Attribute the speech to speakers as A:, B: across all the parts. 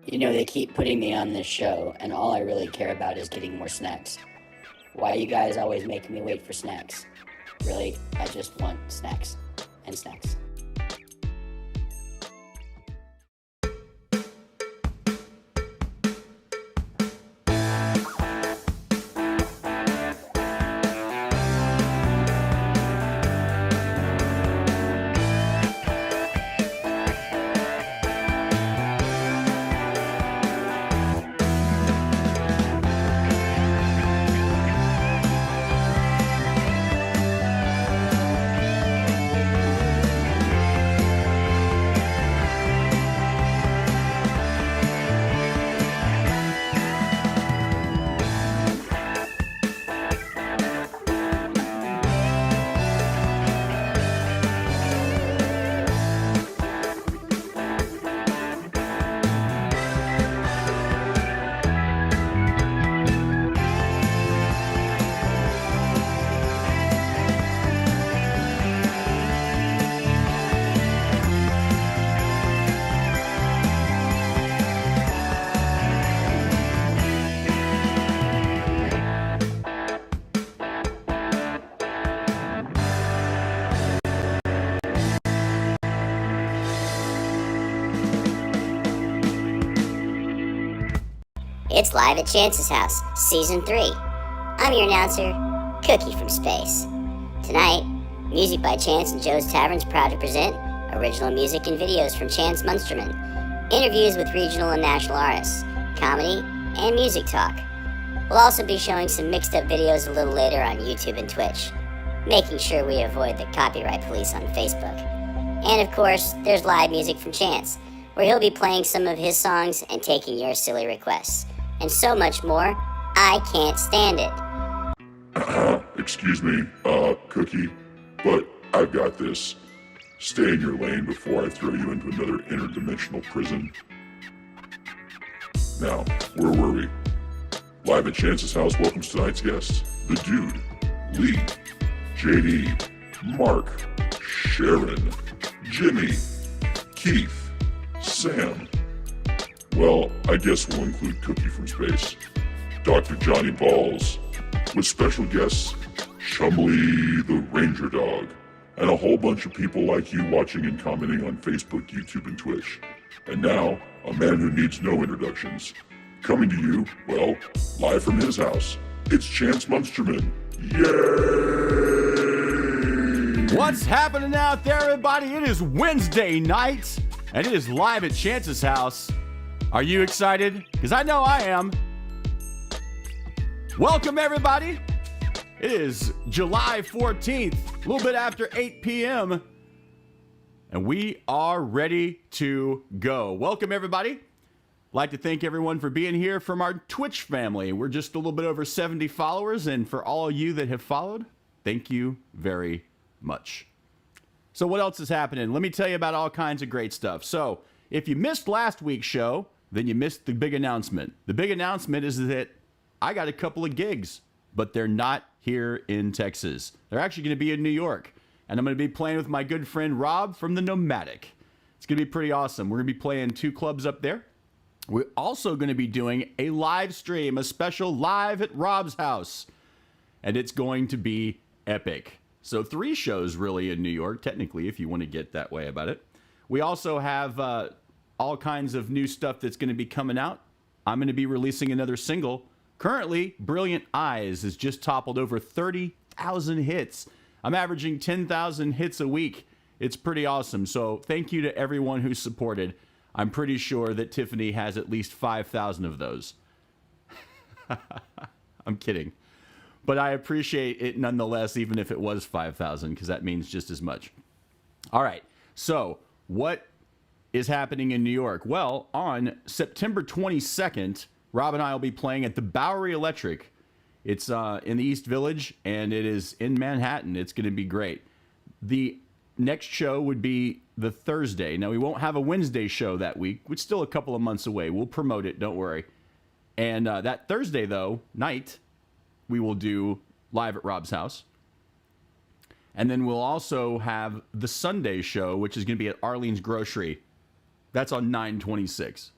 A: You know, they keep putting me on this show, and all I really care about is getting more snacks. Why you guys always making me wait for snacks? Really, I just want snacks. And snacks.
B: It's live at Chance's house, Season 3. I'm your announcer, Cookie from Space. Tonight, music by Chance and Joe's Tavern's proud to present original music and videos from Chance Munsterman, interviews with regional and national artists, comedy, and music talk. We'll also be showing some mixed up videos a little later on YouTube and Twitch, making sure we avoid the copyright police on Facebook. And of course, there's live music from Chance, where he'll be playing some of his songs and taking your silly requests. And so much more, I can't stand it.
C: Excuse me, Cookie, but I've got this. Stay in your lane before I throw you into another interdimensional prison. Now, where were we? Live at Chance's house welcomes tonight's guests, The Dude, Lee, JD, Mark, Sharon, Jimmy, Keith, Sam. Well, I guess we'll include Cookie from Space, Dr. Johnny Balls, with special guests Chumley the Ranger Dog, and a whole bunch of people like you watching and commenting on Facebook, YouTube, and Twitch. And now, a man who needs no introductions. Coming to you, well, live from his house, it's Chance Munsterman. Yay!
D: What's happening out there, everybody? It is Wednesday night, and it is live at Chance's house. Are you excited? Because I know I am. Welcome, everybody. It is July 14th, a little bit after 8 p.m., and we are ready to go. Welcome, everybody. I'd like to thank everyone for being here from our Twitch family. We're just a little bit over 70 followers, and for all of you that have followed, thank you very much. So what else is happening? Let me tell you about all kinds of great stuff. So if you missed last week's show, then you missed the big announcement. The big announcement is that I got a couple of gigs, but they're not here in Texas. They're actually going to be in New York, and I'm going to be playing with my good friend Rob from the Nomadic. It's going to be pretty awesome. We're going to be playing 2 clubs up there. We're also going to be doing a live stream, a special live at Rob's house, and it's going to be epic. So 3 shows really in New York, technically, if you want to get that way about it. We also have all kinds of new stuff that's going to be coming out. I'm going to be releasing another single. Currently, Brilliant Eyes has just toppled over 30,000 hits. I'm averaging 10,000 hits a week. It's pretty awesome. So thank you to everyone who supported. I'm pretty sure that Tiffany has at least 5,000 of those. I'm kidding. But I appreciate it nonetheless, even if it was 5,000, because that means just as much. All right. So what is happening in New York? Well, on September 22nd, Rob and I will be playing at the Bowery Electric. It's in the East Village, and it is in Manhattan. It's going to be great. The next show would be the Thursday. Now, we won't have a Wednesday show that week, which is still a couple of months away. We'll promote it, don't worry. And that Thursday, though, night, we will do live at Rob's house. And then we'll also have the Sunday show, which is going to be at Arlene's Grocery. That's on 9/26.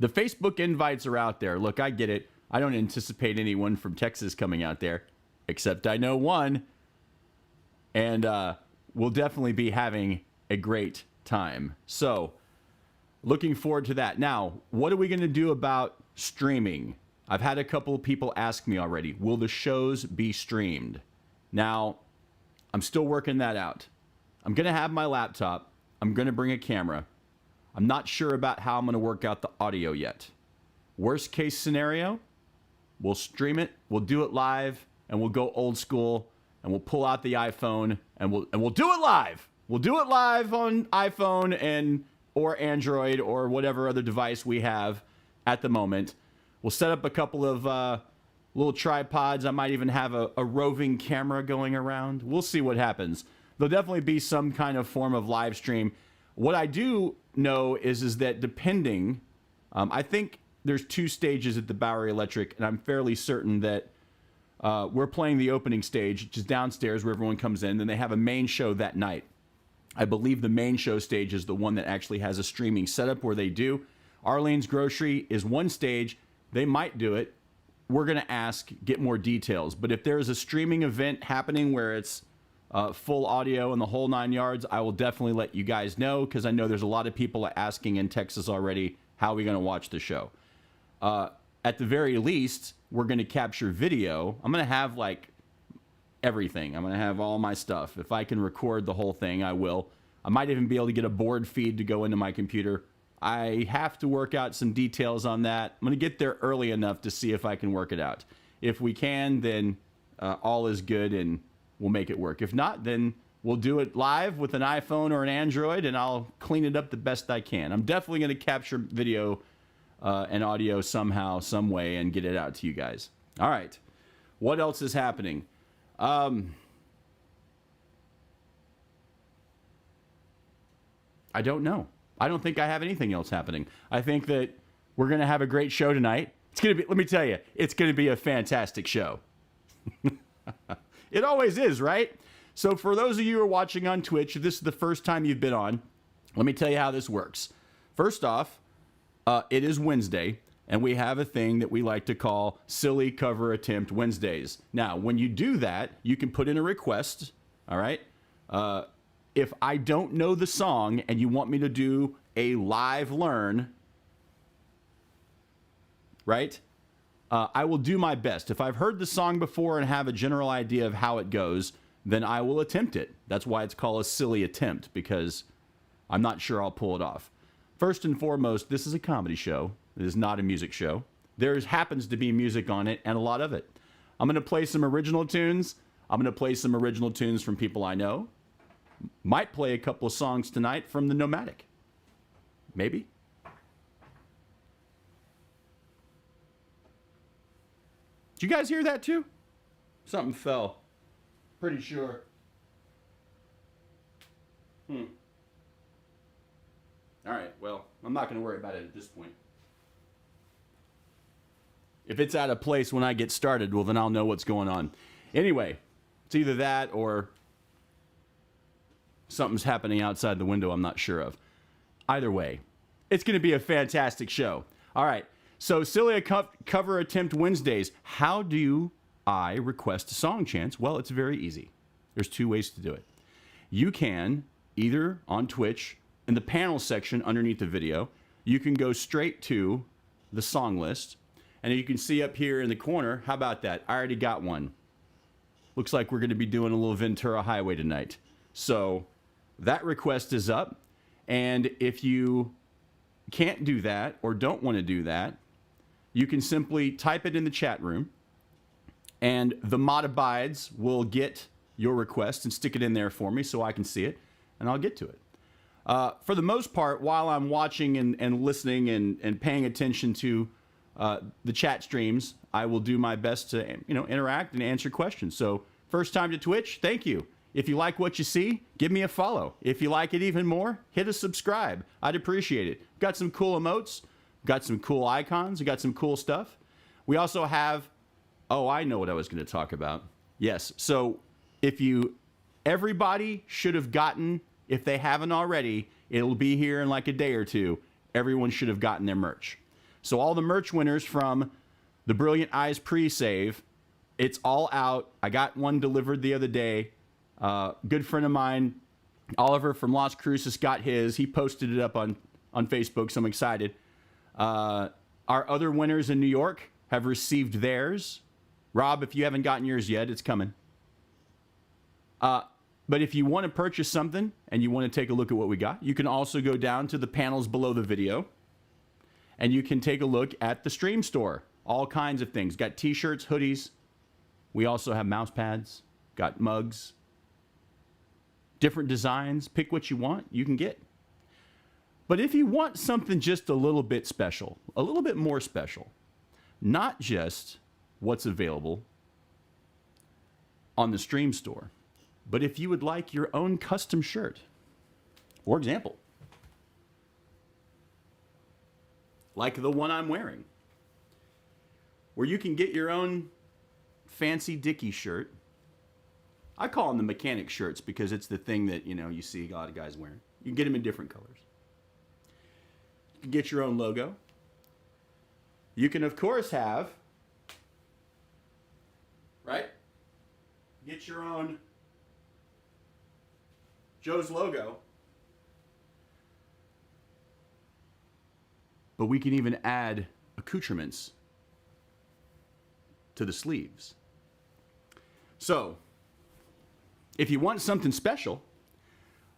D: The Facebook invites are out there. Look, I get it. I don't anticipate anyone from Texas coming out there, except I know one. And we'll definitely be having a great time. So, looking forward to that. Now, what are we going to do about streaming? I've had a couple of people ask me already, will the shows be streamed? Now, I'm still working that out. I'm going to have my laptop. I'm going to bring a camera. I'm not sure about how I'm going to work out the audio yet. Worst case scenario, we'll stream it, we'll do it live, and we'll go old school, and we'll pull out the iPhone, and we'll do it live. We'll do it live on iPhone or Android or whatever other device we have at the moment. We'll set up a couple of little tripods. I might even have a roving camera going around. We'll see what happens. There'll definitely be some kind of form of live stream. What I do know is that depending, I think there's 2 stages at the Bowery Electric, and I'm fairly certain that we're playing the opening stage, which is downstairs where everyone comes in. Then they have a main show that night. I believe the main show stage is the one that actually has a streaming setup where they do. Arlene's Grocery is one stage. They might do it. We're going to ask, get more details. But if there's a streaming event happening where it's full audio and the whole 9 yards, I will definitely let you guys know, because I know there's a lot of people asking in Texas already, how are we going to watch the show? At the very least, we're going to capture video. I'm going to have like everything. I'm going to have all my stuff. If I can record the whole thing, I will. I might even be able to get a board feed to go into my computer. I have to work out some details on that. I'm going to get there early enough to see if I can work it out. If we can, then all is good and we'll make it work. If not, then we'll do it live with an iPhone or an Android, and I'll clean it up the best I can. I'm definitely going to capture video and audio somehow, some way, and get it out to you guys. All right. What else is happening? I don't know. I don't think I have anything else happening. I think that we're going to have a great show tonight. It's going to be, let me tell you, it's going to be a fantastic show. It always is, right? So for those of you who are watching on Twitch, if this is the first time you've been on, let me tell you how this works. First off, it is Wednesday, and we have a thing that we like to call Silly Cover Attempt Wednesdays. Now, when you do that, you can put in a request, all right? If I don't know the song and you want me to do a live learn, right? I will do my best. If I've heard the song before and have a general idea of how it goes, then I will attempt it. That's why it's called a silly attempt, because I'm not sure I'll pull it off. First and foremost, this is a comedy show. It is not a music show. There happens to be music on it, and a lot of it. I'm going to play some original tunes. I'm going to play some original tunes from people I know. Might play a couple of songs tonight from the Nomadic. Maybe. Did you guys hear that too? Something fell. Pretty sure. All right, well, I'm not going to worry about it at this point. If it's out of place when I get started, well, then I'll know what's going on. Anyway, it's either that or something's happening outside the window I'm not sure of. Either way, it's going to be a fantastic show. All right, so Silly Cover Attempt Wednesdays. How do I request a song, Chance? Well, it's very easy. There's 2 ways to do it. You can either on Twitch, in the panel section underneath the video, you can go straight to the song list. And you can see up here in the corner, how about that? I already got one. Looks like we're going to be doing a little Ventura Highway tonight. So that request is up. And if you can't do that or don't want to do that, you can simply type it in the chat room. And the Modabides will get your request and stick it in there for me so I can see it. And I'll get to it. For the most part, while I'm watching and listening and paying attention to the chat streams, I will do my best to interact and answer questions. So first time to Twitch, thank you. If you like what you see, give me a follow. If you like it even more, hit a subscribe. I'd appreciate it. Got some cool emotes, got some cool icons, got some cool stuff. We also have, oh, I know what I was going to talk about. Yes, so everybody should have gotten, if they haven't already, it'll be here in like a day or two, everyone should have gotten their merch. So all the merch winners from the Brilliant Eyes pre-save, it's all out. I got one delivered the other day. Good friend of mine, Oliver from Las Cruces, got his. He posted it up on Facebook, so I'm excited. Our other winners in New York have received theirs. Rob, if you haven't gotten yours yet, it's coming. But if you want to purchase something and you want to take a look at what we got, you can also go down to the panels below the video and you can take a look at the stream store. All kinds of things. Got t-shirts, hoodies. We also have mouse pads, got mugs, different designs. Pick what you want, you can get. But if you want something just a little bit special, a little bit more special, not just what's available on the stream store, but if you would like your own custom shirt, for example, like the one I'm wearing, where you can get your own fancy Dickie shirt. I call them the mechanic shirts because it's the thing that, you know, you see a lot of guys wearing. You can get them in different colors. You can get your own logo. You can, of course, have, right? Get your own Joe's logo. But we can even add accoutrements to the sleeves. So, if you want something special,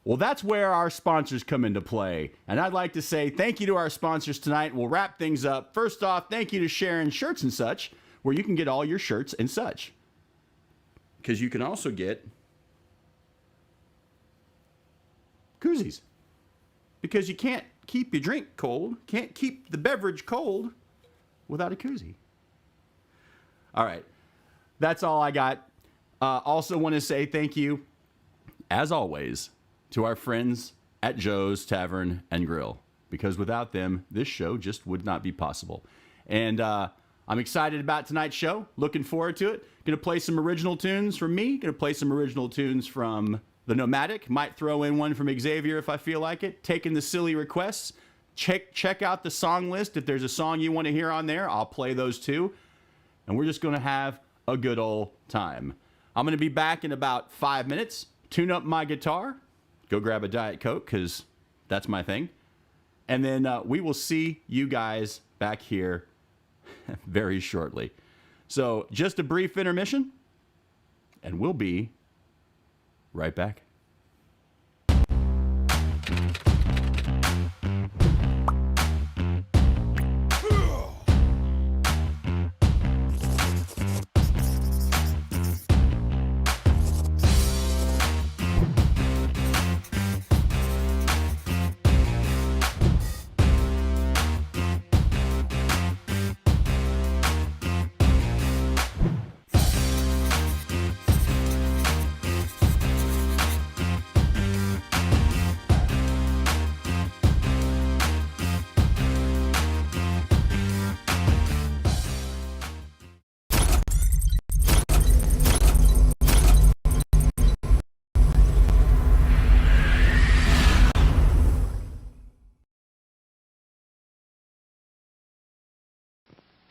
D: well, that's where our sponsors come into play. And I'd like to say thank you to our sponsors tonight. We'll wrap things up. First off, thank you to Sharon Shirts and Such, where you can get all your shirts and such. Because you can also get koozies. Because you can't keep your drink cold, can't keep the beverage cold without a koozie. All right, that's all I got. Also want to say thank you, as always, to our friends at Joe's Tavern and Grill, because without them, this show just would not be possible. And I'm excited about tonight's show, looking forward to it. Gonna play some original tunes from me, gonna play some original tunes from the Nomadic, might throw in one from Xavier if I feel like it, taking the silly requests. Check out the song list. If there's a song you want to hear on there, I'll play those too. And we're just going to have a good old time. I'm going to be back in about 5 minutes, tune up my guitar, go grab a Diet Coke, because that's my thing. And then we will see you guys back here very shortly. So just a brief intermission, and we'll be right back.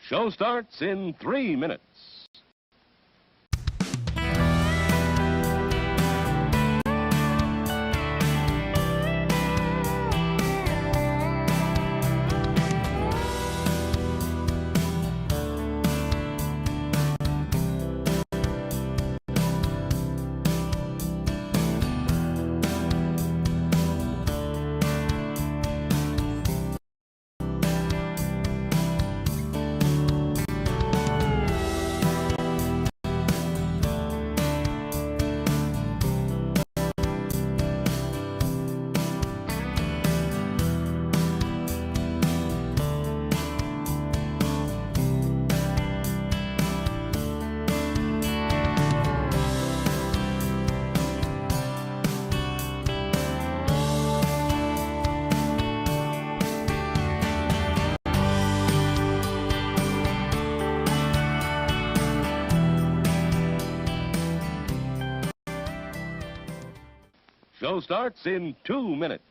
E: Show starts in 3 minutes. Show starts in 2 minutes.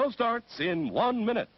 E: Show starts in 1 minute.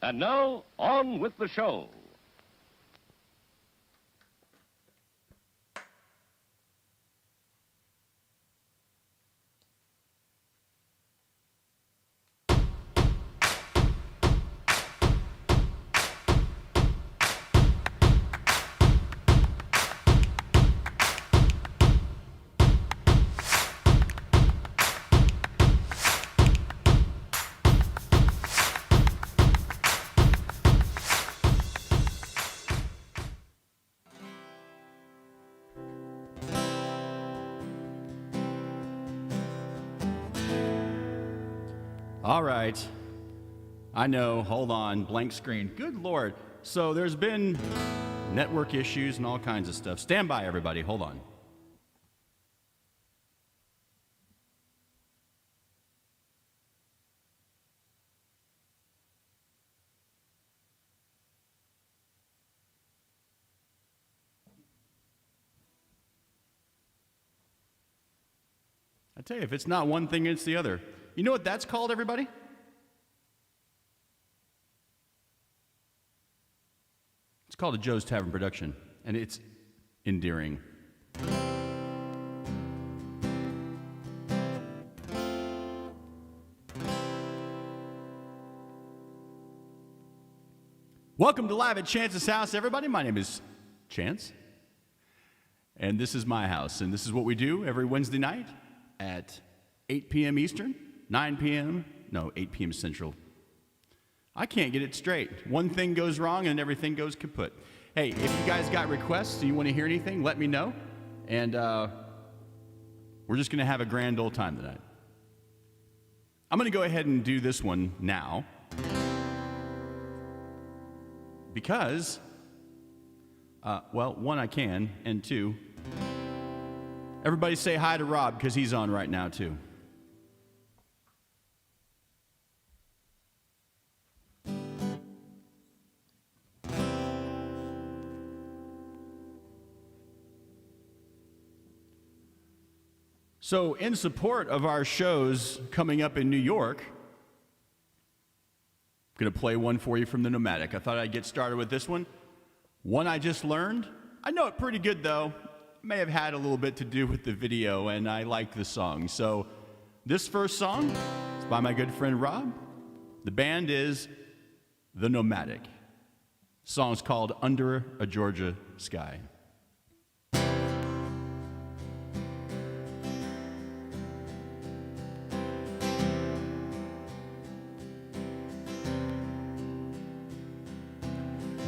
E: And now, on with the show.
D: All right. I know. Hold on. Blank screen. Good Lord. So there's been network issues and all kinds of stuff. Stand by, everybody. Hold on. I tell you, if it's not one thing, it's the other. You know what that's called, everybody? It's called a Joe's Tavern production, and it's endearing. Welcome to Live at Chance's house, everybody. My name is Chance, and this is my house, and this is what we do every Wednesday night at 8 p.m. Eastern, 9 p.m., no, 8 p.m. Central. I can't get it straight. One thing goes wrong and everything goes kaput. Hey, if you guys got requests, you want to hear anything, let me know. And we're just going to have a grand old time tonight. I'm going to go ahead and do this one now. Because, well, one, I can, and two, everybody say hi to Rob because he's on right now, too. So, in support of our shows coming up in New York, I'm going to play one for you from the Nomadic. I thought I'd get started with this one. One I just learned. I know it pretty good, though. May have had a little bit to do with the video, and I like the song. So, this first song is by my good friend Rob. The band is The Nomadic. The song's called Under a Georgia Sky.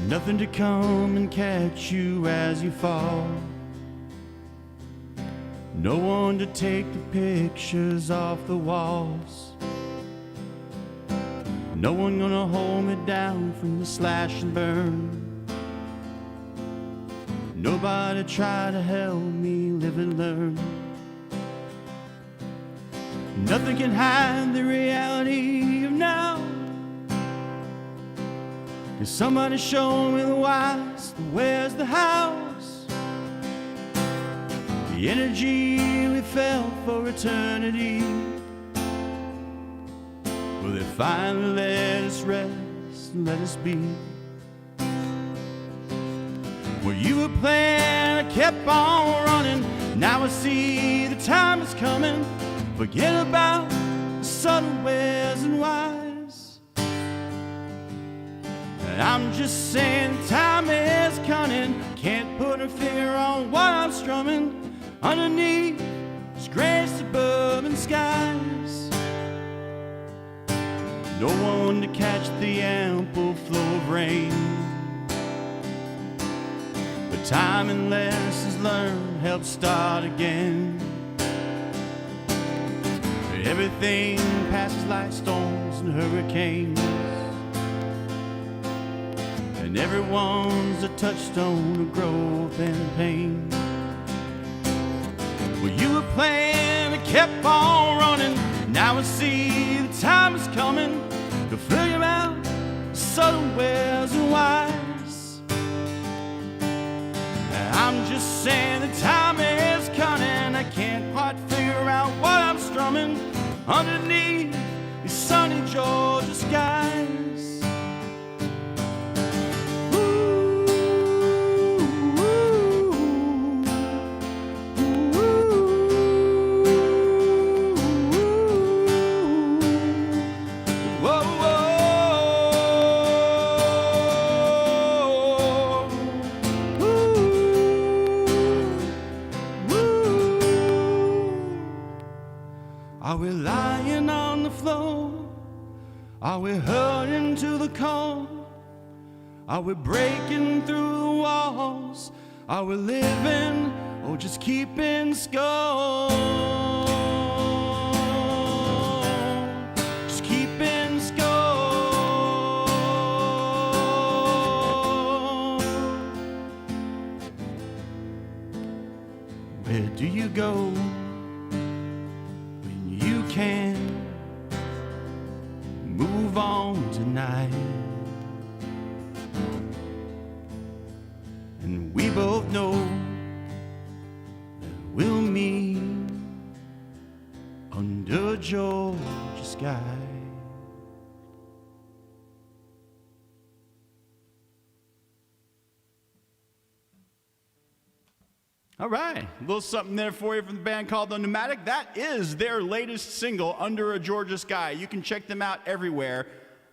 D: Nothing to come and catch you as you fall. No one to take the pictures off the walls. No one gonna hold me down from the slash and burn. Nobody tried to help me live and learn. Nothing can hide the reality of now. Cause somebody showed me the whys, the where's, the hows. The energy we felt for eternity. Well, they finally let us rest and let us be. Well, you were playing, I kept on running. Now I see the time is coming. Forget about the subtle where's and whys. And I'm just saying the time is coming. Can't put a finger on what I'm strumming. Underneath these gray suburban skies. No one to catch the ample flow of rain. But time and lessons learned help start again. Everything passes like storms and hurricanes. And everyone's a touchstone of growth and pain. Well, you were playing and kept on running. Now I see the time is coming to figure out the subtle where's and whys. And I'm just saying the time is coming. I can't quite figure out what I'm strumming underneath these sunny Georgia skies. Are we lying on the floor? Are we hurting to the core? Are we breaking through the walls? Are we living or just keeping score? Just keeping score. Where do you go? Can move on tonight, and we both know that we'll meet under Georgia sky. All right, a little something there for you from the band called The Pneumatic. That is their latest single, Under a Georgia Sky. You can check them out everywhere.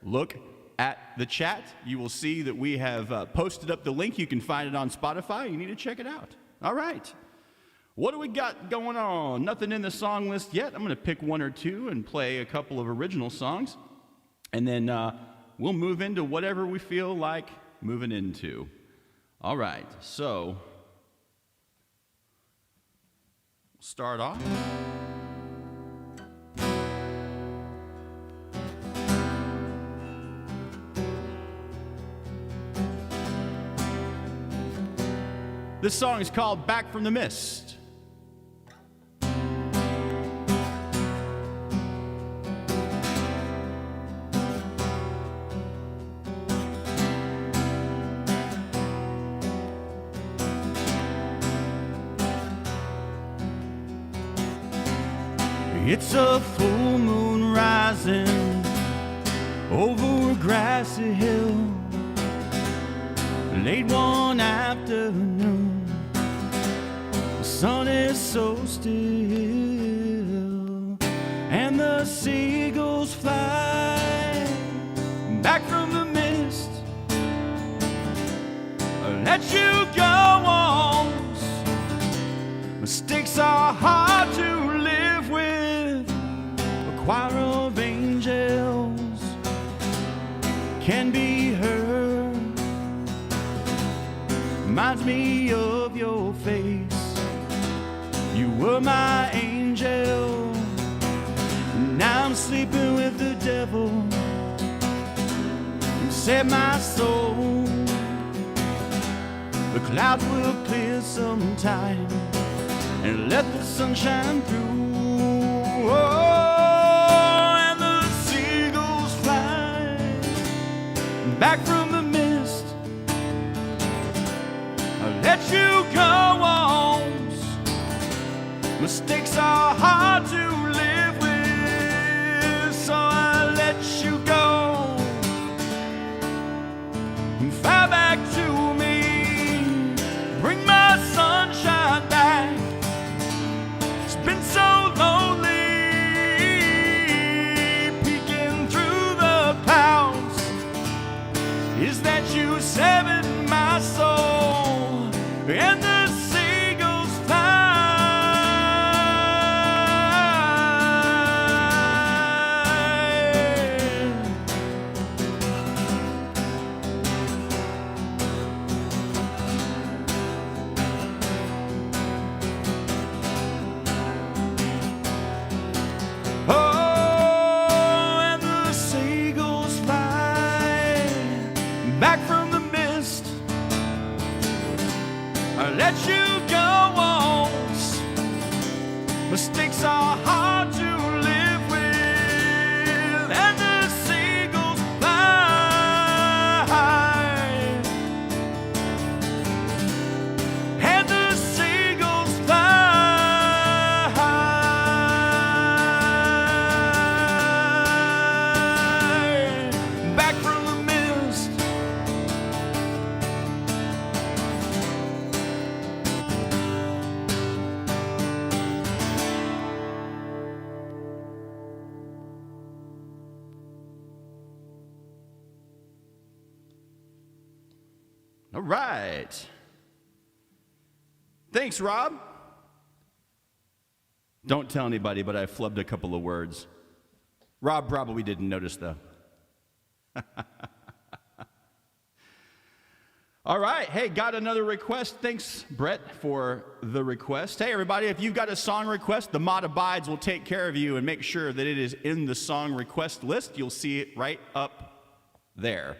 D: Look at the chat. You will see that we have posted up the link. You can find it on Spotify. You need to check it out. All right, what do we got going on? Nothing in the song list yet. I'm going to pick one or two and play a couple of original songs. And then we'll move into whatever we feel like moving into. All right, so start off. This song is called Back from the Mist. It's a full moon rising over a grassy hill, late one afternoon. The sun is so still, and the seagulls fly back from the mist. Let you go on. Mistakes are hard to live with. Choir of angels can be heard. Reminds me of your face. You were my angel. Now I'm sleeping with the devil. You saved my soul. the clouds will clear sometime and let the sun shine through. Oh, and the seagulls fly back from the mist. I'll let you go on. Mistakes are hard to live with, so I let you go. Fly back to me, bring my sunshine back. It's been so lonely, peeking through the clouds. Is that you saving my soul? And the seagulls fly. Let you go once. Mistakes are hard to live with, and the seagulls fly, and the seagulls fly back from the mist. All right. Thanks, Rob. Don't tell anybody, but I flubbed a couple of words. Rob probably didn't notice, though. All right. Hey, got another request. Thanks, Brett, for the request. Hey, everybody, if you've got a song request, the Mod Abides will take care of you and make sure that it is in the song request list. You'll see it right up there.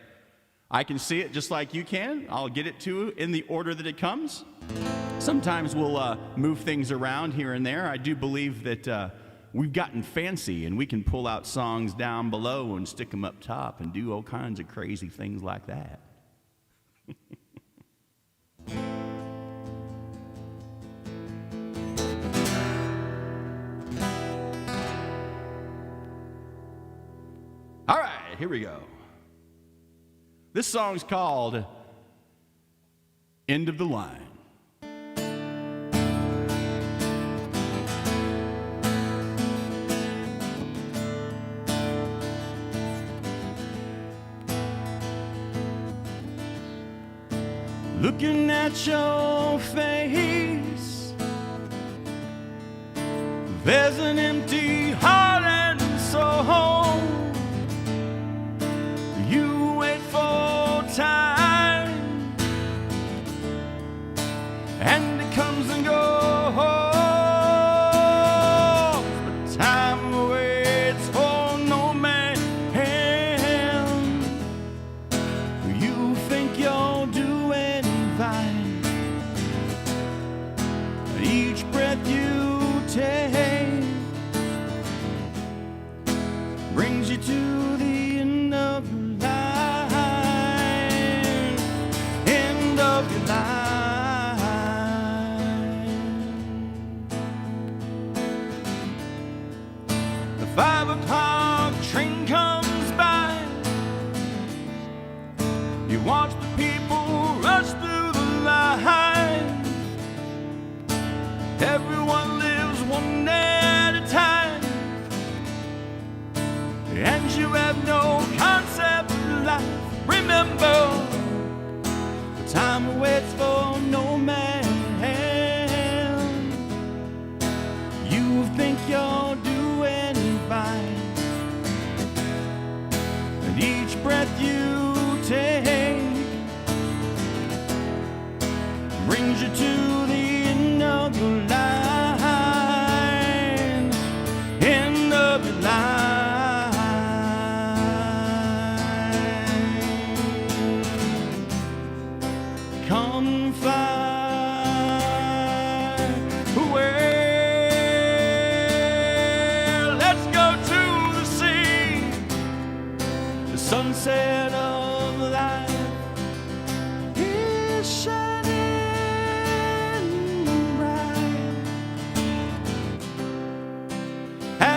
D: I can see it just like you can. I'll get it to you in the order that it comes. Sometimes we'll move things around here and there. I do believe that we've gotten fancy and we can pull out songs down below and stick them up top and do all kinds of crazy things like that. All right, here we go. This song's called End of the Line. Looking at your face, there's an empty heart and soul. You wait for time, and it comes and goes, but time waits for no man. You think you're doing fine. Each breath you take brings you to the end of your line, end of your line. The 5 o'clock train comes by. You watch the people rush through the line. Everyone lives one day at a time, and you have no concept of life. Remember, the time waits for no man. You think you're doing fine, and each breath you take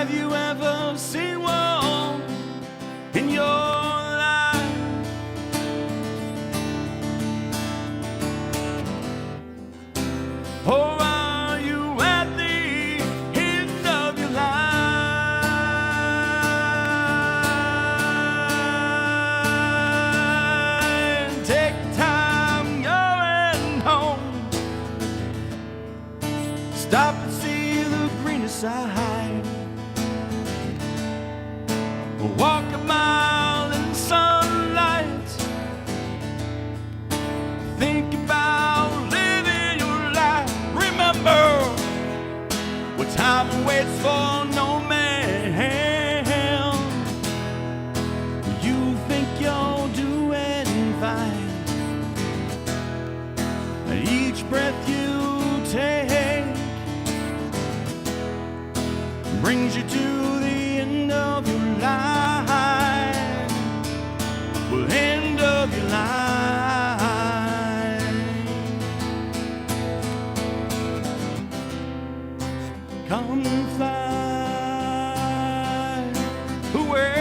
D: Have you ever seen one in your life? Or are you at the end of your line? Take time going home. Stop and see the greener side. Walk a mile in sunlight. Think about living your life. Remember, what time waits for no man. You think you're doing fine. Each breath you take brings you to the end of your life. Well, end of your life. Come fly away.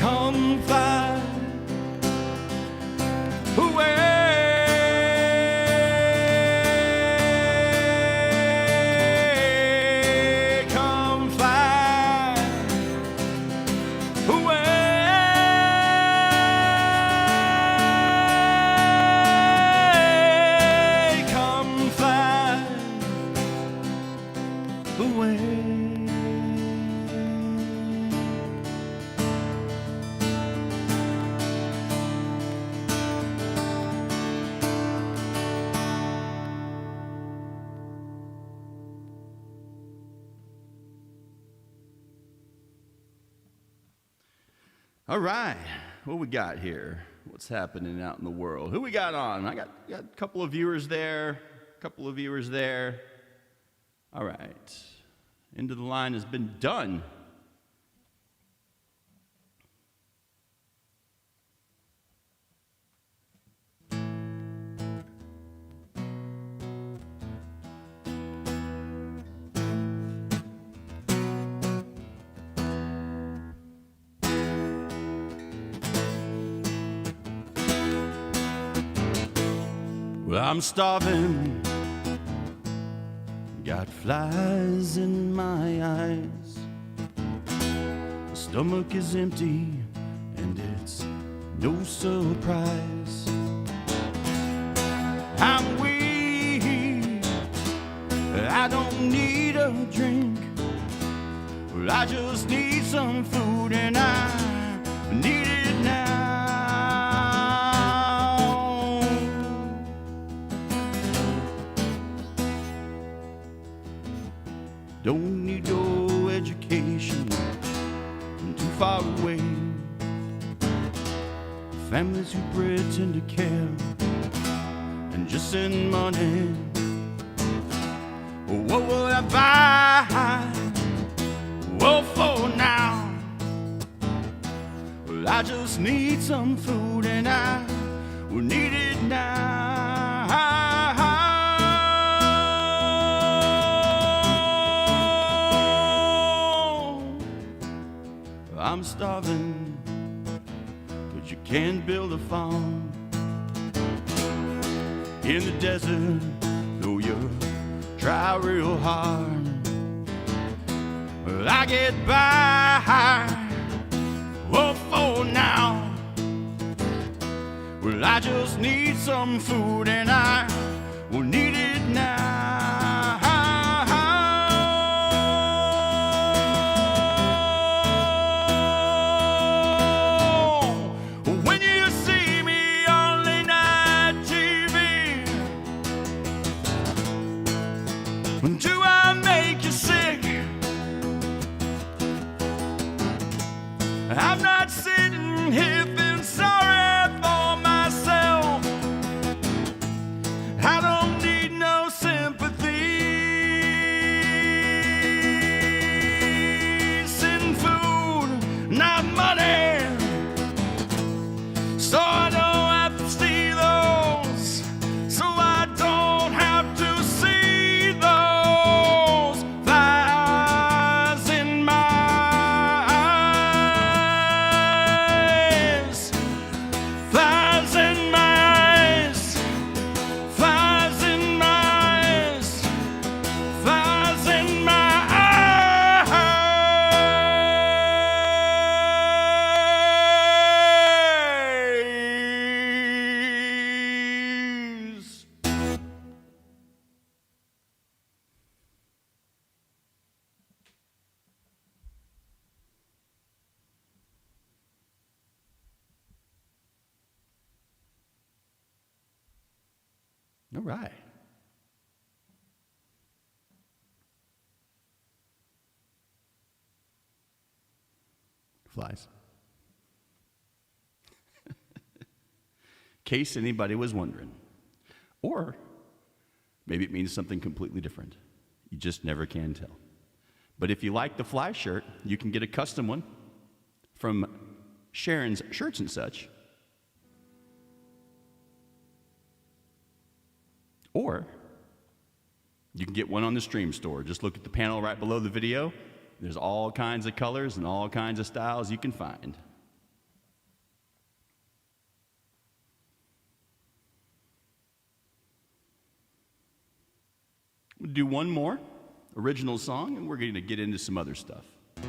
D: Come fly away. All right, what we got here? What's happening out in the world? Who we got on? I got a couple of viewers there, All right, end of the line has been done. Well, I'm starving, got flies in my eyes. My stomach is empty, and it's no surprise. I'm weak, I don't need a drink. Well, I just need some food, and I need it now. Don't need no education, I'm too far away. Families who pretend to care and just send money. What would I buy? What for now? Well, I just need some food, and I will need it now. I'm starving, but you can't build a farm in the desert, though you try real hard. Well, I get by, what for now? Well, I just need some food, and I will need it now. Do I make you sick? I'm not sitting here feeling sorry for myself. I don't need no sympathy. Send food, not money, so I don't have to see those, so I don't right. Flies. In case anybody was wondering. Or maybe it means something completely different. You just never can tell. But if you like the fly shirt, you can get a custom one from Sharon's Shirts and Such. Or you can get one on the Stream store. Just look at the panel right below the video. There's all kinds of colors and all kinds of styles you can find. We'll do one more original song, and we're going to get into some other stuff. And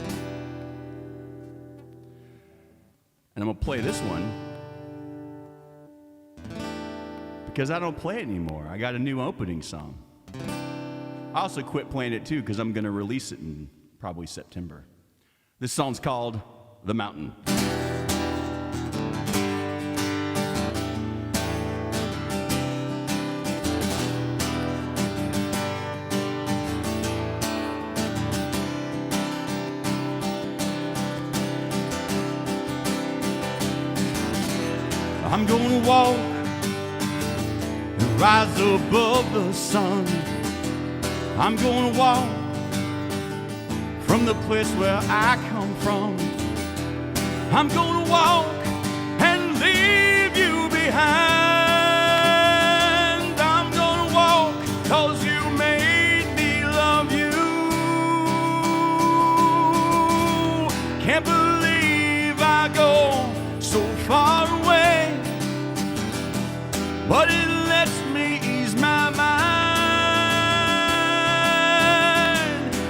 D: I'm going to play this one because I don't play it anymore. I got a new opening song. I also quit playing it too because I'm going to release it in probably September. This song's called The Mountain. I'm gonna walk and rise above the sun. I'm gonna walk from the place where I come from. I'm gonna walk and leave you behind. I'm gonna walk 'cause you made me love you. Can't believe I go so far away, but it lets me ease my mind.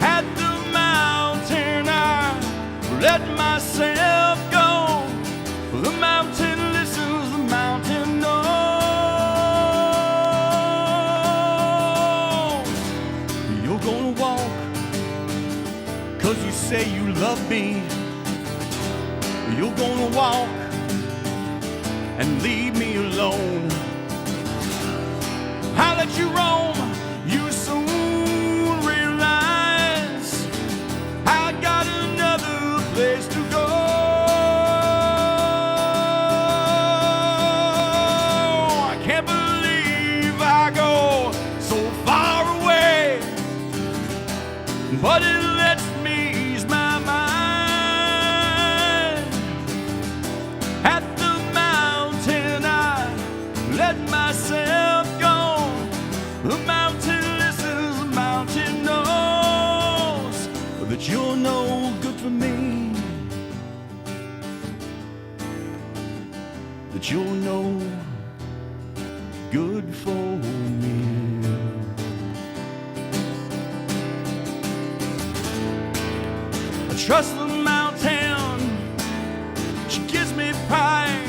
D: At the mountain I let myself go. The mountain listens, the mountain knows. You're gonna walk 'cause you say you love me. You're gonna walk and leave me alone. I'll let you roam, you soon realize I got another place to go. I can't believe I go so far away, but it lets me ease my mind. At the mountain I let myself go. The mountain listens, the mountain knows that you're no good for me, that you're no good for me. I trust the mountain, she gives me pride.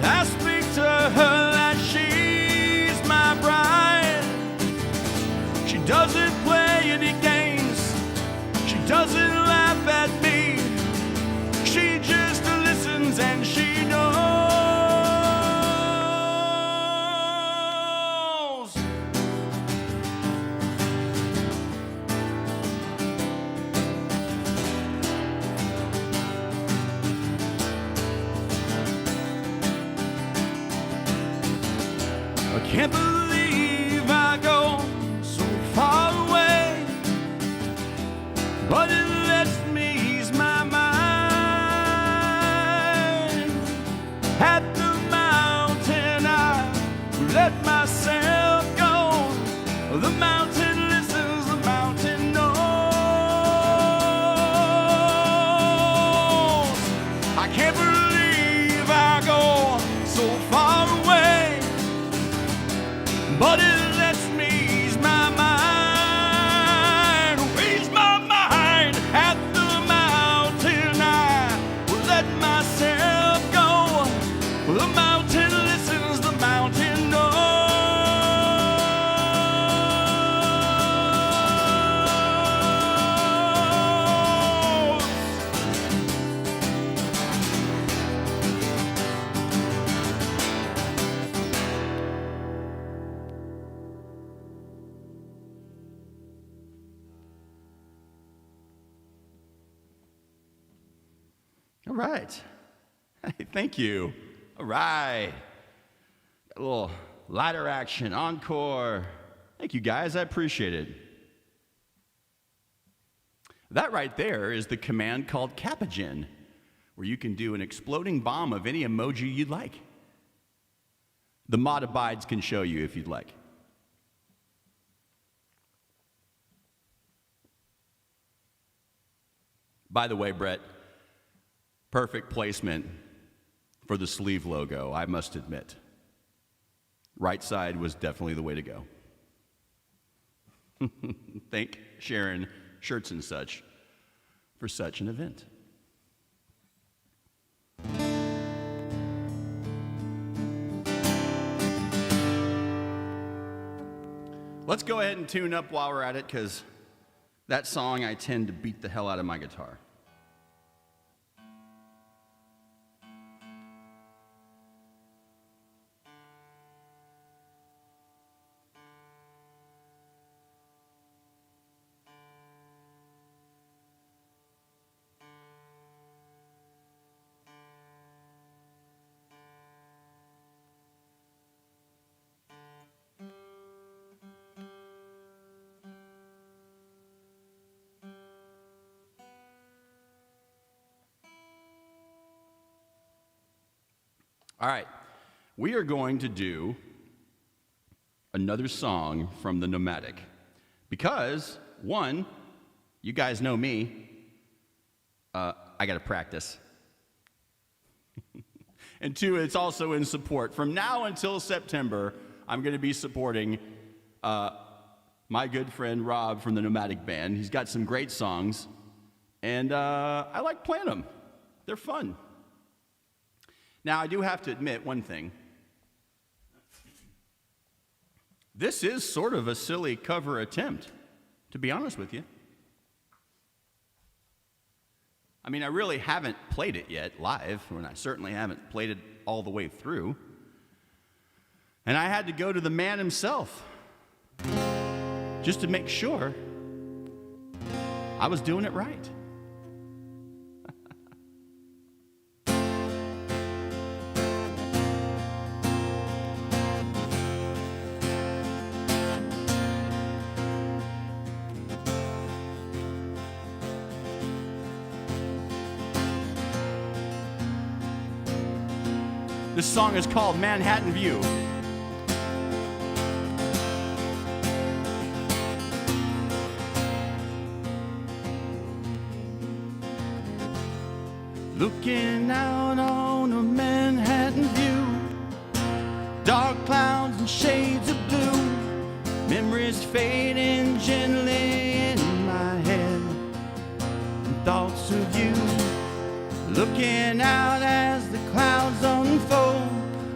D: I speak to her like she's my bride. She doesn't play any games, she doesn't laugh at me. She just listens and she knows. I can't believe I go so far away, but it lets me ease my mind. At the mountain I let myself go. The mountain listens, the mountain knows. I can't believe I go so far away, All right. Hey, thank you. All right. A little lighter action, encore. Thank you, guys. I appreciate it. That right there is the command called Capagen, where you can do an exploding bomb of any emoji you'd like. The mod abides can show you if you'd like. By the way, Brett, perfect placement for the sleeve logo, I must admit. Right side was definitely the way to go. Thank Sharon Shirts and Such for such an event. Let's go ahead and tune up while we're at it, because that song I tend to beat the hell out of my guitar. All right, we are going to do another song from the Nomadic because, one, you guys know me, I got to practice. And two, it's also in support. From now until September, I'm going to be supporting my good friend Rob from the Nomadic Band. He's got some great songs, and I like playing them. They're fun. Now, I do have to admit one thing. This is sort of a silly cover attempt, to be honest with you. I mean, I really haven't played it yet live, and I certainly haven't played it all the way through. And I had to go to the man himself just to make sure I was doing it right. This song is called Manhattan View. Looking out on a Manhattan view, dark clouds and shades of blue, memories fading gently in my head, and thoughts of you. Looking out as the clouds unfold,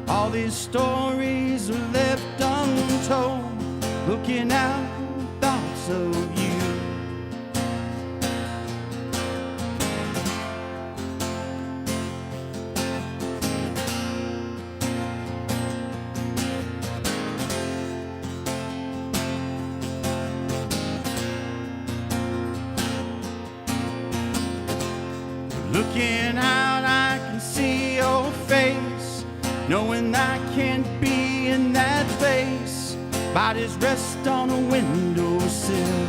D: all these stories are left untold. Looking out, thoughts of you. Looking out, I can see your face, knowing I can't be in that place. Bodies rest on a windowsill.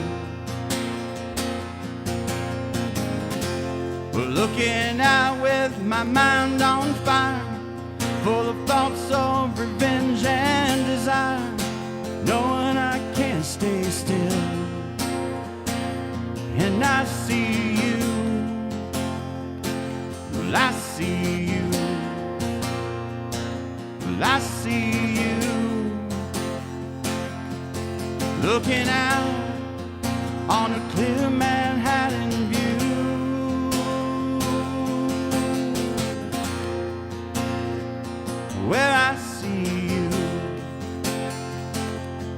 D: Looking out with my mind on fire, full of thoughts of revenge and desire, knowing I can't stay still. And I see you. Well, I see you. Well, I see you. Looking out on a clear Manhattan view. Where I see you.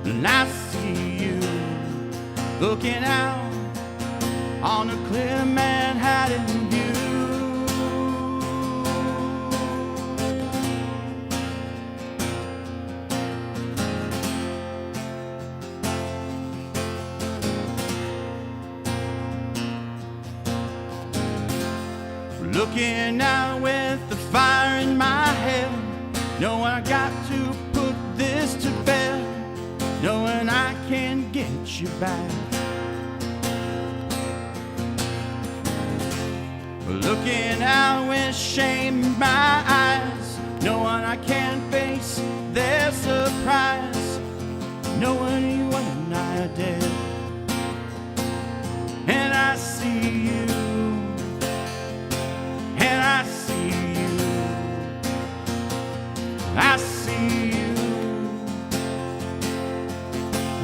D: And I see you. Looking out on a clear Manhattan view. Looking out with the fire in my head, knowing I got to put this to bed, knowing I can get you back. Looking out with shame in my eyes, knowing I can't face their surprise, knowing you and I are dead. And I see you, and I see you, I see you,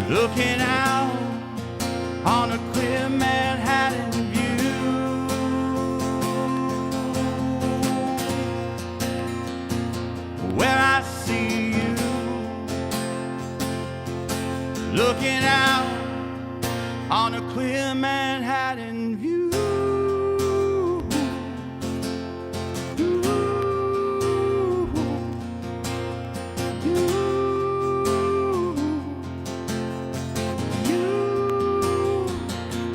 D: looking out on a clear Manhattan view. Where I see you, looking out on a clear Manhattan view.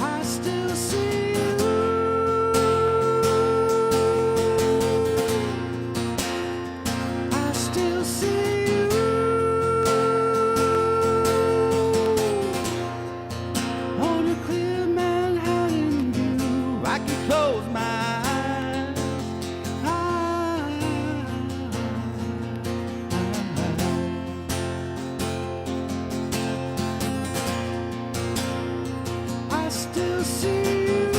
D: I still see you. I still see you. On a clear Manhattan view, I can close my eyes. I still see you.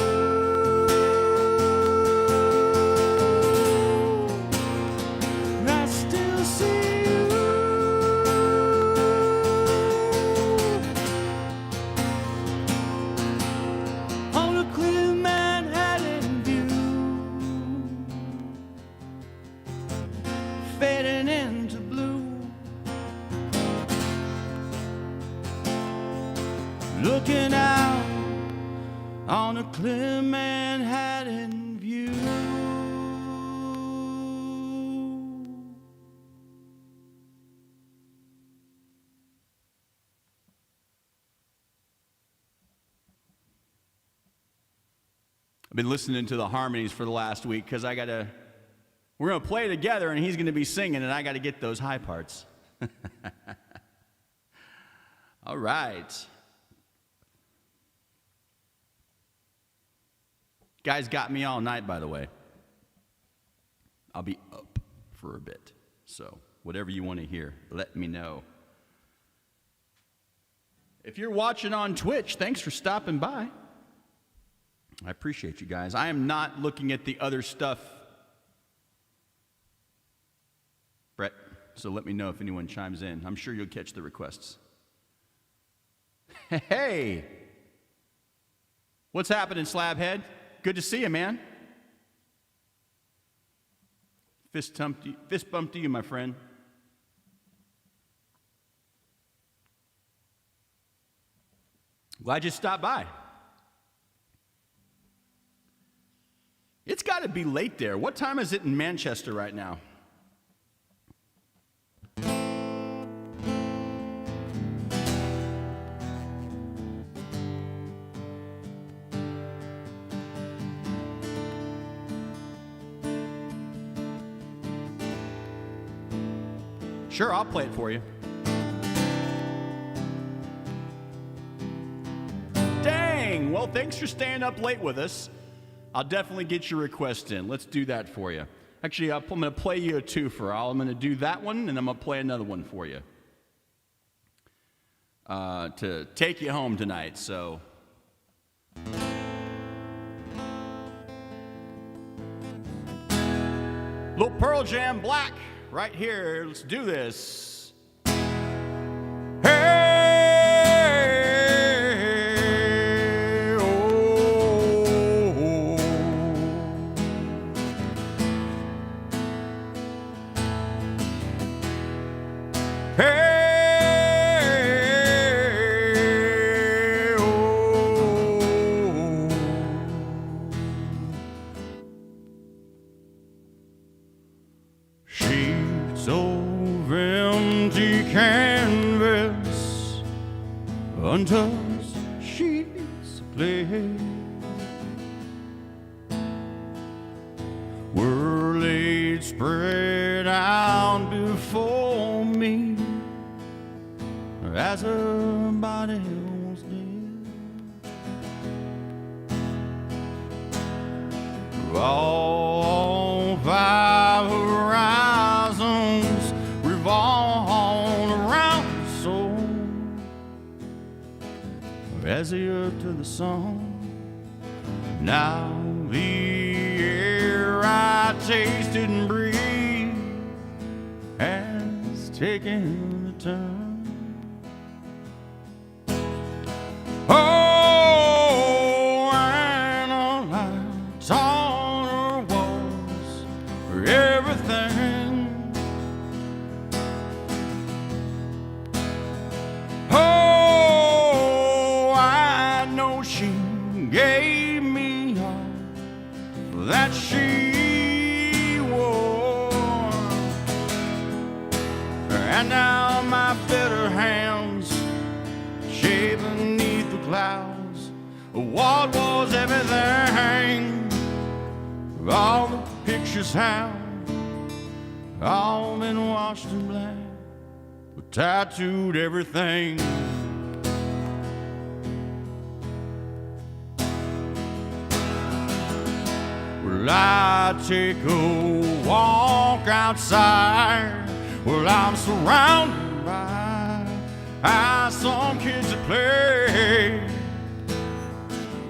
D: I still see you. On a clear Manhattan view, fading into blue, looking out on a clear Manhattan view. I've been listening to the harmonies for the last week because we're going to play together and he's going to be singing and I got to get those high parts. All right. Guys got me all night, by the way. I'll be up for a bit. So whatever you want to hear, let me know. If you're watching on Twitch, thanks for stopping by. I appreciate you guys. I am not looking at the other stuff, Brett, so let me know if anyone chimes in. I'm sure you'll catch the requests. Hey! What's happening, Slabhead? Good to see you, man. Fist bump to you, my friend. Glad you stopped by. It's got to be late there. What time is it in Manchester right now? Sure, I'll play it for you. Dang! Well, thanks for staying up late with us. I'll definitely get your request in. Let's do that for you. Actually, I'm going to play you a twofer. I'm going to do that one, and I'm going to play another one for you to take you home tonight. So, little Pearl Jam Black right here. Let's do this. Hey! Sheets over empty canvas, untouched sheets of clay. spread out before me as her body was dead. All five horizons revolve around the soul as the earth to the sun. Now the air I tasted and breathed has taken a turn. Oh, and all I taught her was everything. Oh, I know she gave me all that she wore, and now my bitter hands shade beneath the clouds. What was everything? All the pictures have all been washed in black, but tattooed everything. Well, I take a walk outside. Well, I'm surrounded by some kids that play.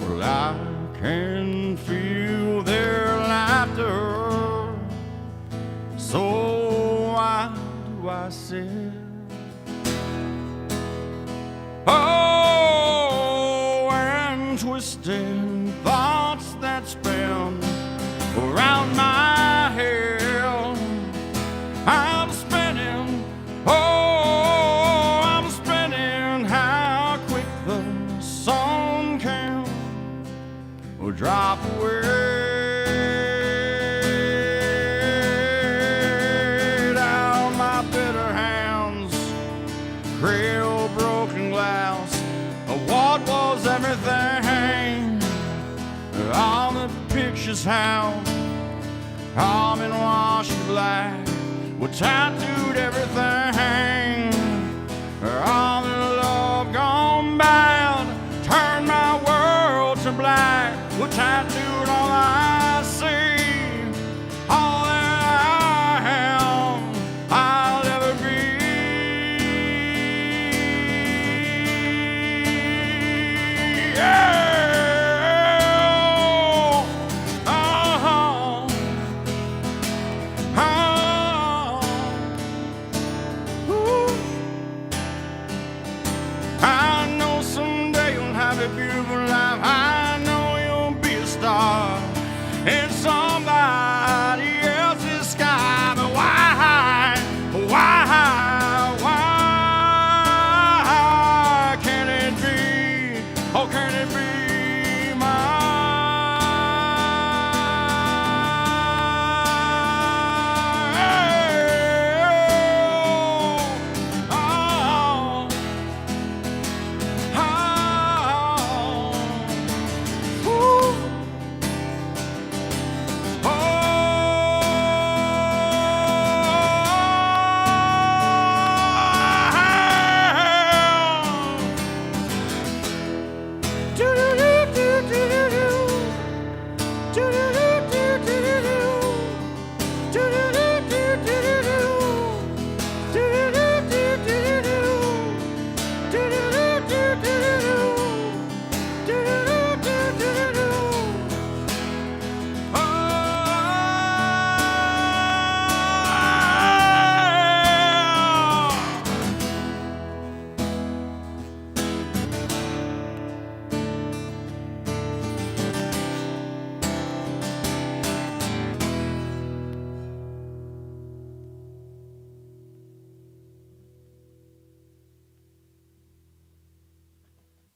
D: Well, I can feel their laughter. So why do I sit? Oh, and twisted thoughts that spin around my head. I'm spinning, oh, I'm spinning. How quick the sun can drop away. Down my bitter hands cradle broken glass. What was everything? All the pictures have all been washed black. We tattooed everything. All the love gone bad turned my world to black. We tattooed all I see, all that I am, I'll ever be. Yeah. In somebody else's sky, but why can't it be? Oh, can it be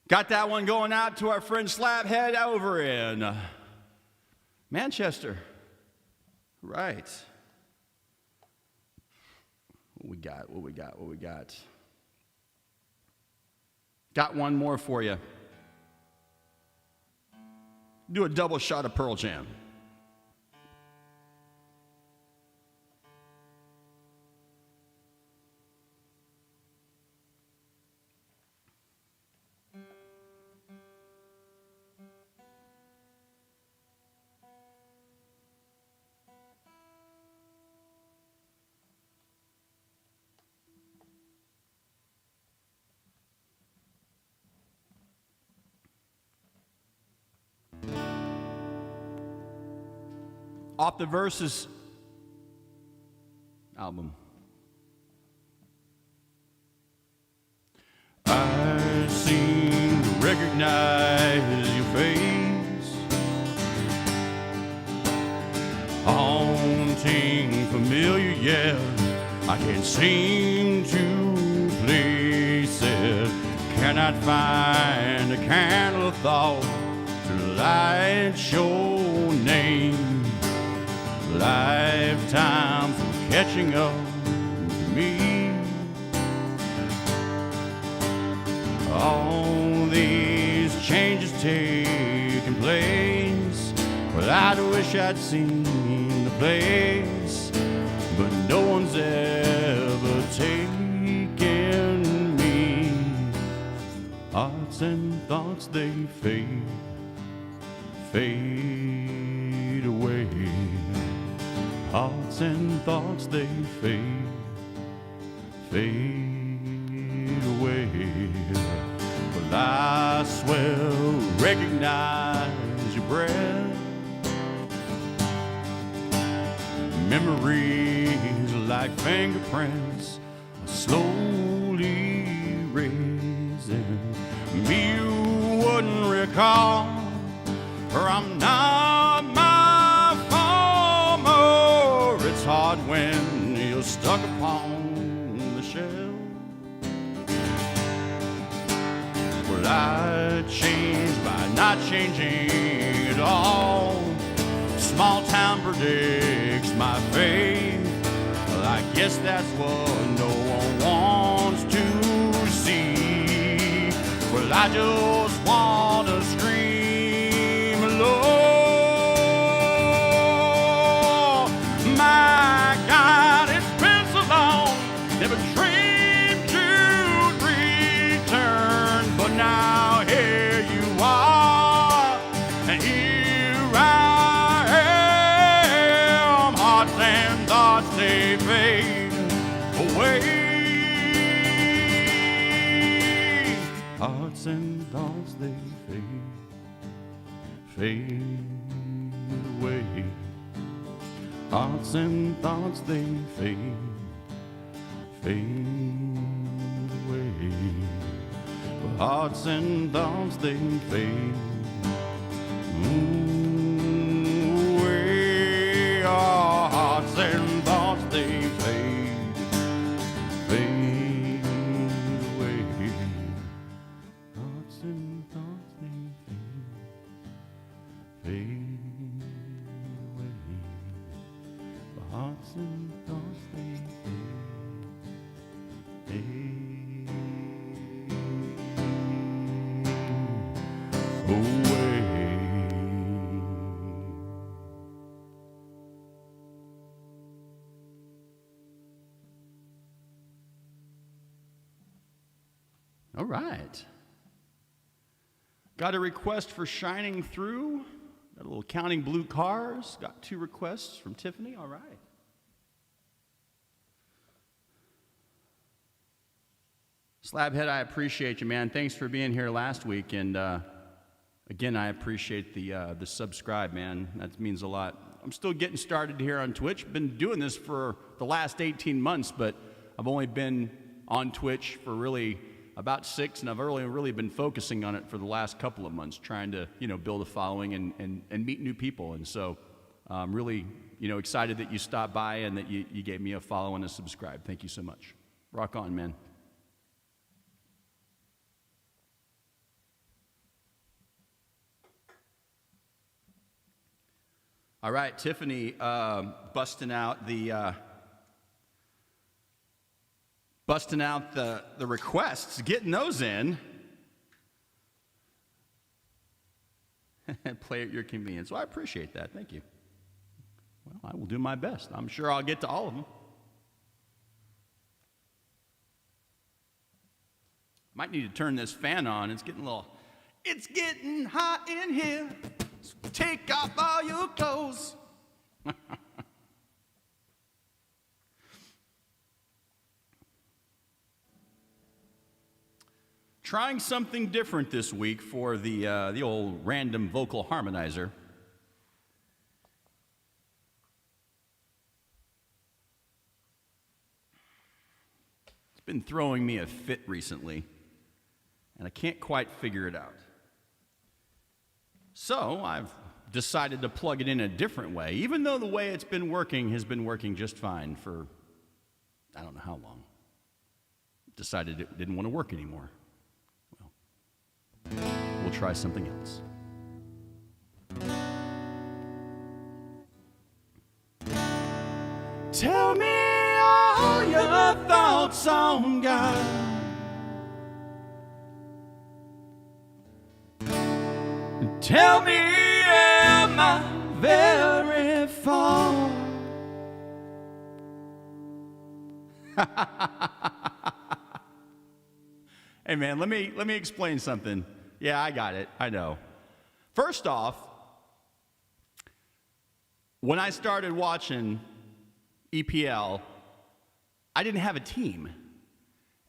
D: Got that one going out to our friend Slabhead over in Manchester. Right. What we got? Got one more for you. Do a double shot of Pearl Jam. off the Versus album. I seem to recognize your face, haunting, familiar, yeah. I can't seem to place it. Cannot find a candle of thought to light your name. Lifetimes are catching up to me. All these changes taking place. Well, I wish I'd seen the place, but no one's ever taken me. Hearts and thoughts, they fade away. Hearts and thoughts, they fade away. Well, I swear, recognize your breath. Memories like fingerprints are slowly raising. Me you wouldn't recall, or I'm not my former. It's hard when you're stuck upon the shelf. Well, I changed by not changing at all. Small town predicts my fate. Well, I guess that's what no one wants to see. Well, I just want to scream alone. My God, it's been so long. Never dreamed you'd return, but now here you are, and here I am. Hearts and thoughts, they fade away. Hearts and thoughts, they fade away. Hearts and thoughts, they fade away. Hearts and thoughts, they fade away. Our hearts and thoughts, they fade away. Hearts and thoughts, they fade away. Hearts and thoughts, they All right. Got a request for Shining Through. Got a little Counting Blue Cars. Got 2 requests from Tiffany. All right. Slabhead, I appreciate you, man. Thanks for being here last week. And again, I appreciate the subscribe, man. That means a lot. I'm still getting started here on Twitch. Been doing this for the last 18 months, but I've only been on Twitch for really about 6, and I've really been focusing on it for the last couple of months, trying to, build a following and meet new people. And so I'm really, excited that you stopped by and that you gave me a follow and a subscribe. Thank you so much. Rock on, man. All right, Tiffany, busting out the requests, getting those in. Play at your convenience. Well, I appreciate that. Thank you. Well, I will do my best. I'm sure I'll get to all of them. Might need to turn this fan on. It's getting hot in here. So take off all your clothes. Trying something different this week for the old random vocal harmonizer. been throwing me a fit recently, and I can't quite figure it out. So I've decided to plug it in a different way, even though the way it's been working has been working just fine for I don't know how long. Decided it didn't want to work anymore. Well, we'll try something else. Tell me all your thoughts on God. Tell me, am I very far? Hey man, let me explain something. Yeah, I got it. I know. First off, when I started watching EPL, I didn't have a team.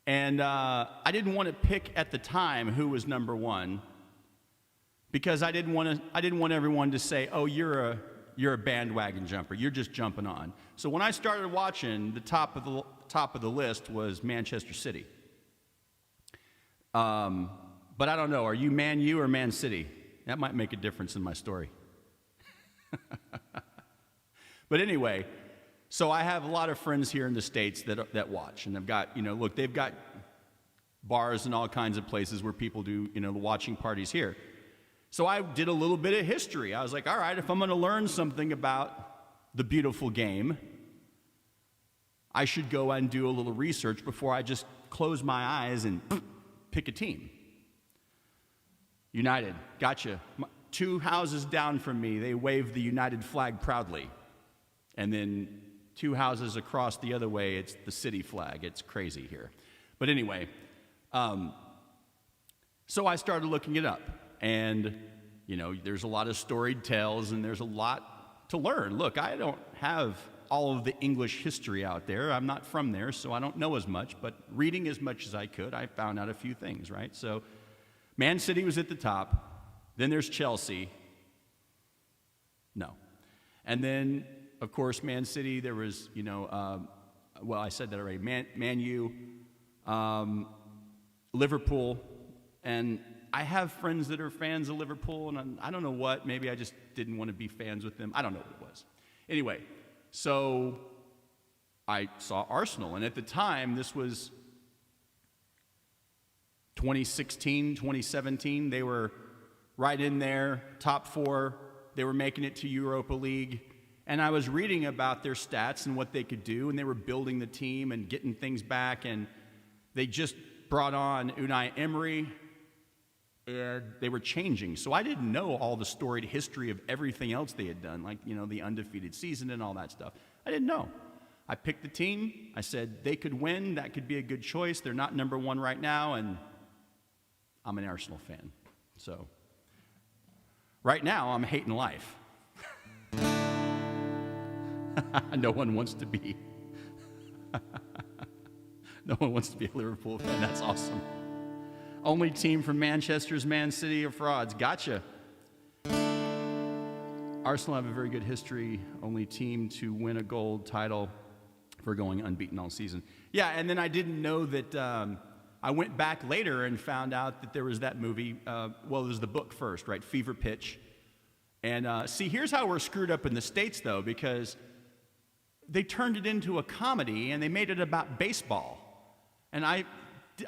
D: And I didn't want to pick at the time who was number one because I didn't want everyone to say, "Oh, you're a bandwagon jumper. You're just jumping on." So when I started watching, the top of the list was Manchester City. But I don't know, are you Man U or Man City? That might make a difference in my story. But anyway, so I have a lot of friends here in the States that watch, and they've got, they've got bars and all kinds of places where people do, the watching parties here. So I did a little bit of history. I was like, all right, if I'm going to learn something about the beautiful game, I should go and do a little research before I just close my eyes and pick a team. United, gotcha. 2 houses down from me, they wave the United flag proudly. And then 2 houses across the other way, it's the City flag. It's crazy here. But anyway, so I started looking it up. And, there's a lot of storied tales, and there's a lot to learn. Look, I don't have all of the English history out there. I'm not from there, so I don't know as much. But reading as much as I could, I found out a few things, right? So Man City was at the top. Then there's Chelsea. No. And then, of course, Man City, there was, I said that already. Man U, Liverpool, and I have friends that are fans of Liverpool, and I don't know what. Maybe I just didn't want to be fans with them. I don't know what it was. Anyway, so I saw Arsenal, and at the time, this was 2016, 2017. They were right in there, top 4. They were making it to Europa League. And I was reading about their stats and what they could do, and they were building the team and getting things back, and they just brought on Unai Emery, and they were changing. So I didn't know all the storied history of everything else they had done, like, the undefeated season and all that stuff. I didn't know. I picked the team. I said they could win. That could be a good choice. They're not number 1 right now, and I'm an Arsenal fan. So right now, I'm hating life. No one wants to be. No one wants to be a Liverpool fan. That's awesome. Only team from Manchester's Man City are frauds. Gotcha. Arsenal have a very good history. Only team to win a gold title for going unbeaten all season. Yeah, and then I didn't know that. I went back later and found out that there was that movie. Well, it was the book first, right? Fever Pitch. And see, here's how we're screwed up in the States, though, because they turned it into a comedy and they made it about baseball. And I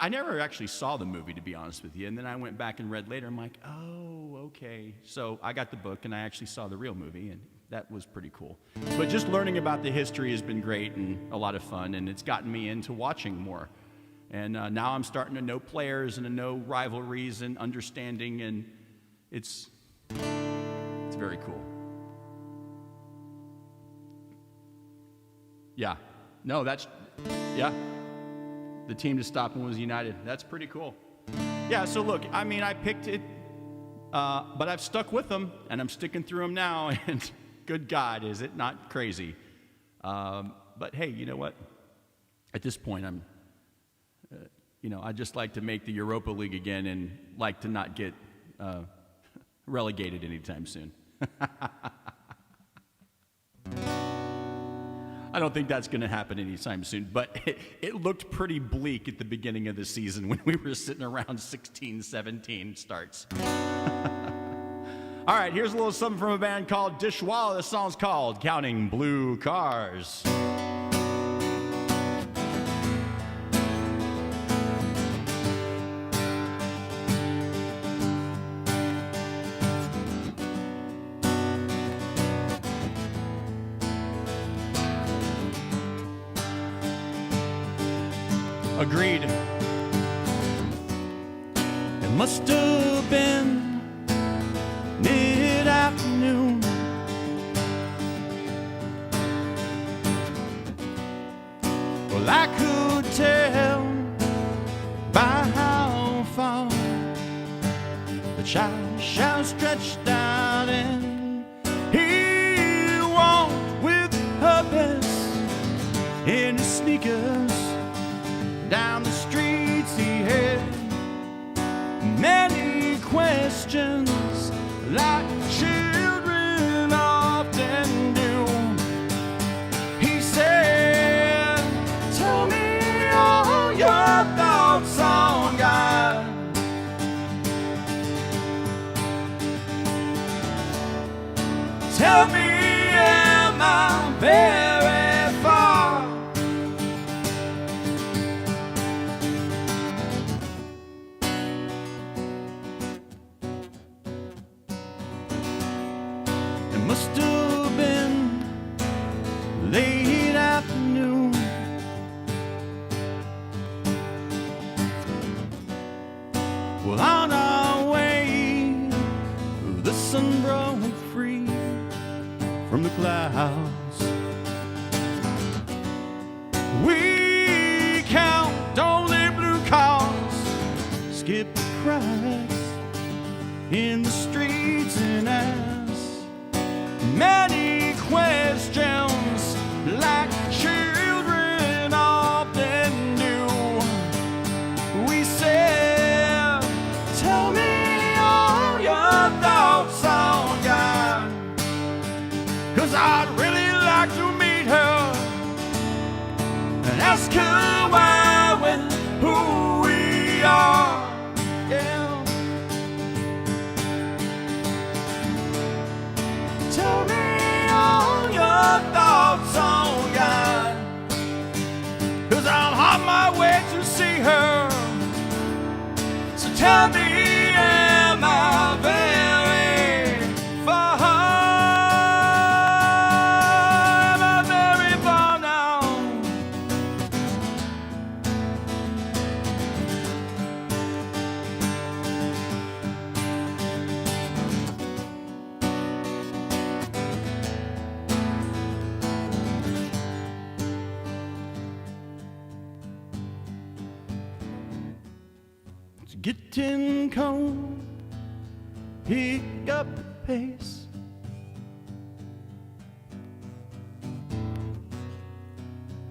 D: never actually saw the movie, to be honest with you. And then I went back and read later. I'm like, oh, okay. So I got the book and I actually saw the real movie, and that was pretty cool. But just learning about the history has been great and a lot of fun, and it's gotten me into watching more. And now I'm starting to know players and to know rivalries and understanding, and it's very cool. Yeah. No, yeah. The team to stop him was United. That's pretty cool. Yeah, so look, I picked it, but I've stuck with them, and I'm sticking through them now, and good God, is it not crazy? But hey, you know what? At this point, I'd just like to make the Europa League again and like to not get relegated anytime soon. I don't think that's going to happen anytime soon, but it looked pretty bleak at the beginning of the season when we were sitting around 16, 17 starts. All right, here's a little something from a band called Dishwalla. The song's called Counting Blue Cars. Agreed. It must have been mid-afternoon. Well, I could tell by how far the child shall stretched out, and he walked with her best in his sneakers. Down the streets he had many questions, like children often do. He said, tell me all your thoughts on God. Tell me, am I very far? Must have been late afternoon. Well, on our way, the sun broke free from the clouds. We count only blue cars, skip the cracks in the streets and ask many questions, like children often do. We said, tell me all your thoughts on God, 'cause I'd really like to meet her and ask her why we're who we are. Yeah. Tell me all your thoughts on God, 'cause I'm on my way to see her. So tell me, am I very far? Am I very far now? It's getting cold, pick up the pace.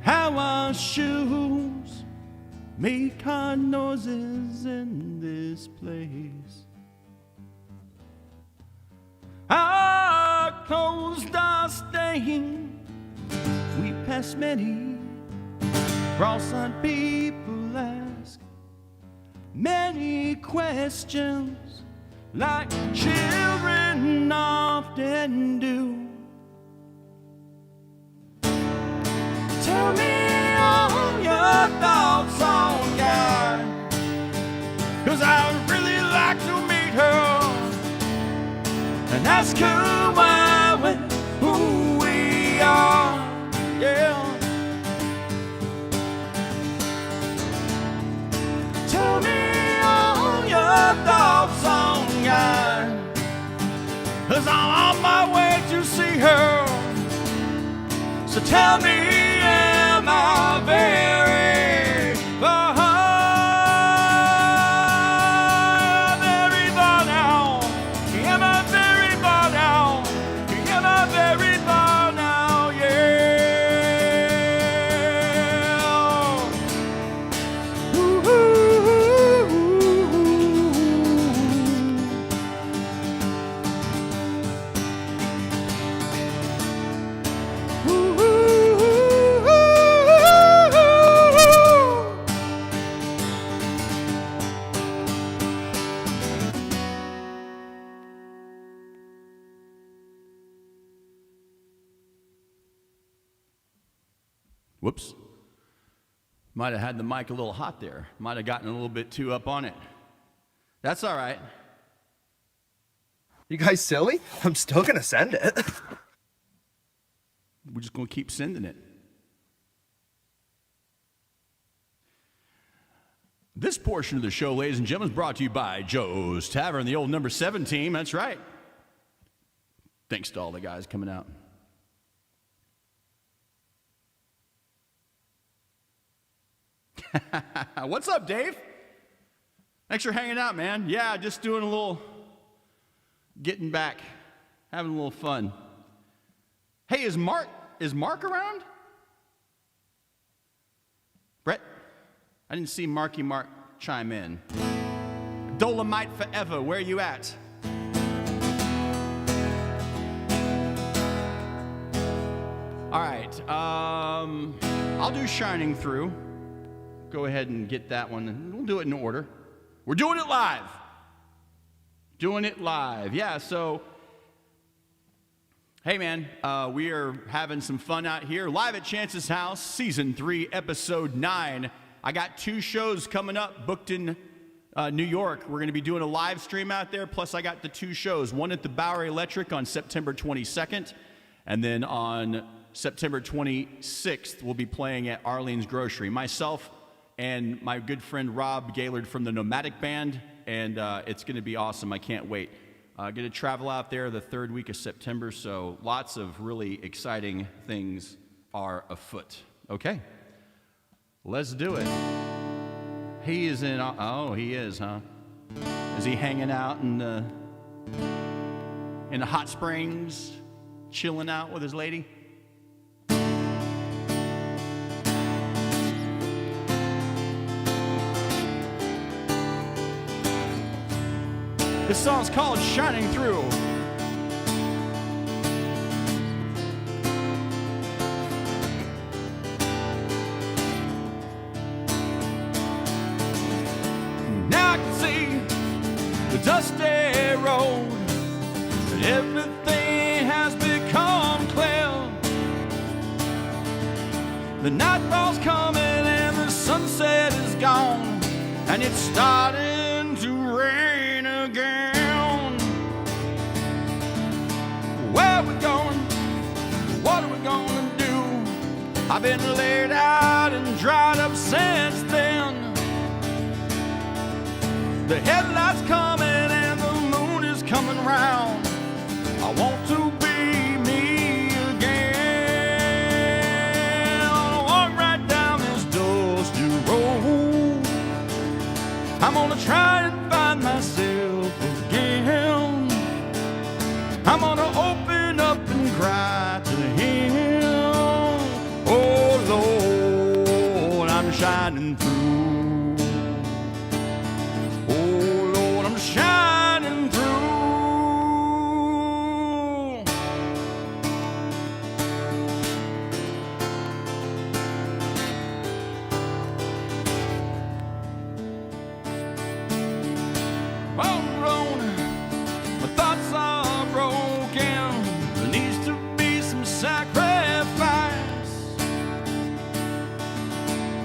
D: How our shoes make hard noises in this place. Our clothes are stained, we pass many cross-eyed people ask many questions, like children often do. Tell me all your thoughts on God, 'cause I'd really like to meet her and ask her why we're who we are. Yeah. Tell me all your thoughts on God, 'cause I'm on my way to see her. So tell me, am I very far? Very far now? Am I very far now? Am I very far now? Yeah. Ooh. Whoops. Might have had the mic a little hot there. Might have gotten a little bit too up on it. That's all right.
F: You guys silly? I'm still gonna send it.
D: We're just going to keep sending it. This portion of the show, ladies and gentlemen, is brought to you by Joe's Tavern, the old number 7 team. That's right. Thanks to all the guys coming out. What's up, Dave? Thanks for hanging out, man. Yeah, just doing a little getting back, having a little fun. Hey, is Mark around? Brett? I didn't see Marky Mark chime in. Dolomite forever, where you at? All right, I'll do Shining Through. Go ahead and get that one, and we'll do it in order. We're doing it live. Doing it live, yeah, so, hey man, we are having some fun out here. Live at Chance's house, Season 3, Episode 9. I got 2 shows coming up, booked in New York. We're going to be doing a live stream out there, plus I got the 2 shows. One at the Bowery Electric on September 22nd, and then on September 26th, we'll be playing at Arlene's Grocery. Myself and my good friend Rob Gaylord from the Nomadic Band, and it's going to be awesome. I can't wait. Going to travel out there the 3rd week of September, so lots of really exciting things are afoot. Okay, let's do it. He is in, oh, he is, huh? Is he hanging out in the hot springs, chilling out with his lady? This song's called Shining Through. Now I can see the dusty road, and everything has become clear. The nightfall's coming and the sunset is gone, and it's starting to rain again. Where are we going? What are we gonna do? I've been laid out and dried up since then. The headlights coming and the moon is coming round. I want to be me again. I'll walk right down this dusty road. I'm gonna try and find myself again. I'm gonna open up and cry to him. Oh Lord, I'm shining through. Oh Lord, I'm shining through. Oh Lord, my thoughts are broken. There needs to be some sacrifice.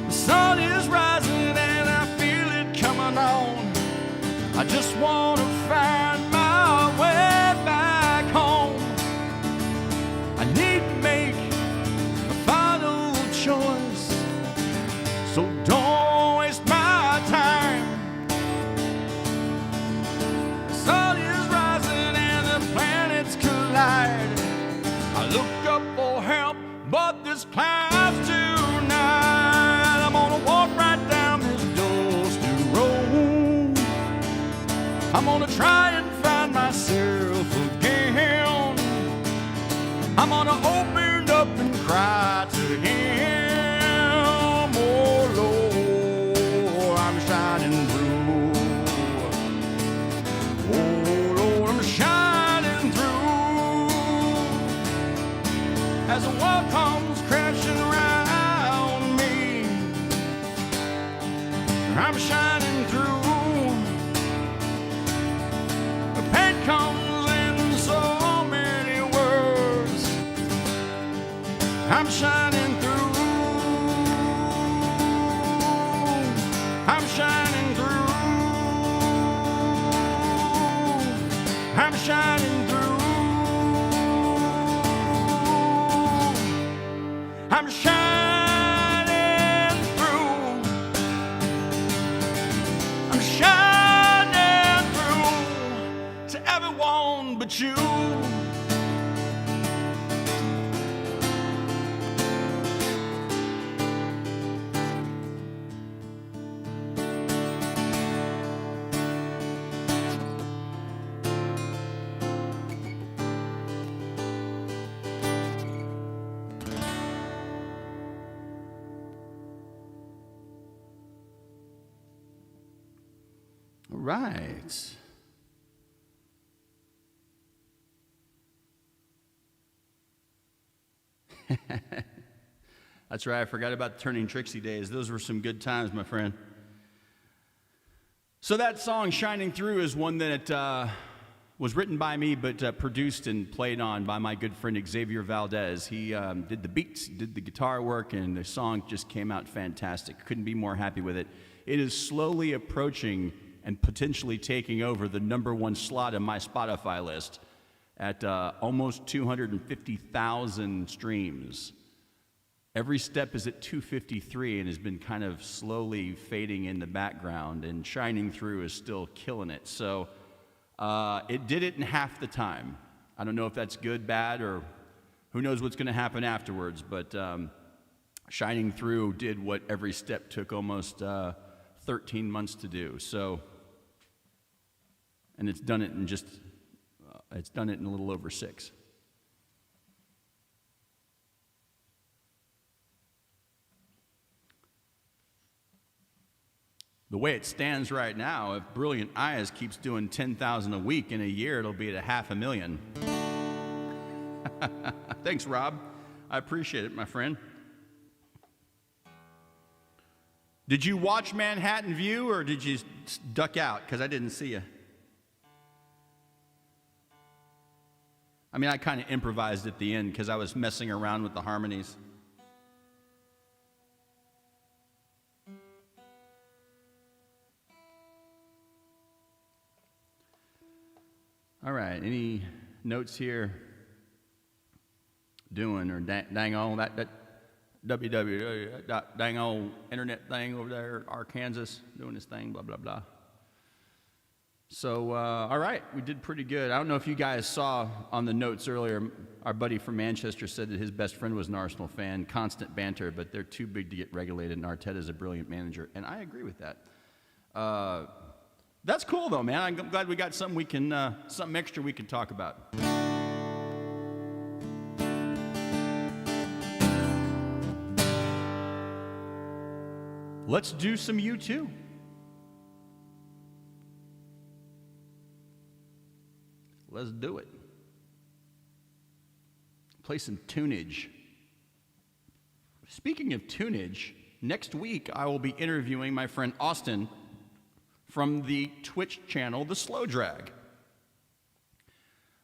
D: The sun is rising and I feel it coming on. I just want to find my way back home. I need to make a final choice, so don't waste my time. The sun is rising and the planets collide. I look up for help, but there's clouds tonight. I'm gonna walk right down this dusty road. I'm gonna try and find myself again. I'm gonna open up and cry to him. Oh Lord, I'm shining through. Oh Lord, I'm shining through. As the world comes crashing around me, I'm shining through. The pain comes in so many words. I'm shining through. everyone but you. All right. That's right, I forgot about the Turning Trixie days. Those were some good times, my friend. So that song, Shining Through, is one that was written by me, but produced and played on by my good friend Xavier Valdez. He did the beats, did the guitar work, and the song just came out fantastic. Couldn't be more happy with it. It is slowly approaching and potentially taking over the #1 slot on my Spotify list at almost 250,000 streams. Every step is at 253 and has been kind of slowly fading in the background, and Shining Through is still killing it. So it did it in half the time. I don't know if that's good, bad, or who knows what's going to happen afterwards, but Shining Through did what Every Step took almost 13 months to do. So, and it's done it in it's done it in a little over 6. The way it stands right now, if Brilliant Eyes keeps doing 10,000 a week in a year, it'll be at 500,000. Thanks, Rob. I appreciate it, my friend. Did you watch Manhattan View, or did you duck out? Because I didn't see you. I mean, I kind of improvised at the end because I was messing around with the harmonies. All right, any notes here? Doing or dang on that www. Dang old internet thing over there, Arkansas, doing this thing, blah, blah, blah. So, all right, we did pretty good. I don't know if you guys saw on the notes earlier, our buddy from Manchester said that his best friend was an Arsenal fan. Constant banter, but they're too big to get regulated, and Arteta's a brilliant manager, and I agree with that. That's cool, though, man. I'm glad we got something something extra we can talk about. Let's do some U2. Let's do it. Play some tunage. Speaking of tunage, next week I will be interviewing my friend Austin from the Twitch channel, The Slow Drag.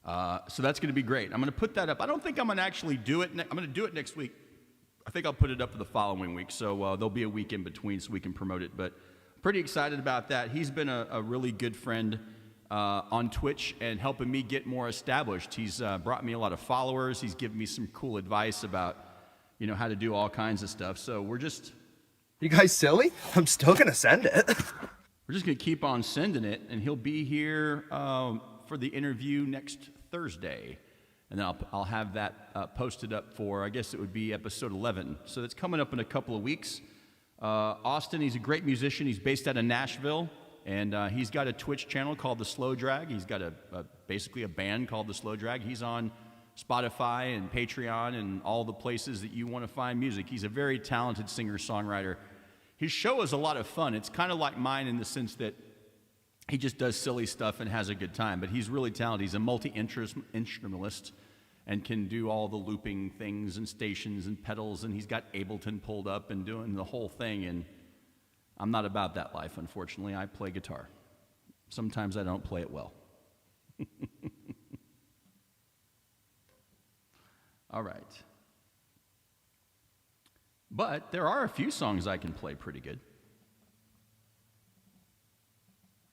D: So that's going to be great. I'm going to put that up. I don't think I'm going to actually do it. I'm going to do it next week. I think I'll put it up for the following week, so there'll be a week in between so we can promote it. But pretty excited about that. He's been a really good friend on Twitch and helping me get more established. He's brought me a lot of followers. He's given me some cool advice about, how to do all kinds of stuff. So we're just...
F: You guys silly? I'm still gonna send it.
D: We're just going to keep on sending it, and he'll be here for the interview next Thursday. And then I'll have that posted up for, I guess it would be episode 11. So that's coming up in a couple of weeks. Austin, he's a great musician. He's based out of Nashville, and he's got a Twitch channel called The Slow Drag. He's got basically a band called The Slow Drag. He's on Spotify and Patreon and all the places that you want to find music. He's a very talented singer-songwriter. His show is a lot of fun. It's kind of like mine in the sense that he just does silly stuff and has a good time, but he's really talented. He's a multi-instrumentalist and can do all the looping things and stations and pedals, and he's got Ableton pulled up and doing the whole thing, and I'm not about that life, unfortunately. I play guitar. Sometimes I don't play it well. All right. But there are a few songs I can play pretty good.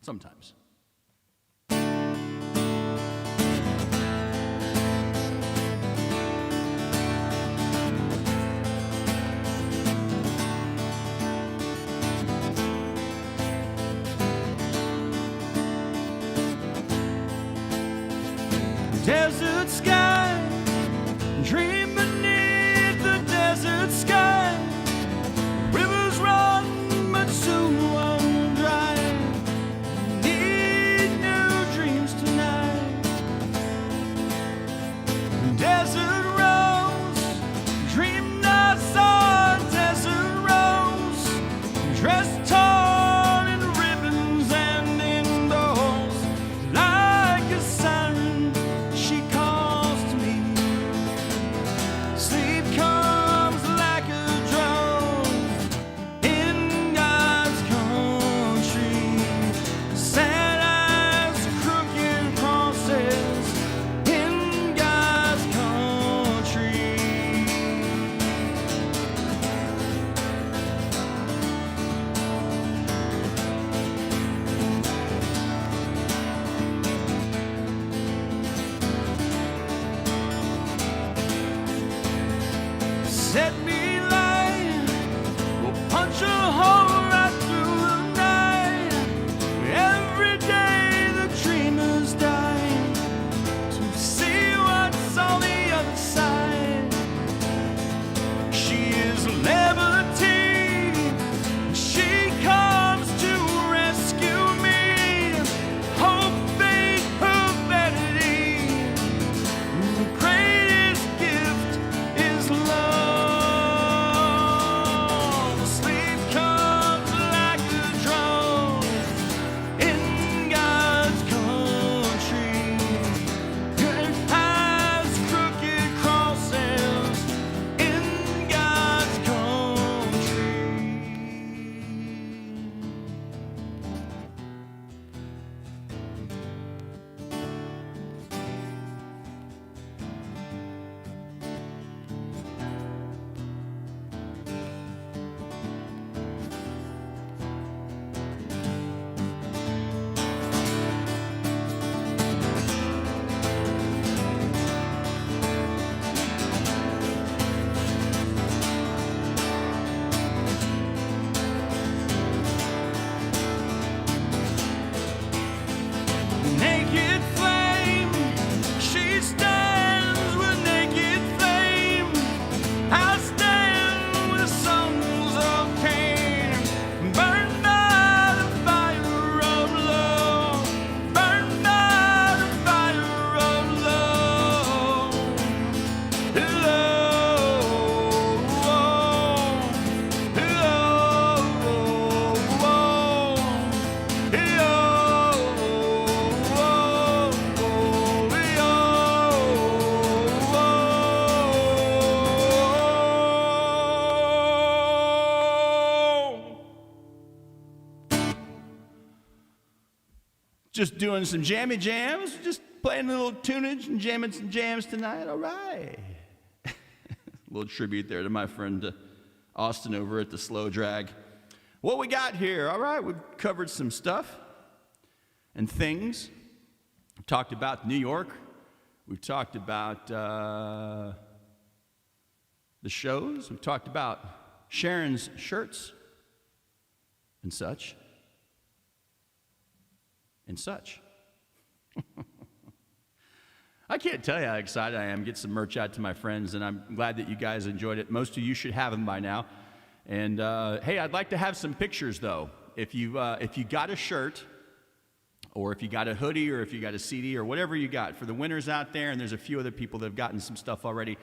D: Sometimes. desert sky, dream beneath the desert sky. Rivers run, but soon run dry. Need new dreams tonight. Desert rose, dreamed I saw a desert rose, dressed torn in ribbons and indoors. Like a siren, she calls to me. Sleep comes like a drone in God's country. Sad eyes, crooked crosses in God's country. Set me light, we'll punch a hole right through the night. Every day the dreamers die to see what's on the other side. She is liberty, she comes to rescue me. Hope, faith, humanity. The greatest gift is love. Sleep comes like a drone in God's country. Good paths, crooked crosses in God's country. Naked flame, she stands with naked flame. I stand with songs of pain, burned by the fire of love, burned by the fire of love. Just doing some jammy jams, just playing a little tunage and jamming some jams tonight. All right. A little tribute there to my friend Austin over at the Slow Drag. What we got here? All right, we've covered some stuff and things. We've talked about New York. We've talked about the shows. We've talked about Sharon's shirts and such. And such. I can't tell you how excited I am to get some merch out to my friends, and I'm glad that you guys enjoyed it. Most of you should have them by now. And hey, I'd like to have some pictures, though. If you got a shirt, or if you got a hoodie, or if you got a CD, or whatever you got, for the winners out there, and there's a few other people that have gotten some stuff already,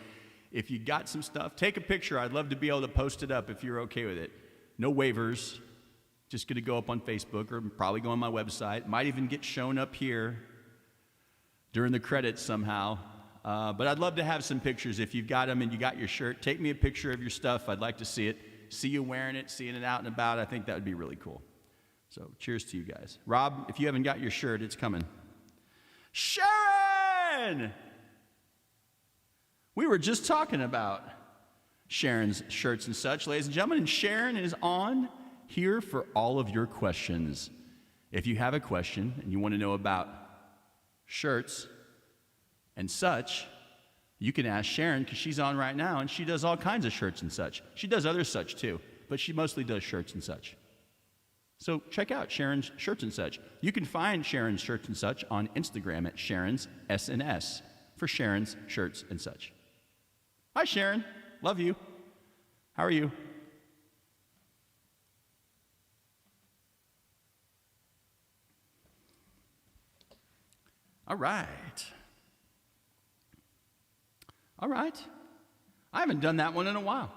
D: if you got some stuff, take a picture. I'd love to be able to post it up if you're okay with it. No waivers. Just going to go up on Facebook or probably go on my website. Might even get shown up here during the credits somehow. But I'd love to have some pictures. If you've got them and you got your shirt, take me a picture of your stuff. I'd like to see it. See you wearing it, seeing it out and about. I think that would be really cool. So cheers to you guys. Rob, if you haven't got your shirt, it's coming. Sharon! We were just talking about Sharon's shirts and such, ladies and gentlemen, and Sharon is on here for all of your questions. If you have a question and you want to know about shirts and such, you can ask Sharon, because she's on right now, and she does all kinds of shirts and such. She does other such too, but she mostly does shirts and such. So check out Sharon's Shirts and Such. You can find Sharon's Shirts and Such on Instagram at Sharon's S&S. for Sharon's shirts and such. Hi, Sharon. Love you. How are you? All right. All right. I haven't done that one in a while.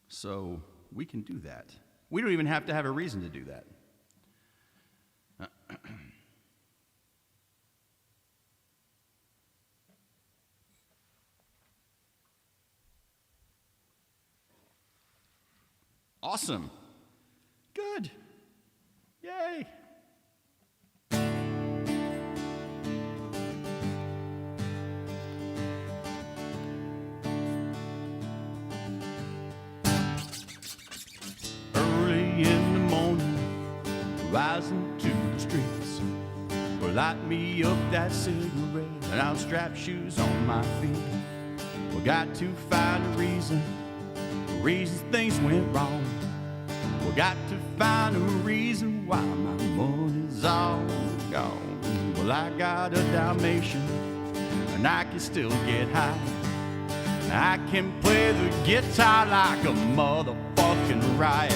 D: So we can do that. We don't even have to have a reason to do that. Awesome. Good. Yay. Early in the morning, rising to the streets, will light me up that cigarette, and I'll strap shoes on my feet. We got to find a reasons things went wrong. We got to find a reason why my money's all gone. Well, I got a Dalmatian, and I can still get high. I can play the guitar like a motherfucking riot.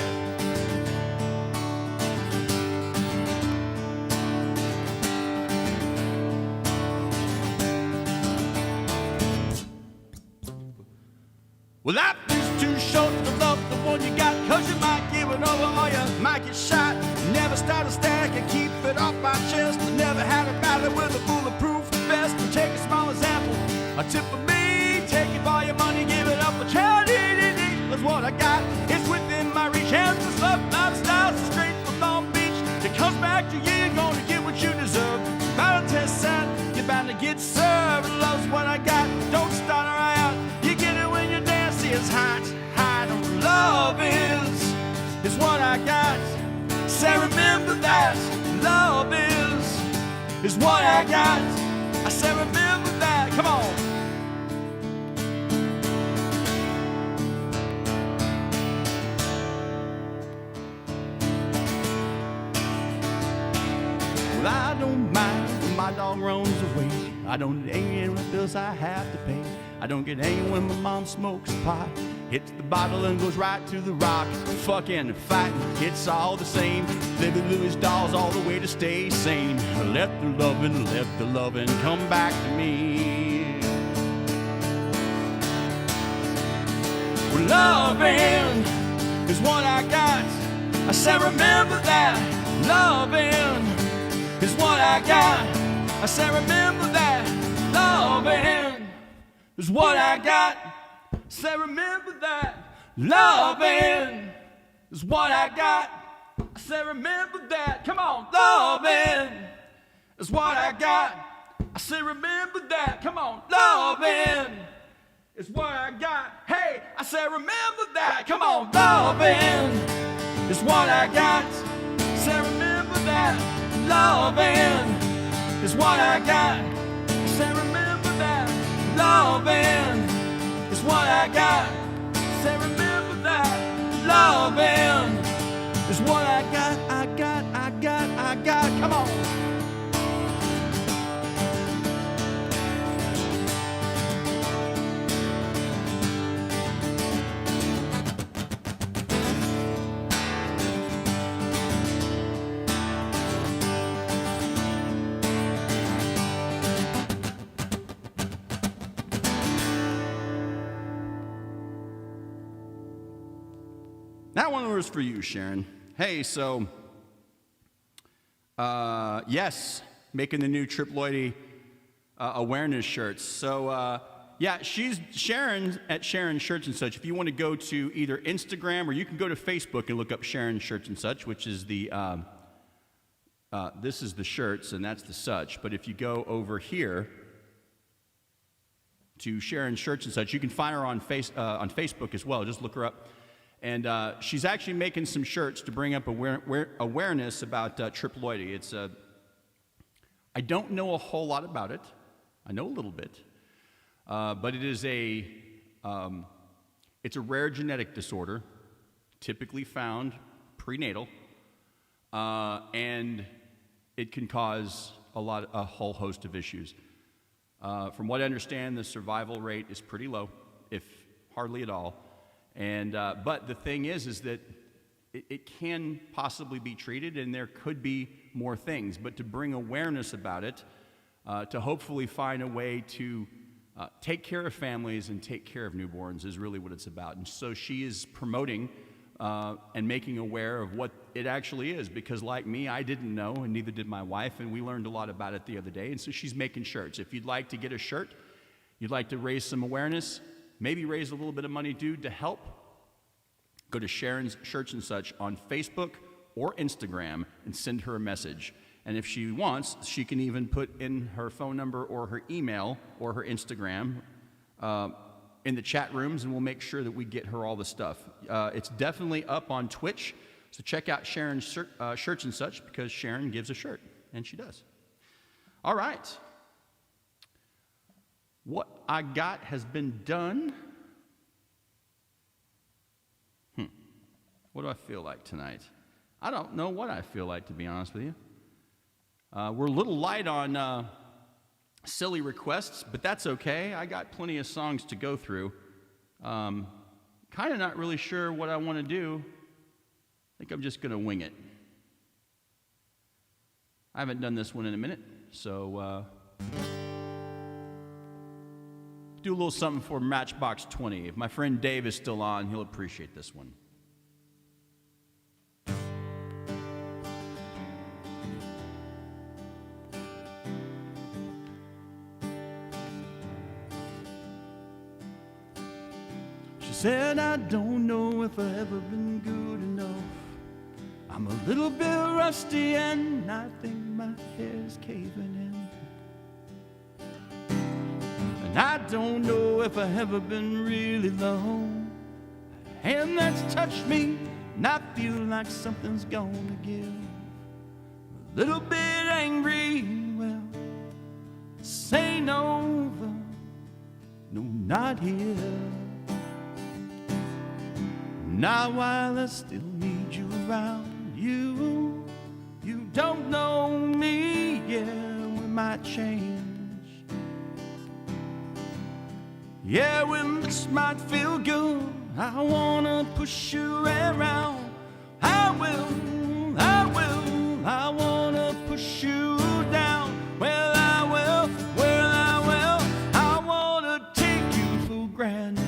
D: Well, life is too short to love the one you got, 'cause you might give it over or you might get shot. Never start a stack and keep it off my chest. Never had a battle with a bulletproof vest. And take a small example, a tip for me. Take it for your money, give it up for charity. That's what I got, it's within my reach. And this love lifestyle's straight from Long Beach. It comes back to you, you're gonna get what you deserve. Valentine's sign, you're bound to get served. Love's what I got, don't start a riot. You get it when you dance, it's hot, hot. Love is what I got. Say remember that. Love is what I got. I say remember that. Come on. Well, I don't mind when my dog roams away. I don't get angry when bills I have to pay. I don't get angry when my mom smokes pot, hits the bottle and goes right to the rock. Fucking fighting, it's all the same. Living Louis dolls all the way to stay sane. Let the lovin' come back to me. Well, loving is what I got. I said remember that. Loving is what I got. I said remember that. Loving is what I got. Say remember that. Loving is what I got. Say remember that. Come on. Loving is what I got. I say remember that. Come on. Loving is what I got. Hey, I say remember that. Come on. Loving is what I got. Say remember that. Loving is what I got. Say remember that. Loving is what I got. Say remember that. Loving is what I got. I got. Come on. That one was for you, Sharon. Hey, so, yes, making the new Triploidy awareness shirts. So, yeah, she's Sharon at Sharon Shirts and Such. If you want to go to either Instagram or you can go to Facebook and look up Sharon Shirts and Such, which is the, this is the shirts and that's the such. But if you go over here to Sharon Shirts and Such, you can find her on Facebook as well. Just look her up. And she's actually making some shirts to bring up awareness about Triploidy. It's I don't know a whole lot about it. I know a little bit, but it is it's a rare genetic disorder, typically found prenatal, and it can cause a whole host of issues. From what I understand, the survival rate is pretty low, if hardly at all. And but the thing is that it can possibly be treated, and there could be more things. But to bring awareness about it, to hopefully find a way to take care of families and take care of newborns is really what it's about. And so she is promoting and making aware of what it actually is, because like me, I didn't know, and neither did my wife, and we learned a lot about it the other day. And so she's making shirts. If you'd like to get a shirt, you'd like to raise some awareness, maybe raise a little bit of money to help, go to Sharon's Shirts and Such on Facebook or Instagram and send her a message. And if she wants, she can even put in her phone number or her email or her Instagram in the chat rooms, and we'll make sure that we get her all the stuff. It's definitely up on Twitch, so check out Sharon's Shirts and Such, because Sharon gives a shirt, and she does. All right. What I got has been done. What do I feel like tonight? I don't know what I feel like, to be honest with you. We're a little light on silly requests, but that's okay. I got plenty of songs to go through. Kind of not really sure what I want to do. I think I'm just going to wing it. I haven't done this one in a minute, so do a little something for Matchbox 20. If my friend Dave is still on, he'll appreciate this one. Said I don't know if I've ever been good enough. I'm a little bit rusty and I think my hair's caving in. And I don't know if I've ever been really low. A hand that's touched me and I feel like something's gonna give. A little bit angry, well, this ain't over. No, not here. Now while I still need you around, you don't know me, yeah, we might change. Yeah, well, this might feel good, I wanna push you around. I wanna push you down. Well, I will, I wanna take you for granted.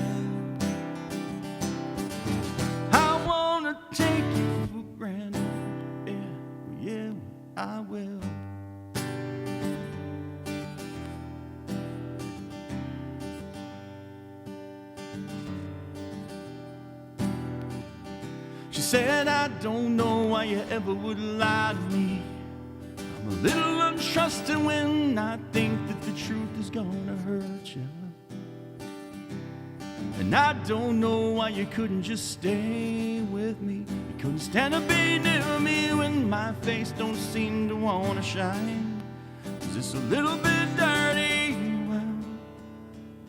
D: Take you for granted, yeah, I will. She said, I don't know why you ever would lie to me. I'm a little untrusting when I think that the truth is gonna hurt you. And I don't know why you couldn't just stay with me. You couldn't stand to be near me when my face don't seem to wanna shine. Is this a little bit dirty? Well,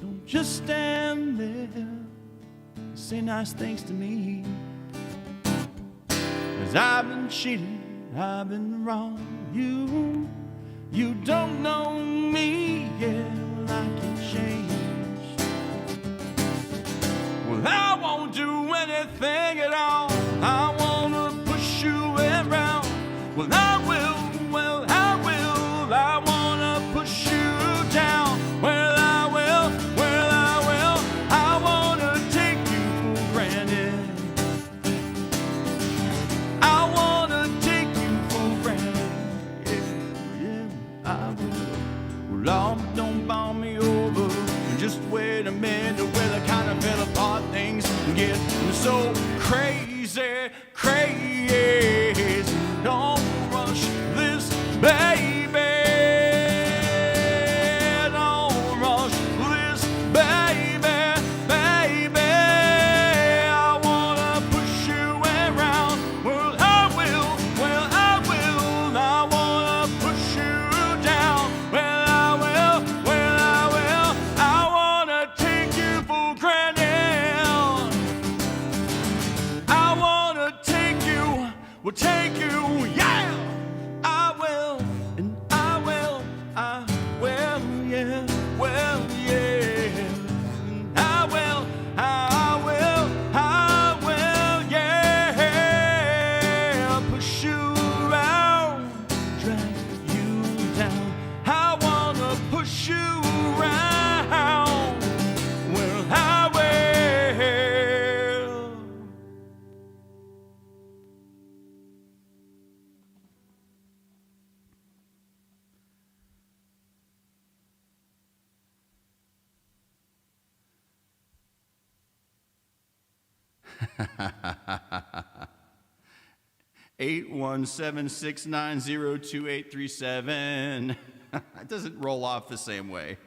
D: don't just stand there and say nice things to me. 'Cause I've been cheated, I've been wrong. You don't know me, yeah, well I can change. Well, I won't do anything at all. I wanna push you around. Well, I wanna push you down. Well, I will. I wanna take you for granted. I wanna take you for granted. Yeah, I will. Well, Lord, don't bomb me over. Just wait a minute, well, I kind of fell apart. Things get so crazy. Don't rush this, baby. Don't rush this, baby. I wanna push you around. Well, I will. I wanna push you down. Well, I will. I wanna take you for granted. I wanna take you, yeah. I will, yeah. down. I wanna push you around. Well, I will. Eight 817-690-2837. It doesn't roll off the same way.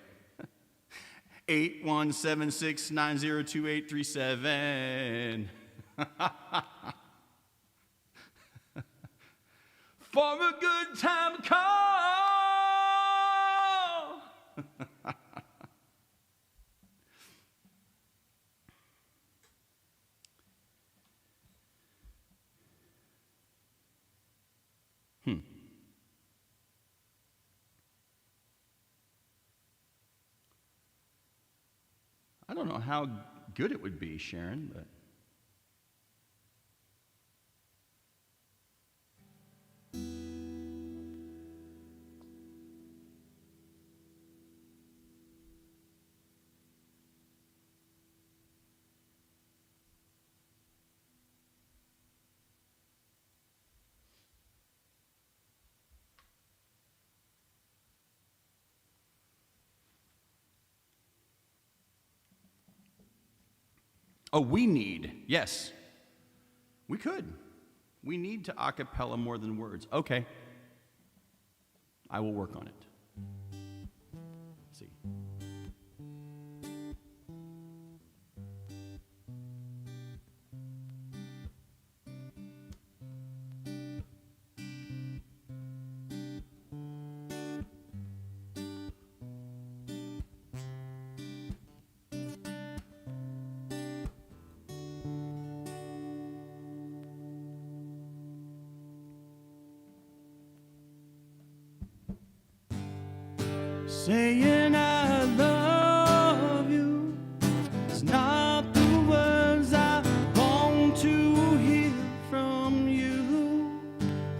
D: 817-690-2837. For a good time call. I don't know how good it would be, Sharon, but oh, we need, yes, we could. We need to a cappella more than words. Okay, I will work on it. Let's see. Saying I love you is not the words I want to hear from you.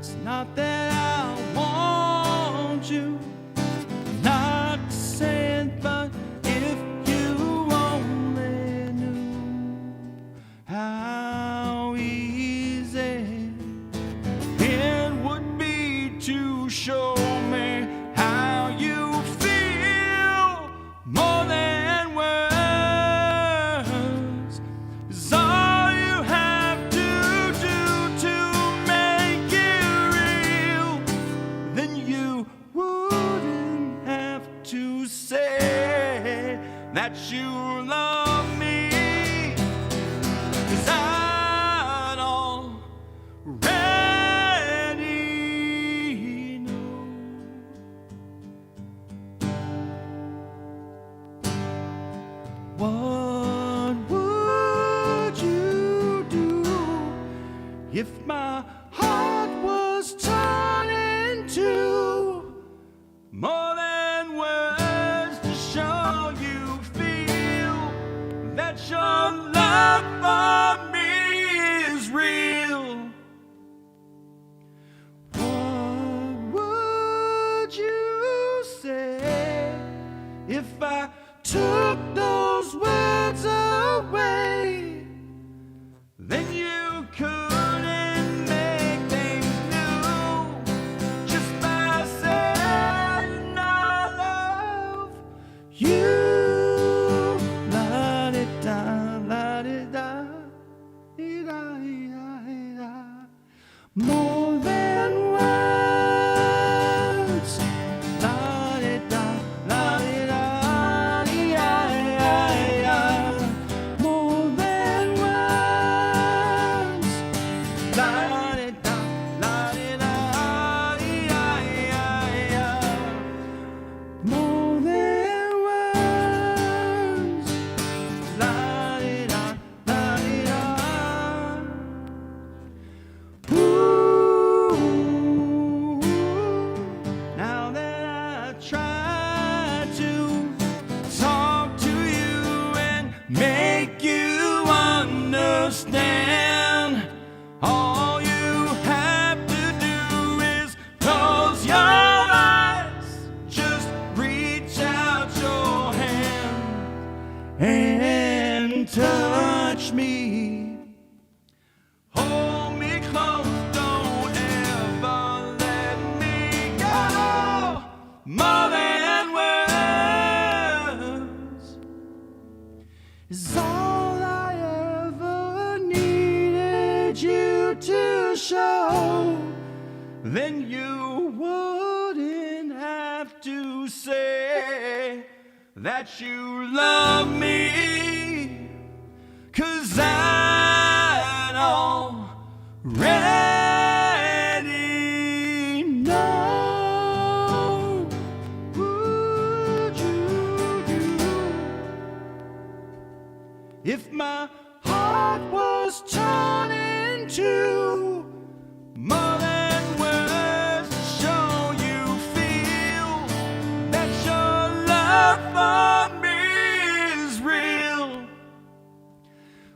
D: It's not that I want you not to say it, but if you only knew how easy it would be to show me how you feel more than words. 'Cause all you have to do to make it real, then you wouldn't have to say that you love me. 'Cause I'd already know. What would you do if my heart was torn into more than words to show you feel that your love for me is real? What would you say if I took those words away? Then you couldn't make things new just by saying I love you. La-di-da, la-di-da, ee-da-ee-da-ee-da. More than words. La-di-da, la-di-da, ee-da-ee-da. you say that you love me, 'cause I already know. Would you do if my heart was torn into more than words to show you feel that your love for me is real?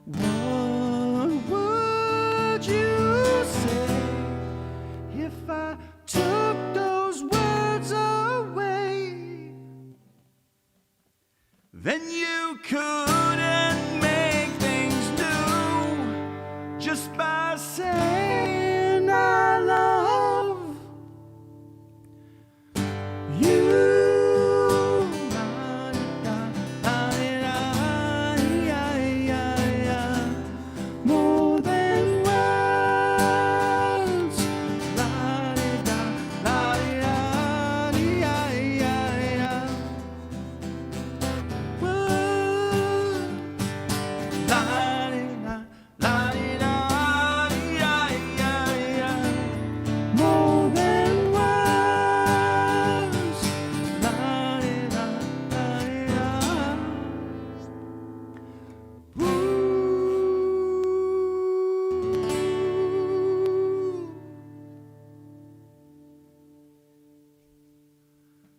D: What would you say if I took those words away? Then you couldn't make things new just by saying I love you. More than words. More than words.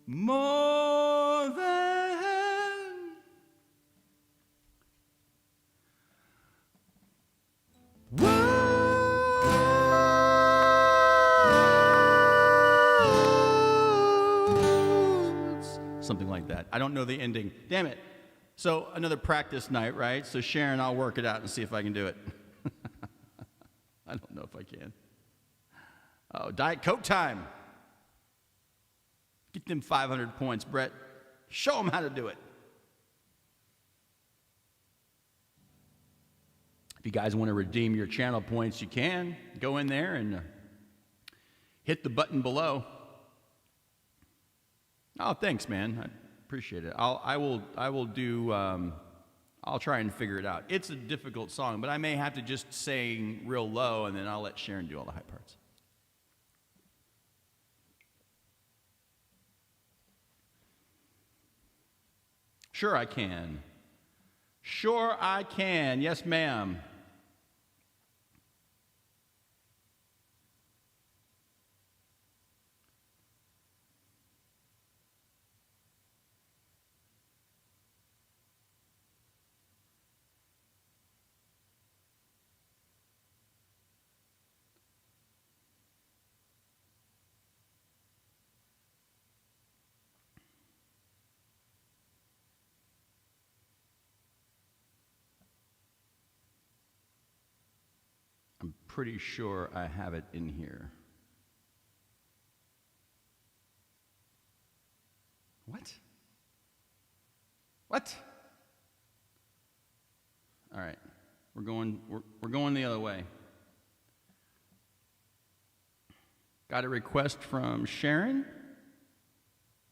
D: More than words. Something like that. I don't know the ending. Damn it. So another practice night, right? So Sharon, I'll work it out and see if I can do it. I don't know if I can. Oh, Diet Coke time. Get them 500 points, Brett. Show them how to do it. If you guys want to redeem your channel points, you can. Go in there and hit the button below. Oh, thanks, man. I appreciate it. I'll try and figure it out. It's a difficult song, but I may have to just sing real low, and then I'll let Sharon do all the high parts. Sure I can. Sure I can. Yes, ma'am. I'm pretty sure I have it in here. What? What? All right. We're going the other way. Got a request from Sharon.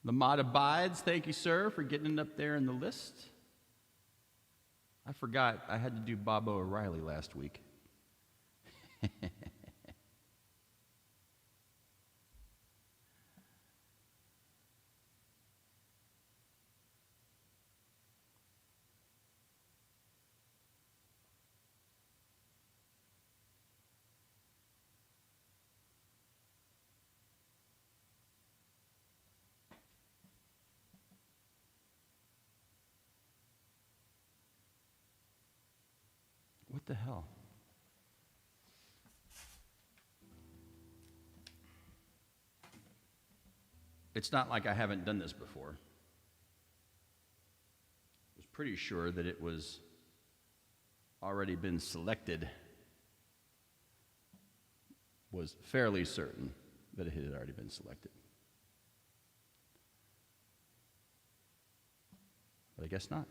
D: The mod abides. Thank you, sir, for getting it up there in the list. I forgot I had to do Bobo O'Reilly last week. What the hell? It's not like I haven't done this before. I was pretty sure that it was already been selected. Was fairly certain that it had already been selected. But I guess not.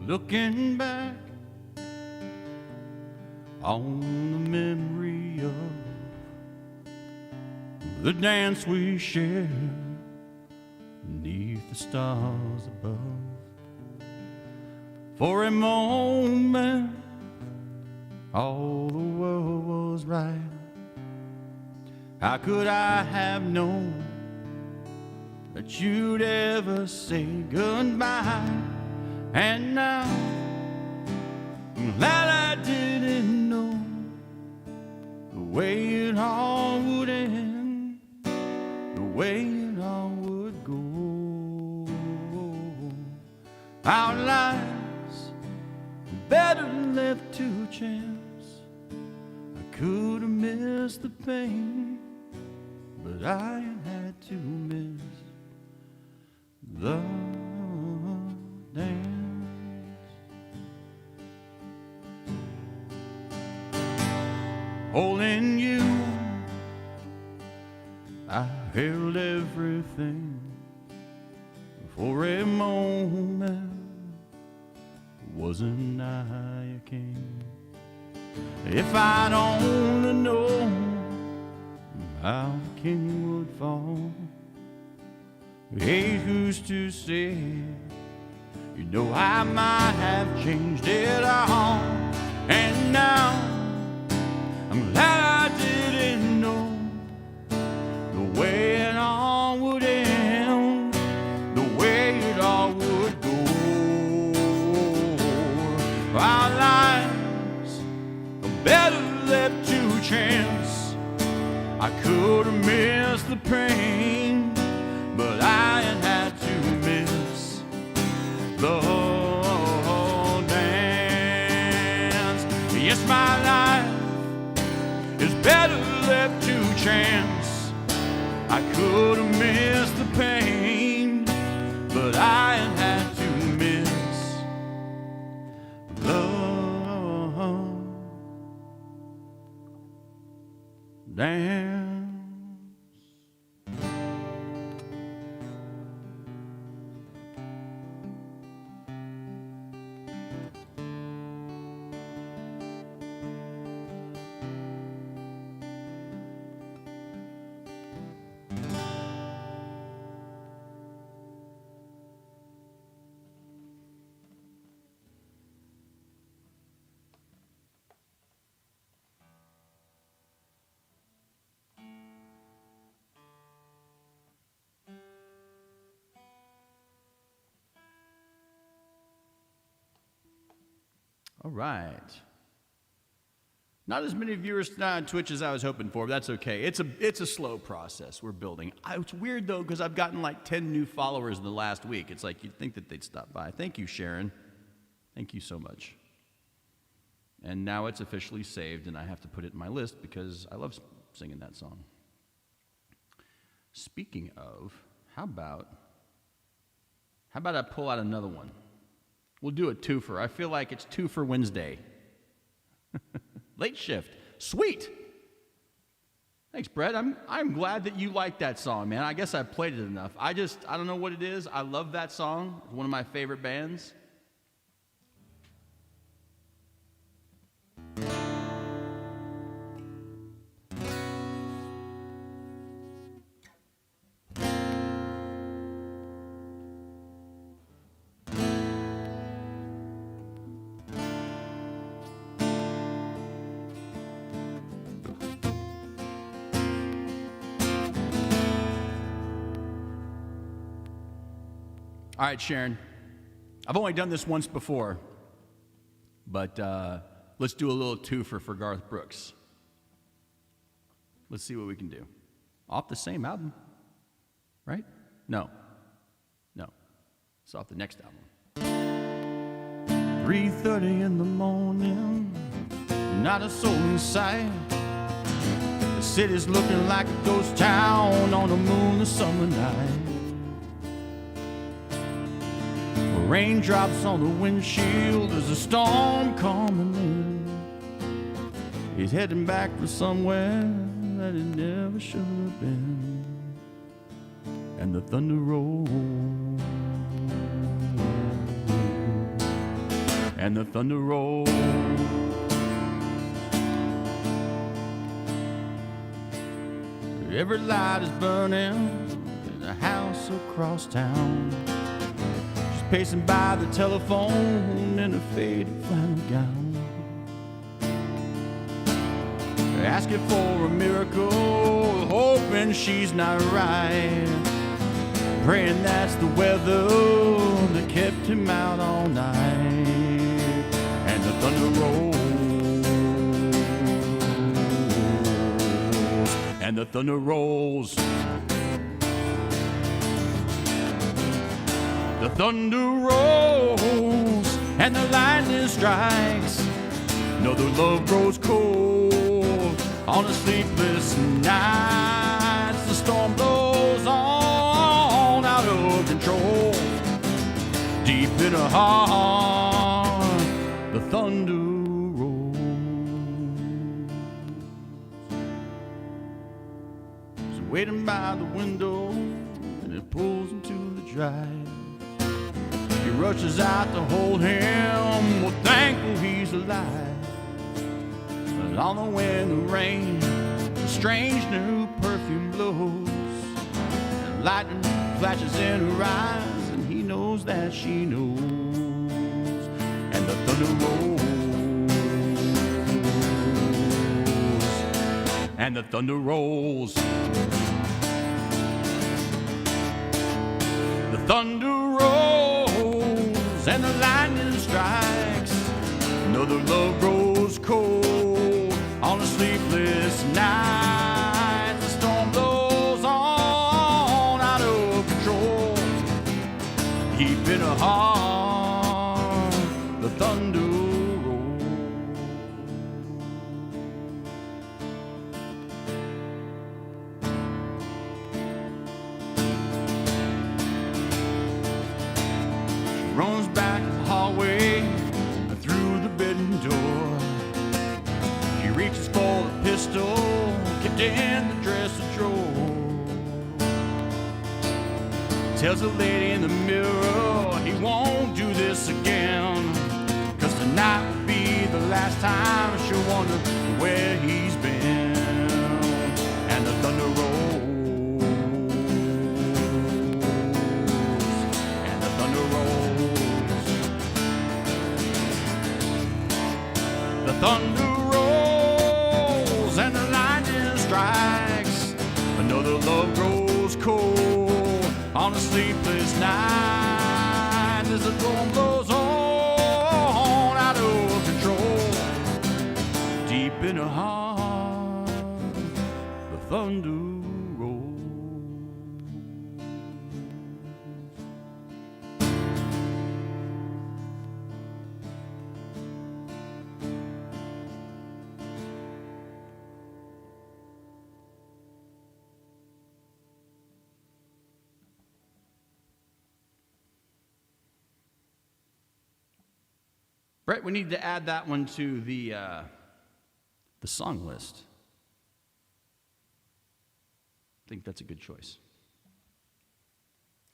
D: looking back on the memory of the dance we shared beneath the stars above. For a moment, all the world was right. How could I have known that you'd ever say goodbye? And now, I'm glad I didn't know the way it all would end, the way it all would go. Our lives were better left to chance. I could have missed the pain, but I had to miss the dance. Holding you, I held everything. For a moment, wasn't I a king? If I'd only known how the king would fall, hey, who's to say? You know I might have changed it all. And now I'm glad I didn't know the way it all would end, the way it all would go. Our lives are better left to chance. I could have missed the pain, but I had to miss the whole dance. Yes, my life is better left to chance. I could have missed the pain, but I had to miss the dance. All right. Not as many viewers tonight on Twitch as I was hoping for, but that's okay. It's a slow process we're building. It's weird, though, because I've gotten like 10 new followers in the last week. It's like you'd think that they'd stop by. Thank you, Sharon. Thank you so much. And now it's officially saved, and I have to put it in my list because I love singing that song. Speaking of, how about I pull out another one? We'll do a twofer. I feel like it's two for Wednesday. Late shift. Sweet. Thanks, Brett. I'm glad that you like that song, man. I guess I've played it enough. I don't know what it is. I love that song. It's one of my favorite bands. All right, Sharon. I've only done this once before, but let's do a little twofer for Garth Brooks. Let's see what we can do. Off the same album, right? No. It's off the next album. 3:30 in the morning, not a soul in sight. The city's looking like a ghost town on a moonless summer night. Raindrops on the windshield, there's a storm coming in. He's heading back for somewhere that he never should have been. And the thunder rolls. and the thunder rolls. Every light is burning in a house across town. She's pacing by the telephone in a faded flannel gown. Asking for a miracle, hoping she's not right. Praying that's the weather that kept him out all night. And the thunder rolls, and the thunder rolls. The thunder rolls, and the lightning strikes. No, the love grows cold on a sleepless night. The storm blows on out of control. Deep in her heart, the thunder rolls. She's waiting by the window, and it pulls him to the drive. He rushes out to hold him, well, thankful he's alive. But on the wind and rain, a strange new perfume blows. And lightning flashes in her eyes, and he knows that she knows. And the thunder rolls, and the thunder rolls. The thunder rolls, and the lightning strikes. Another love grows cold on a sleepless night. The storm blows on out of control. Deep in her heart, the thunder rolls. She runs back the hallway through the bedroom door. She reaches for the pistol kept in the dresser drawer. Tells the lady in the mirror he won't do this again, 'cause tonight will be the last time she'll wonder where he's been. And the thunder rolls, and the thunder rolls. The thunder rolls, and the lightning strikes. Another love grows cold on a sleepless night. As the storm blows on out of control. Deep in her heart, the thunder rolls. Brett, we need to add that one to the song list. I think that's a good choice.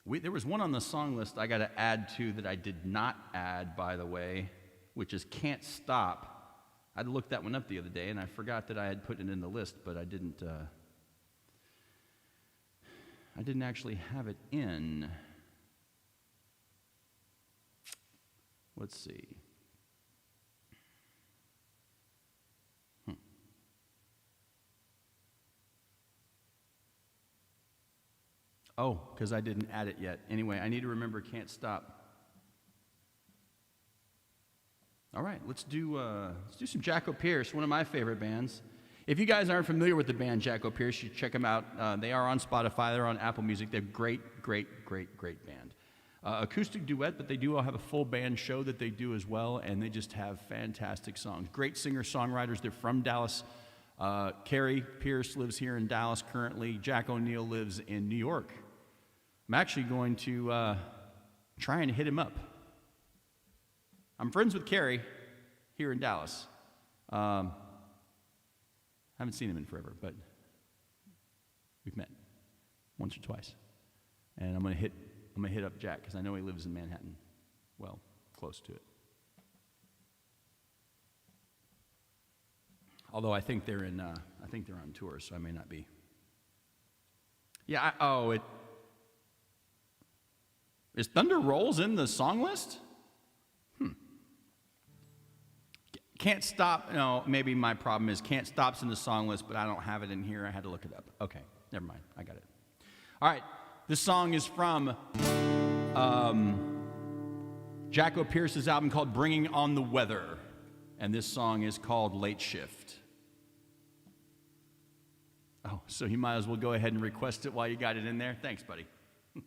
D: There was one on the song list I got to add to that I did not add, by the way, which is Can't Stop. I looked that one up the other day, and I forgot that I had put it in the list, but I didn't actually have it in. Let's see. Oh, because I didn't add it yet. Anyway, I need to remember Can't Stop. All right, let's do some Jacko Pierce, one of my favorite bands. If you guys aren't familiar with the band Jacko Pierce, you should check them out. They are on Spotify. They're on Apple Music. They're great band. Acoustic duet, but they do all have a full band show that they do as well, and they just have fantastic songs. Great singer-songwriters. They're from Dallas. Carrie Pierce lives here in Dallas currently. Jack O'Neill lives in New York. I'm actually going to try and hit him up. I'm friends with Carrie here in Dallas. Haven't seen him in forever, but we've met once or twice. And I'm gonna hit up Jack because I know he lives in Manhattan. Well, close to it. Although I think they're on tour, so I may not be. Yeah. Is Thunder Rolls in the song list? Can't Stop. No, maybe my problem is Can't Stop's in the song list, but I don't have it in here. I had to look it up. Okay, never mind. I got it. All right. This song is from Jacko Pierce's album called Bringing on the Weather. And this song is called Late Shift. Oh, so you might as well go ahead and request it while you got it in there. Thanks, buddy. And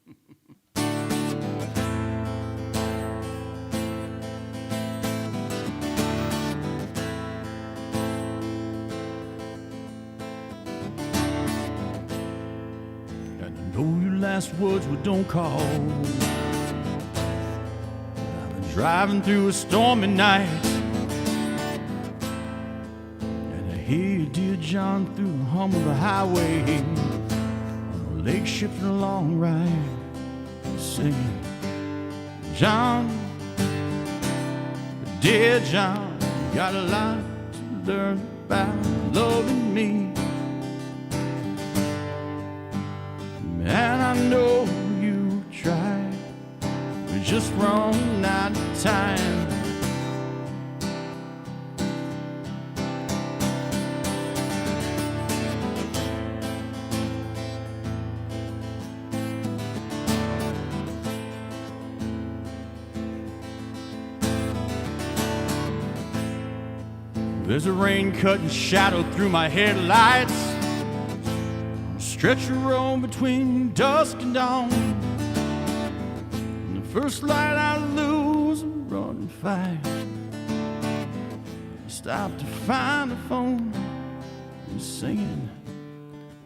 D: I know your last words were don't call. I've been driving through a stormy night. Hey, dear John, through the hum of the highway, on the lake shifting along right, singing, John, dear John, you got a lot to learn about loving me. And I know you tried, but just run out of time. There's a rain-cutting shadow through my headlights, stretch a road between dusk and dawn. And the first light I lose, I run and fight. I stop to find the phone and singing,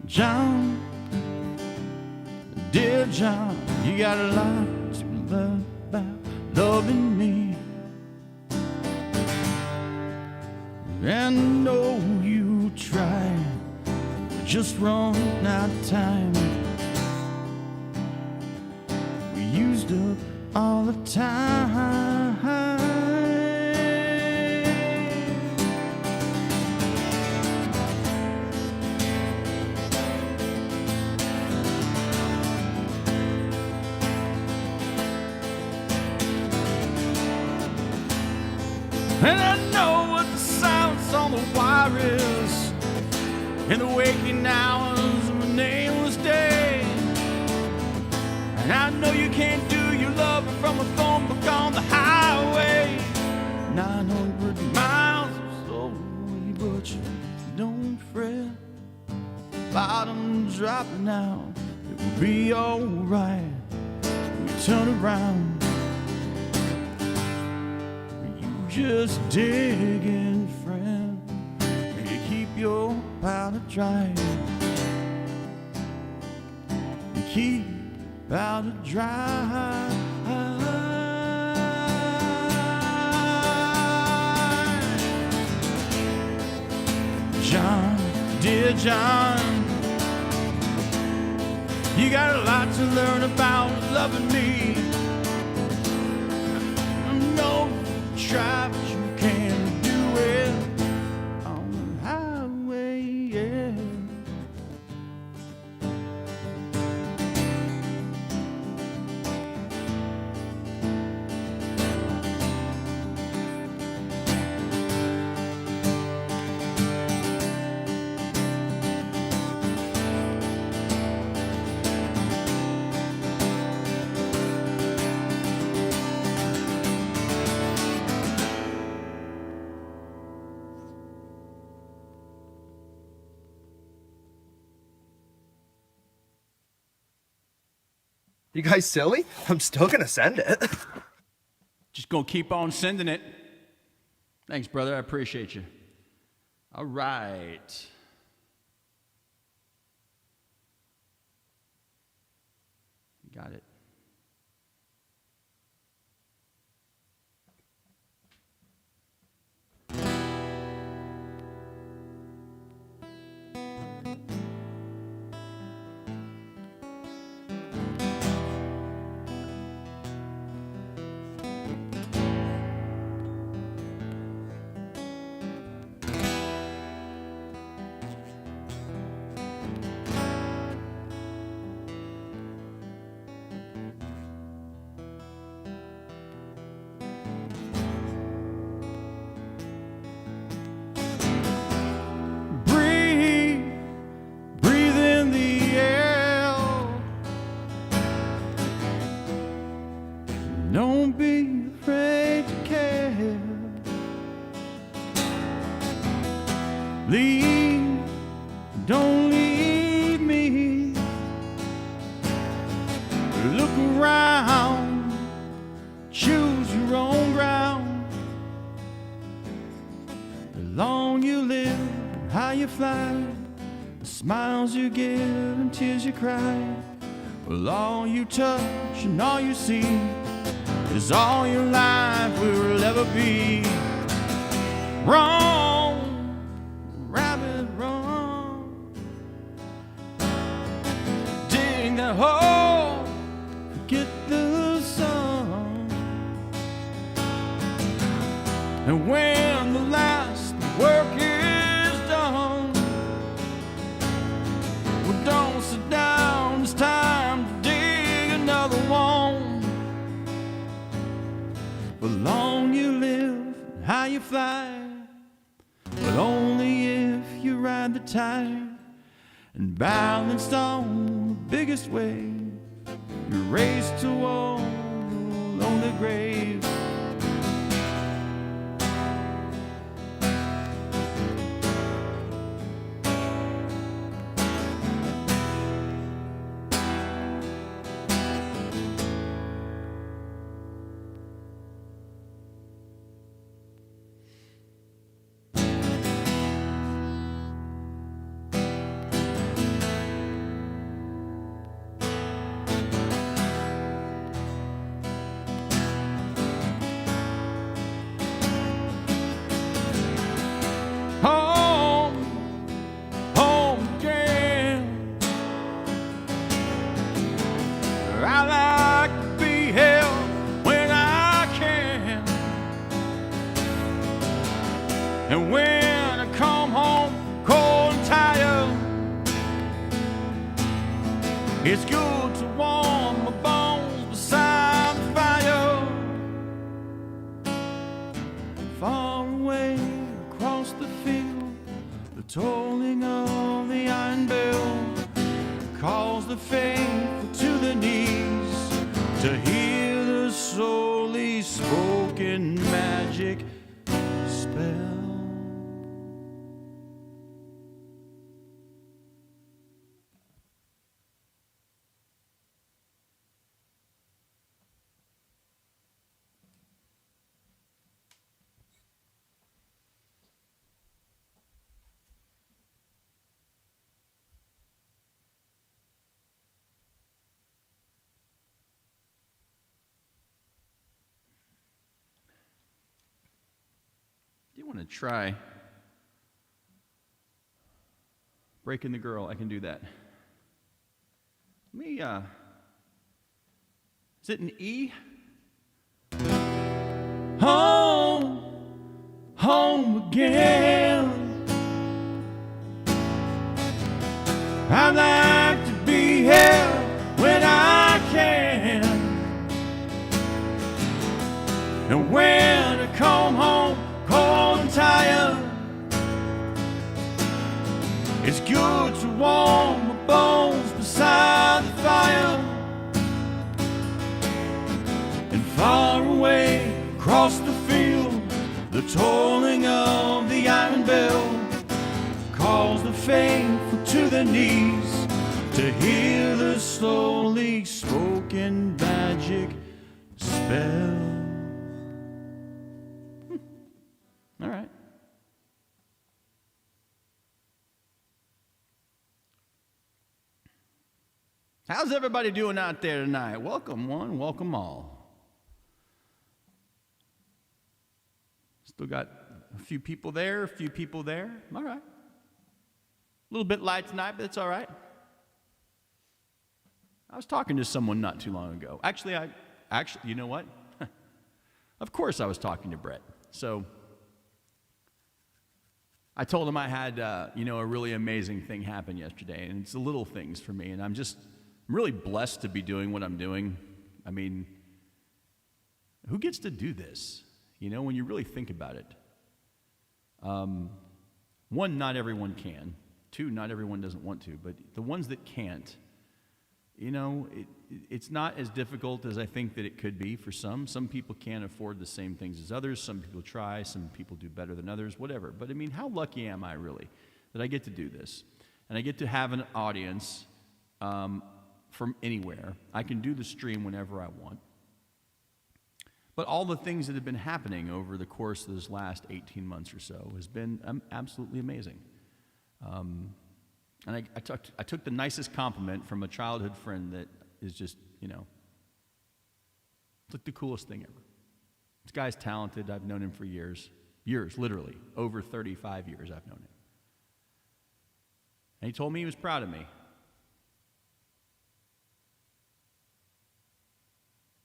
D: John, dear John, you got a lot to learn about loving me. And know you tried, but just run out of time. We used up all the time. And I know what the silence on the wire is, in the waking hours of a nameless day. And I know you can't do your loving from a phone book on the highway. 900 miles or so away, but you don't fret. Bottom dropping out, it will be alright. We turn around. Just digging, friend, and you keep your powder dry. You keep powder dry. John, dear John, you got a lot to learn about loving me. I know try, but you can't do it on the highway, yeah.
F: You guys silly? I'm still gonna send it.
D: Just gonna keep on sending it. Thanks, brother. I appreciate you. All right. Got it. Leave, don't leave me. Look around, choose your own ground. The long you live, how you fly, the smiles you give and tears you cry. Well, all you touch and all you see is all your life will ever be. Wrong, rabbit, wrong. Dig that hole, forget the sun. And when the last work is done, well, don't sit down, it's time to dig another one. The long you live, how you fly, but only if you ride the tide and balanced on the biggest wave, you race toward a lonely grave. And when I come home cold and tired, it's good to warm my bones beside the fire. Far away across the field, the tolling of the iron bell calls the faithful to the knees to hear the slowly spoken magic spell. Do you want to try breaking the girl? I can do that. Let me, is it an E? Home, home again. I'd like to be here when I can. And when I come home cold and tired, it's good to warm my bones beside the fire. And far away across the field, the tolling of the iron bell calls the faithful to their knees to hear the slowly spoken magic spell. All right. How's everybody doing out there tonight? Welcome one, welcome all. Still got a few people there, a few people there. All right. A little bit light tonight, but it's all right. I was talking to someone not too long ago. Actually, you know what? Of course I was talking to Brett. So I told him I had, a really amazing thing happen yesterday, and it's the little things for me, and I'm really blessed to be doing what I'm doing. I mean, who gets to do this? When you really think about it. One, not everyone can. Two, not everyone doesn't want to, but the ones that can't, you know, it's not as difficult as I think that it could be for some. Some people can't afford the same things as others. Some people try. Some people do better than others, whatever. But I mean, how lucky am I really that I get to do this? And I get to have an audience from anywhere. I can do the stream whenever I want. But all the things that have been happening over the course of this last 18 months or so has been absolutely amazing. And I took the nicest compliment from a childhood friend that is just, you know, it's like the coolest thing ever. This guy's talented. I've known him for years. Years, literally. Over 35 years I've known him. And he told me he was proud of me. And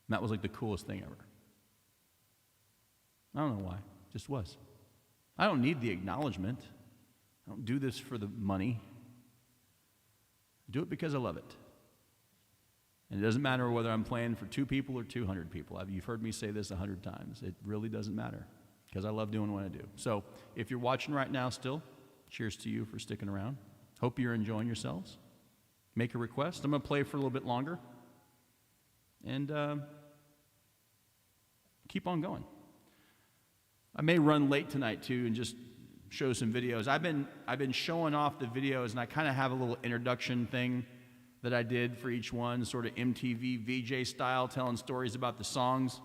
D: that was like the coolest thing ever. I don't know why. It just was. I don't need the acknowledgement. I don't do this for the money. I do it because I love it. And it doesn't matter whether I'm playing for 2 people or 200 people. You've heard me say this 100 times. It really doesn't matter because I love doing what I do. So if you're watching right now still, cheers to you for sticking around. Hope you're enjoying yourselves. Make a request. I'm going to play for a little bit longer. And keep on going. I may run late tonight too and just show some videos. I've been showing off the videos, and I kind of have a little introduction thing that I did for each one, sort of MTV VJ style, telling stories about the songs.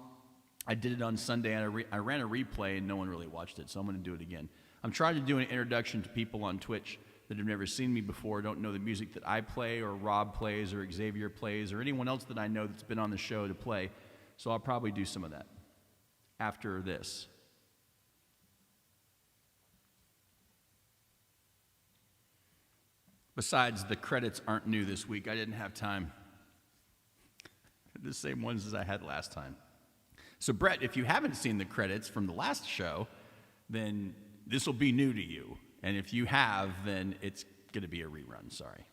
D: I did it on Sunday, and I ran a replay, and no one really watched it, so I'm going to do it again. I'm trying to do an introduction to people on Twitch that have never seen me before, don't know the music that I play, or Rob plays, or Xavier plays, or anyone else that I know that's been on the show to play. So I'll probably do some of that after this. Besides, the credits aren't new this week. I didn't have time. The same ones as I had last time. So, Brett, if you haven't seen the credits from the last show, then this will be new to you. And if you have, then it's going to be a rerun. Sorry.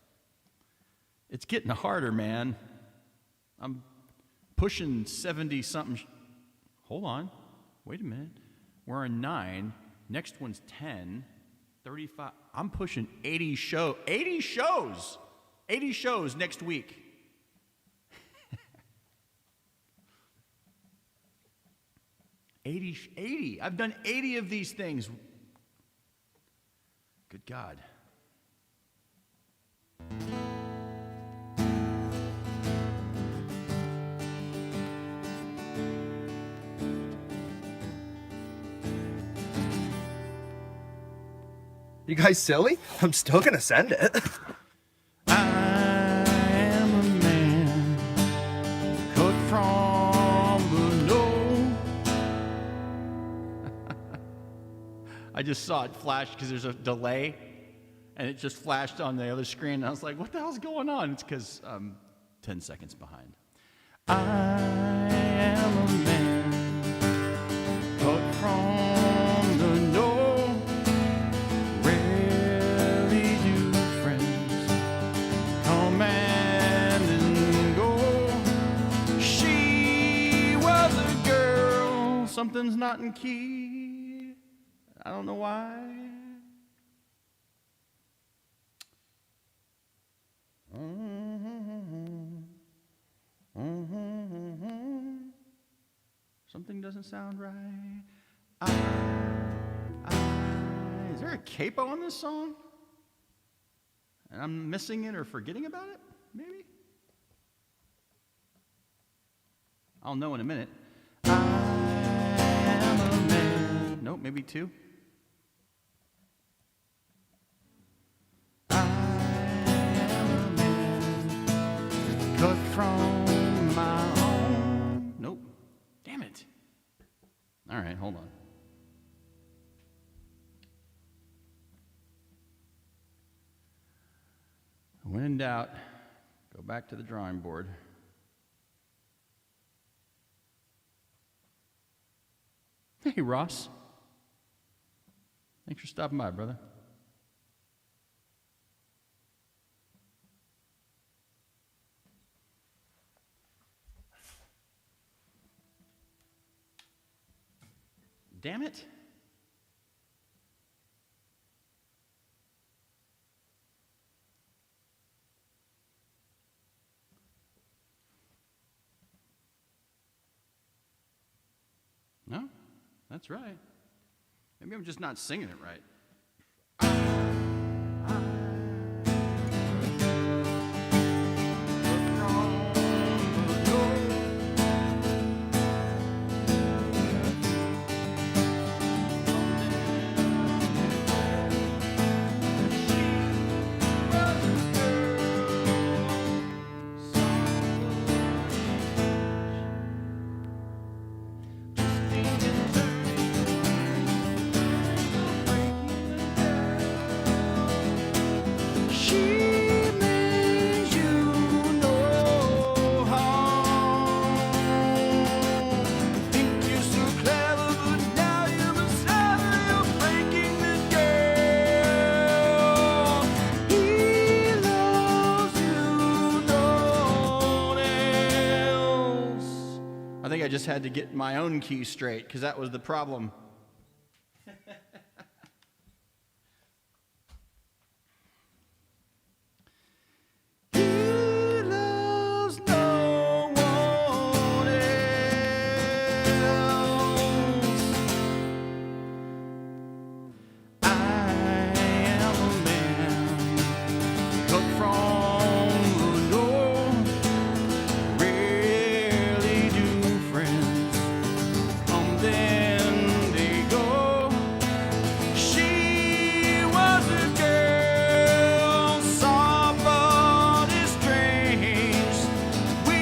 D: It's getting harder, man. I'm pushing 70-something. Hold on. Wait a minute. We're on 9. Next one's 10. 35. I'm pushing 80 shows. 80 shows! 80 shows next week. 80. I've done 80 of these things. Good God.
F: You guys silly? I'm still gonna send it.
D: I am a man cut from the north. I just saw it flash because there's a delay, and it just flashed on the other screen. And I was like, what the hell's going on? It's because I'm 10 seconds behind. I am a man cut from the north. Rarely do friends come and go. She was a girl. Something's not in key. I don't know why. Something doesn't sound right. Is there a capo on this song? And I'm missing it or forgetting about it? Maybe? I'll know in a minute. I am a man. Nope, maybe 2. I am a man cut from my own. Nope. Damn it. All right, hold on. When in doubt, go back to the drawing board. Hey, Ross. Thanks for stopping by, brother. Damn it. That's right. Maybe I'm just not singing it right. I just had to get my own key straight because that was the problem. He loves no one else. I am a man cut from the north. Rarely do friends come then they go. She was a girl, soft but estranged. We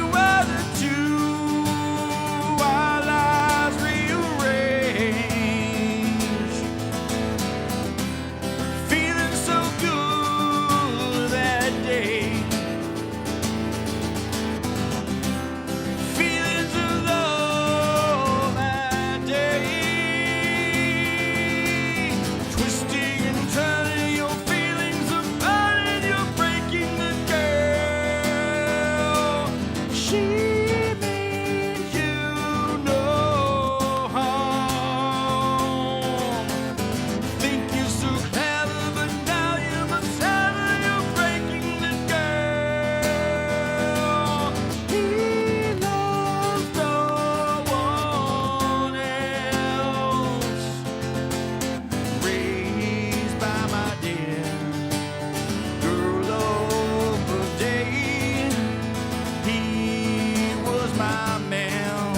D: were the two, our lives rearranged. Feeling so good that day. Feelings of love that day. Twisting and turning your feelings apart and you're breaking the girl. She means you no harm. Think you're so clever, but now you must have her. You're breaking the girl. He loves no one else. Raised by my dear girl of the day. He was my man.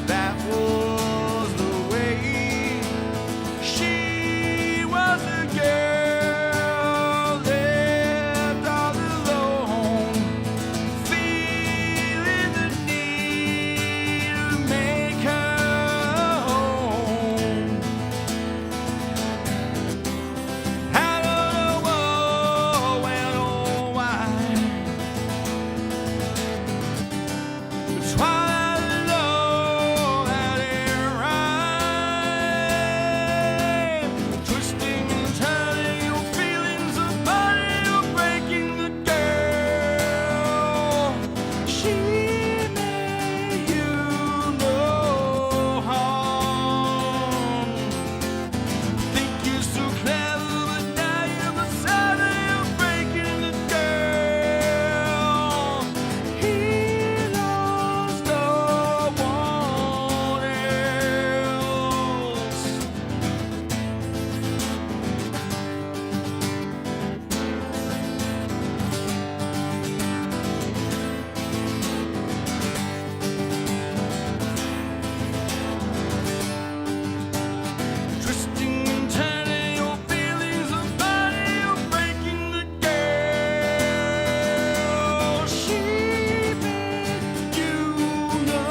D: That was the way. She was a girl left all alone, feeling the need to make her home. I don't know what went on wide. It's why I love that ain't right. Twisting and turning your feelings apart and you're breaking the girl. She made you no harm. Think you're so clever, but now you're beside her. You're breaking the girl. He loves no one else. Twisting and turning your feelings apart and you're breaking the girl. She meant you no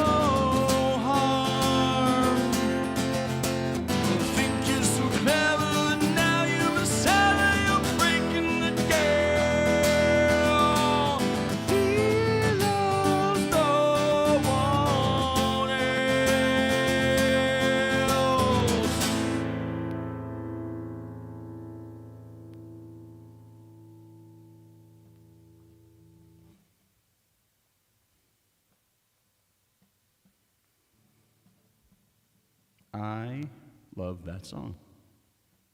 D: harm. Think you're so clever, and now you're beside her. You're breaking the girl. He loves no one else. I love that song.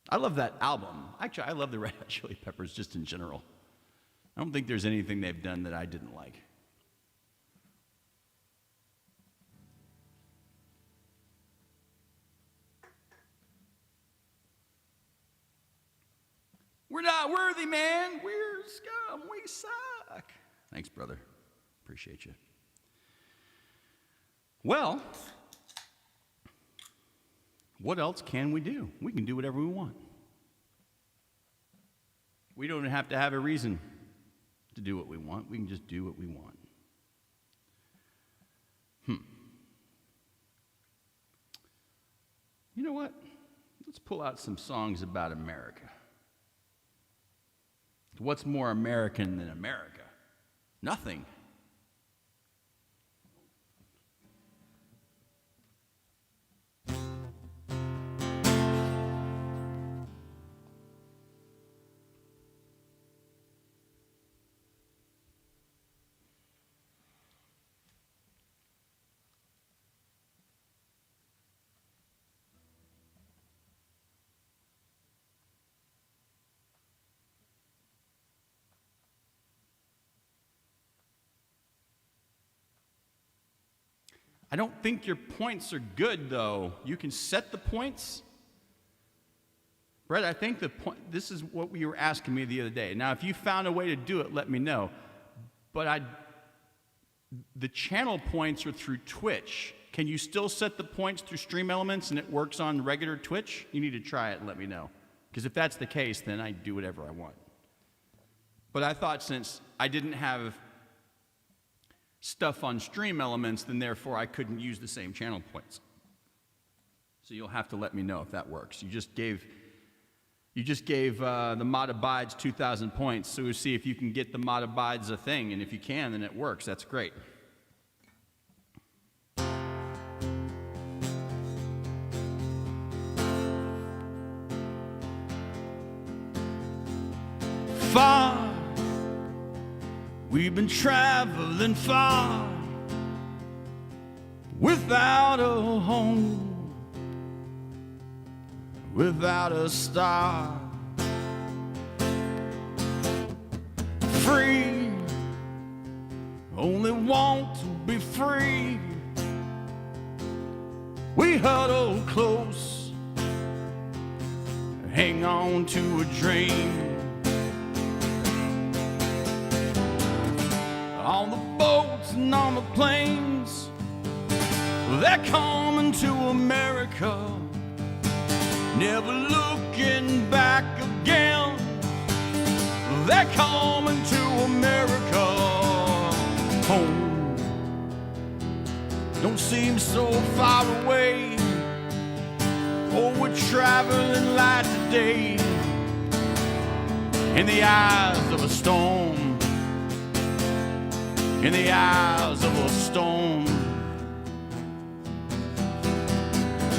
D: I love that album. Actually, I love the Red Hot Chili Peppers just in general. I don't think there's anything they've done that I didn't like. We're not worthy, man. We're scum. We suck. Thanks, brother. Appreciate you. Well, what else can we do? We can do whatever we want. We don't have to have a reason to do what we want. We can just do what we want. You know what? Let's pull out some songs about America. What's more American than America? Nothing. I don't think your points are good, though. You can set the points. Brett, I think this is what you were asking me the other day. Now, if you found a way to do it, let me know. But the channel points are through Twitch. Can you still set the points through Stream Elements and it works on regular Twitch? You need to try it and let me know. Because if that's the case, then I do whatever I want. But I thought since I didn't have stuff on Stream Elements, then therefore I couldn't use the same channel points. So you'll have to let me know if that works. You just gave the mod abides 2,000 points, so we'll see if you can get the mod abides a thing, and if you can, then it works. That's great. Far, we've been traveling far without a home, without a star. Free, only want to be free. We huddle close, hang on to a dream. On the boats and on the planes, they're coming to America, never looking back again. They're coming to America. Home don't seem so far away. Oh, we're traveling light today in the eyes of a storm. In the eyes of a storm.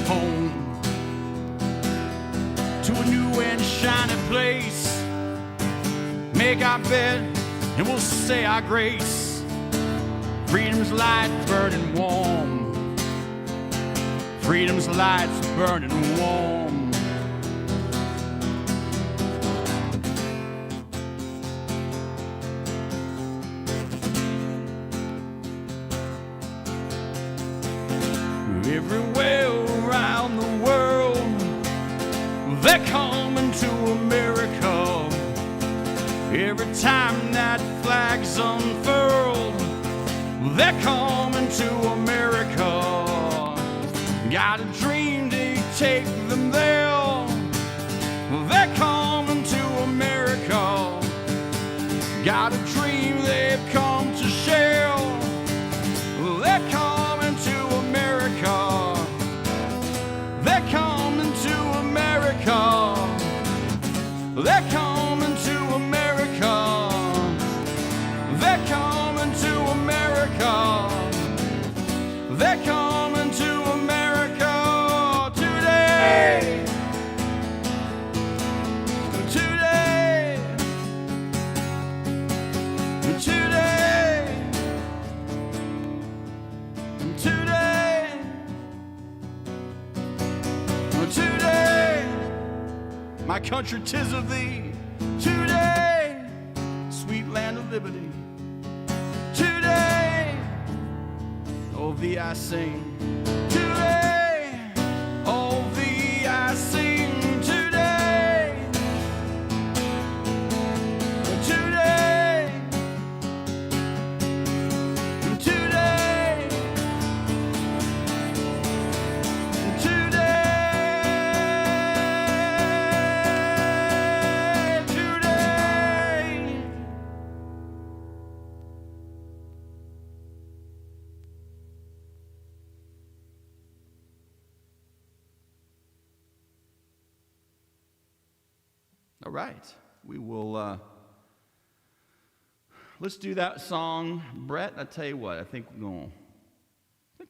D: Home to a new and shiny place. Make our bed and we'll say our grace. Freedom's light burning warm. Freedom's light's burning warm. Everywhere around the world, they're coming to America. Every time that flag's unfurled, they're coming to America. Got a dream to take them there. They're coming to America. Got a dream they've come to share. They're coming to America. They're coming to America. They're coming to America. They're coming to America. They're coming to America today. Today. Today. Today. Today, my country 'tis of thee. Today, sweet land of liberty. Today, of thee I sing. Today, of thee I sing. Today, All right. We will, let's do that song. Brett, I tell you what, I think we'll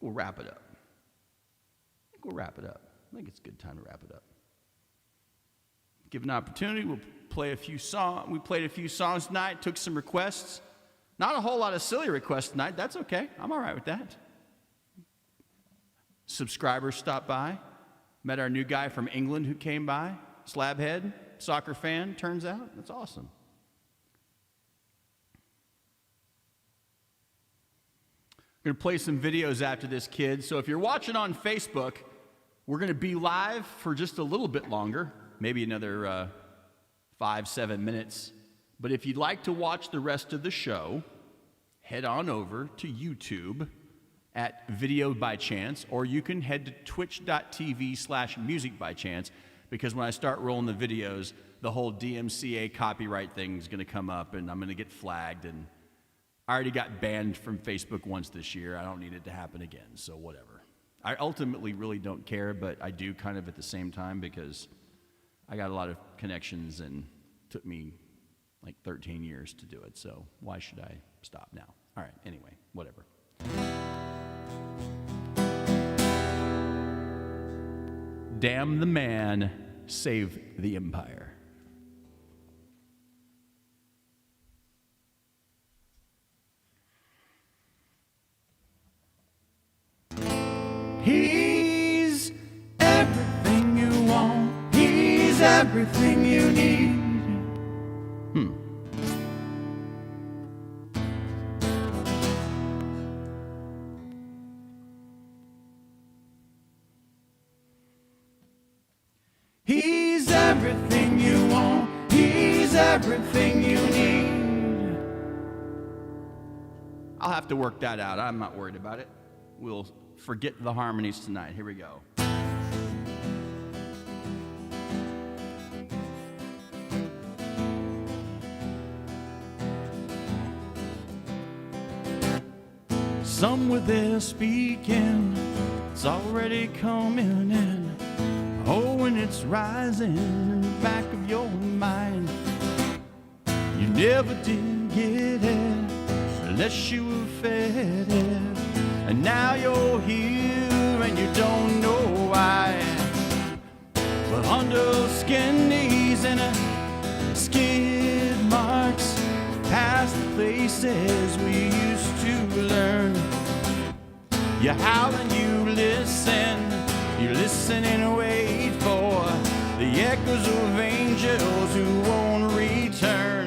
D: wrap it up. I think it's a good time to wrap it up. Give an opportunity, we'll play a few songs. We played a few songs tonight, took some requests. Not a whole lot of silly requests tonight. That's okay. I'm all right with that. Subscribers stopped by. Met our new guy from England who came by. Slabhead, soccer fan, turns out. That's awesome. I'm going to play some videos after this, kids. So if you're watching on Facebook, we're going to be live for just a little bit longer, maybe another 5-7 minutes. But if you'd like to watch the rest of the show, head on over to YouTube at Video by Chance, or you can head to twitch.tv/Music by Chance, because when I start rolling the videos, the whole DMCA copyright thing is going to come up, and I'm going to get flagged, and I already got banned from Facebook once this year. I don't need it to happen again, so whatever. I ultimately really don't care, but I do kind of at the same time, because I got a lot of connections, and it took me like 13 years to do it, so why should I stop now? All right, anyway, whatever. Damn the man, save the empire. He's everything you want. He's everything you need. He's everything you want. He's everything you need. I'll have to work that out. I'm not worried about it. We'll forget the harmonies tonight. Here we go. Somewhere they're speaking, it's already coming in. Oh, and it's rising in the back of your mind. You never did get it unless you were fed it. And now you're here and you don't know why. But under skin knees and skid marks past the places we used to learn. You howl and you listen and wait for the echoes of angels who won't return.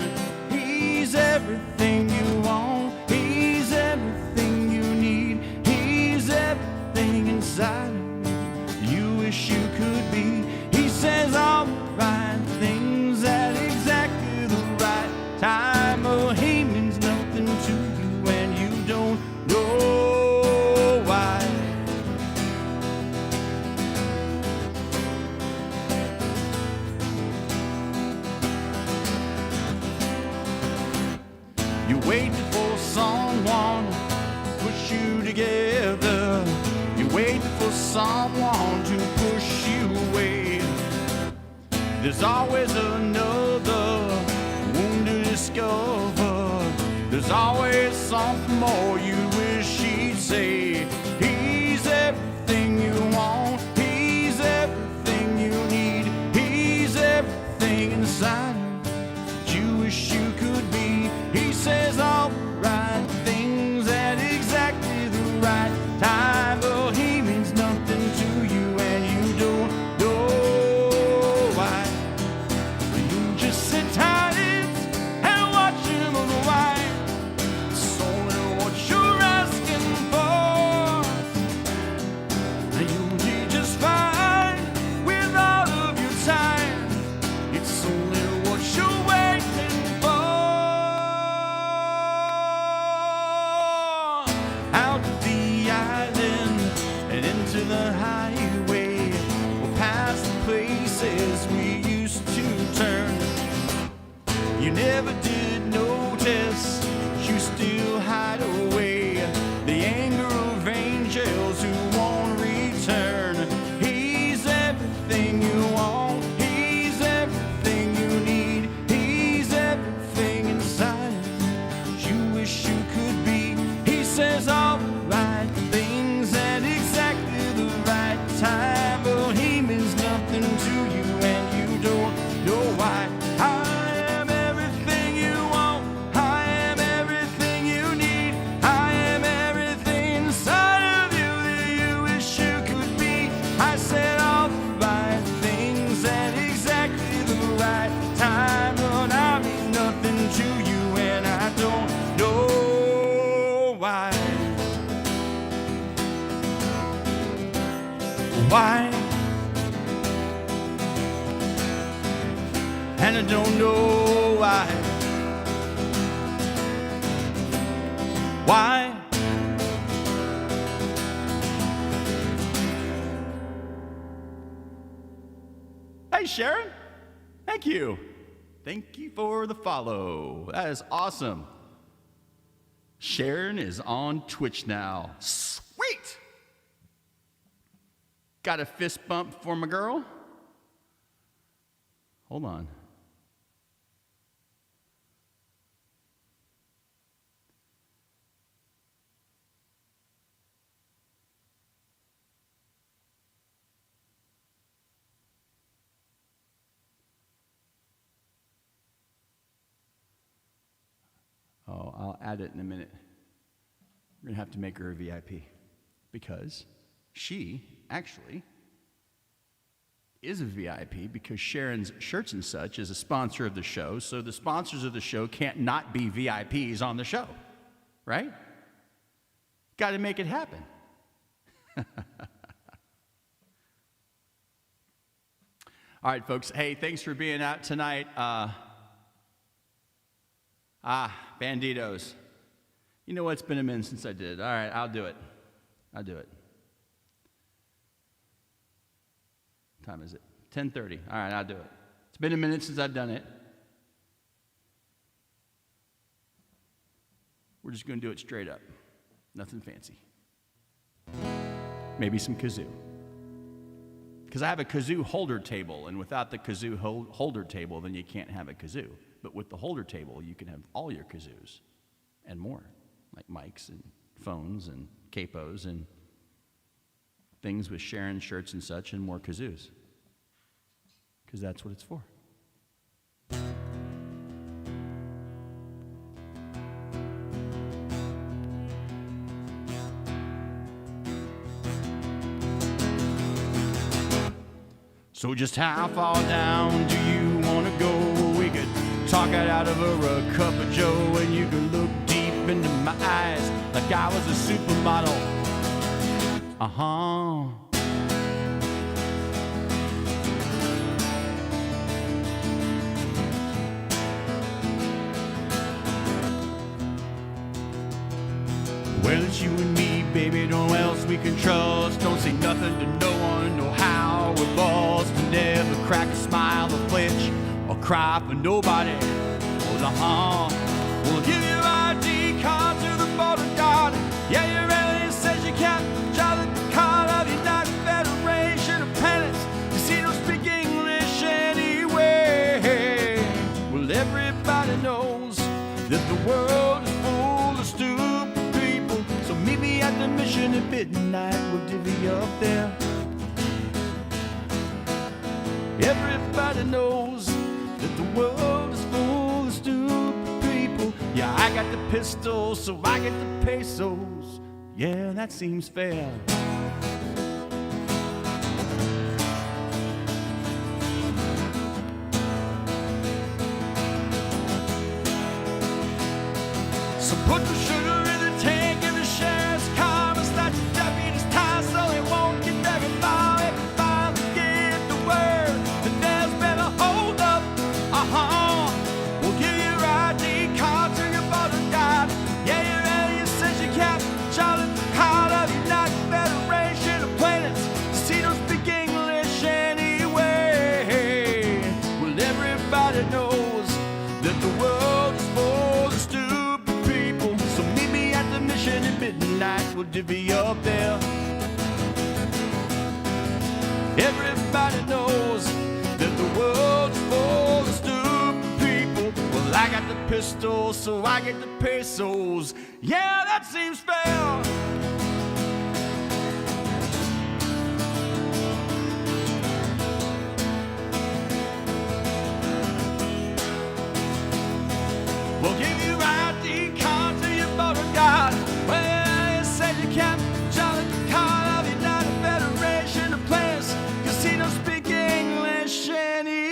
D: He's everything you want. He's everything you need. He's everything inside of you. You wish you could be. He says all the right things at exactly the right time. Oh, he means nothing to you and you don't know why. You waited for someone to push you together. You waited for someone to push you away. There's always another wound to discover. There's always something more you wish he'd say. He's everything you want. He's everything you need. He's everything inside of you wish you could be. He says all the right things at exactly the right time. But he means nothing to you and you don't know why. You just sit tight and watch him unwind. It's only what you're asking for. You'll be just fine with all of your time. It's only what you're waiting for. Out of the island and into the highway, we're past the places we used to turn. You never did notice, you still hide away the anger of angels who won't return. He's everything you want. He's everything you need. and I don't know why. Why? Hey, Sharon. Thank you. Thank you for the follow. That is awesome. Sharon is on Twitch now. Sweet! Got a fist bump for my girl? Hold on. Oh, I'll add it in a minute. We're going to have to make her a VIP because she actually is a VIP because Sharon's Shirts and Such is a sponsor of the show, so the sponsors of the show can't not be VIPs on the show, right? Got to make it happen. All right, folks. Hey, thanks for being out tonight. Banditos. You know what? It's been a minute since I did. All right, I'll do it. I'll do it. What time is it? 10:30. All right, I'll do it. It's been a minute since I've done it. We're just going to do it straight up. Nothing fancy. Maybe some kazoo. Because I have a kazoo holder table, and without the kazoo holder table, then you can't have a kazoo. But with the holder table, you can have all your kazoos and more, like mics and phones and capos and things with Sharon Shirts and Such and more kazoos. Because that's what it's for. So just how far down do you want to go? We could talk it out over a cup of joe, and you could look deep into my eyes like I was a supermodel. Well, it's you and me, baby, no one else we can trust. Don't say nothing to no one, know how we're lost. And never crack a smile or flinch or cry for nobody. Oh, we'll give you ID card to the border guard. Yeah, your alien says you can't drive the car of United Federation of Planets. You see, don't speak English anyway. Well, everybody knows that the world is full of stupid people. So meet me at the mission at midnight. We'll divvy up there. Everybody knows that the world is full of stupid people. Yeah, I got the pistol, so I get the pesos. Yeah, that seems fair. So put the sugar in the tank and the sheriff's car, and start your deputy's tie so they won't get very far. If you finally get the word that there's been a hold up, we'll give you your ID card to your border guard. Yeah, your alien says you can't Charlie card of United Federation of Planets. See, don't speak English anyway. Well, everybody knows that the world is full of stupid people. So meet me at the mission at midnight. We'll divvy up there. Everybody knows that the world's full of stupid people. Well, I got the pistol, so I get the pesos. Yeah, that seems fair. We'll give you ID card to your border guard. Well, you said you can't jolly card of United Federation of Planets, 'cause he don't speak English anyway.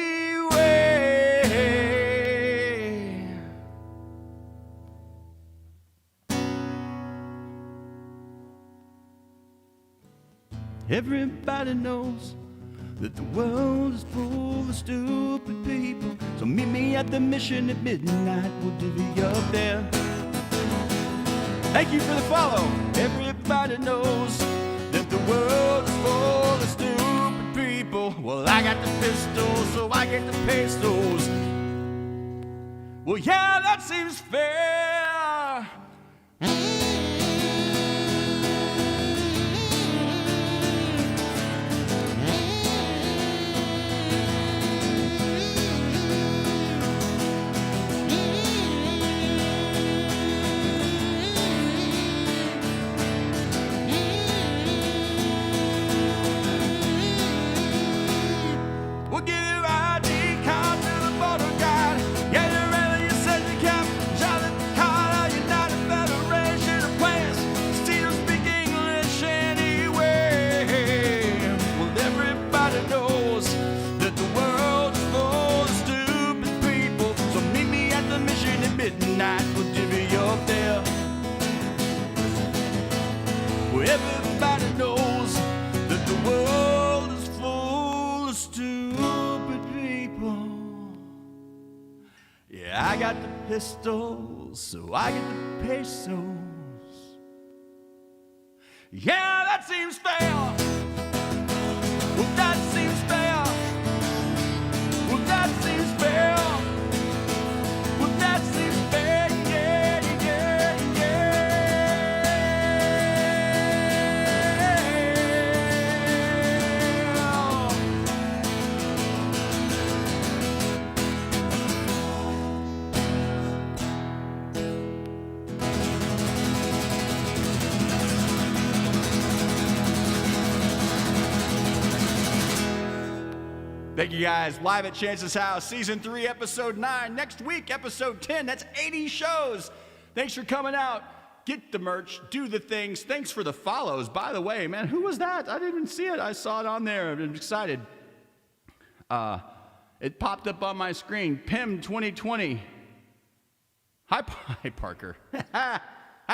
D: Everybody knows that the world is full of stupid people. So at the mission at midnight. We'll divvy you up there. Thank you for the follow. Everybody knows that the world is full of stupid people. Well, I got the pistols, so I get the pesos. Well, yeah, that seems fair. Everybody knows that the world is full of stupid people. Yeah, I got the pistols, so I get the pesos. Yeah, that seems fair. Well, that seems fair. Well, that seems fair. Well, that seems fair. Thank you guys. Live at Chance's house, season 3, episode 9. Next week, episode 10. That's 80 shows. Thanks for coming out. Get the merch, do the things. Thanks for the follows. By the way, man, who was that? I didn't even see it. I saw it on there. I'm excited. It popped up on my screen. PIM 2020. Hi, Parker. How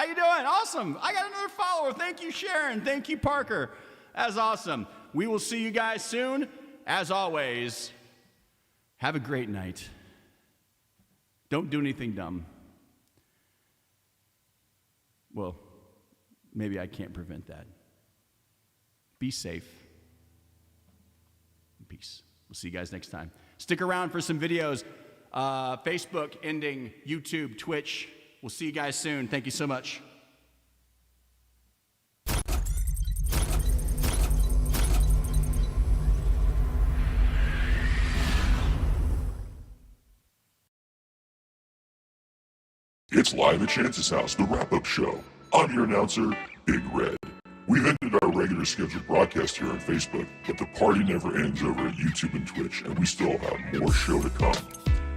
D: you doing? Awesome. I got another follower. Thank you, Sharon. Thank you, Parker. That's awesome. We will see you guys soon. As always, have a great night. Don't do anything dumb. Well, maybe I can't prevent that. Be safe. Peace. We'll see you guys next time. Stick around for some videos. Facebook ending, YouTube, Twitch. We'll see you guys soon. Thank you so much.
C: It's live at Chance's house, the wrap-up show. I'm your announcer, Big Red. We've ended our regular scheduled broadcast here on Facebook, but the party never ends over at YouTube and Twitch, and we still have more show to come.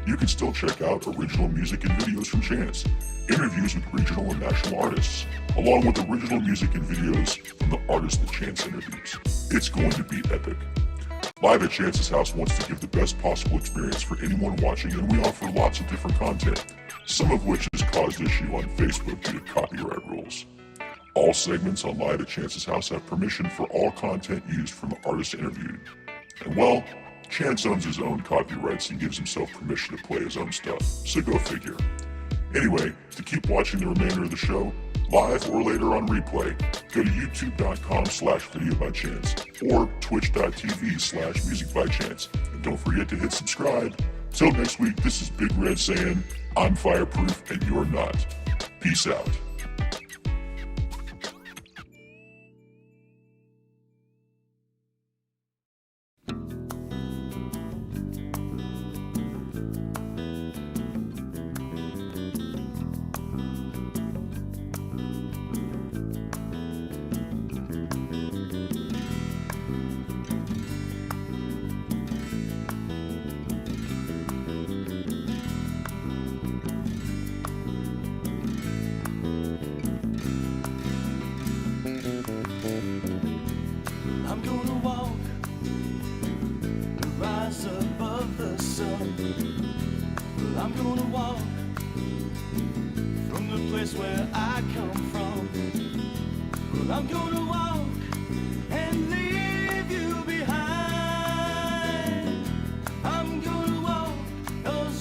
C: You can still check out original music and videos from Chance, interviews with regional and national artists, along with original music and videos from the artists that Chance interviews. It's going to be epic. Live at Chance's house wants to give the best possible experience for anyone watching, and we offer lots of different content, some of which has caused issue on Facebook due to copyright rules. All segments on Live at Chance's house have permission for all content used from the artist interviewed. And well, Chance owns his own copyrights and gives himself permission to play his own stuff, so go figure. Anyway, to keep watching the remainder of the show, live or later on replay, go to youtube.com/videobychance or twitch.tv/musicbychance. And don't forget to hit subscribe. Till next week, this is Big Red saying, I'm fireproof and you're not. Peace out.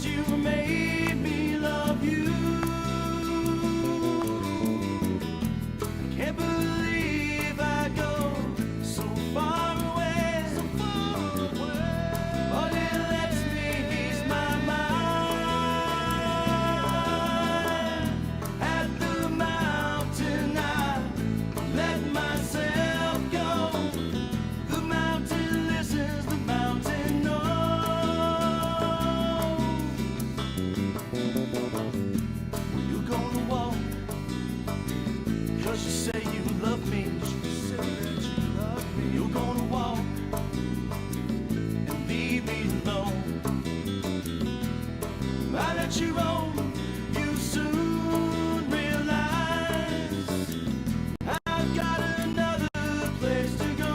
D: You
G: that you roam, you soon realize I've got another place to go.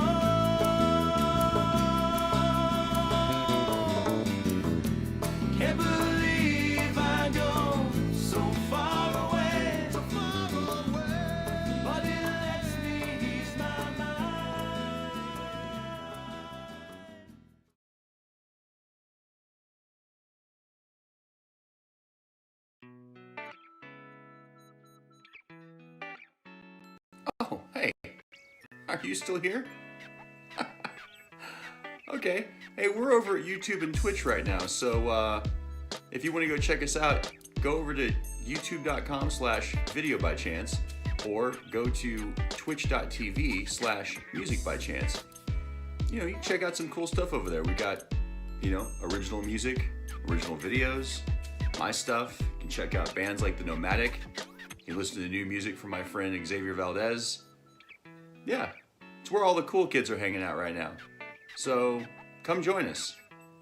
G: Can't believe I go so far away, but it lets me ease my mind.
D: Oh, hey. Are you still here? Okay. Hey, we're over at YouTube and Twitch right now, so if you want to go check us out, go over to youtube.com/videobychance or go to twitch.tv/musicbychance. You know, you can check out some cool stuff over there. We got, you know, original music, original videos, my stuff. You can check out bands like The Nomadic. You can listen to the new music from my friend Xavier Valdez. Yeah, it's where all the cool kids are hanging out right now. So come join us.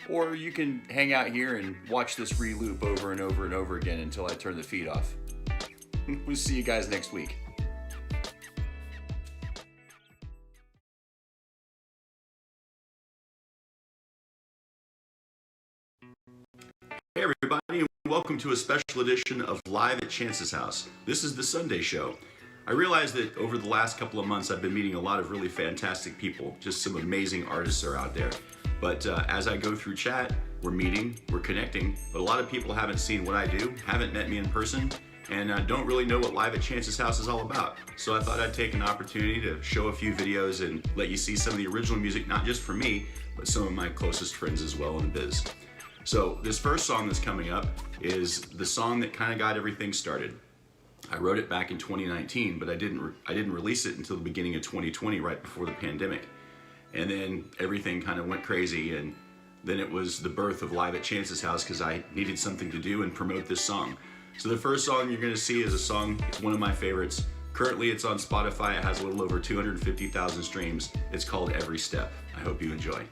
D: Or you can hang out here and watch this re-loop over and over and over again until I turn the feed off. We'll see you guys next week. Hey everybody, and welcome to a special edition of Live at Chance's House. This is the Sunday show. I realize that over the last couple of months I've been meeting a lot of really fantastic people. Just some amazing artists are out there. But as I go through chat, we're meeting, we're connecting, but a lot of people haven't seen what I do, haven't met me in person, and don't really know what Live at Chance's House is all about. So I thought I'd take an opportunity to show a few videos and let you see some of the original music, not just for me, but some of my closest friends as well in the biz. So this first song that's coming up is the song that kind of got everything started. I wrote it back in 2019, but I didn't release it until the beginning of 2020, right before the pandemic. And then everything kind of went crazy, and then it was the birth of Live at Chance's House because I needed something to do and promote this song. So the first song you're going to see is a song, it's one of my favorites. Currently it's on Spotify, it has a little over 250,000 streams. It's called Every Step. I hope you enjoy.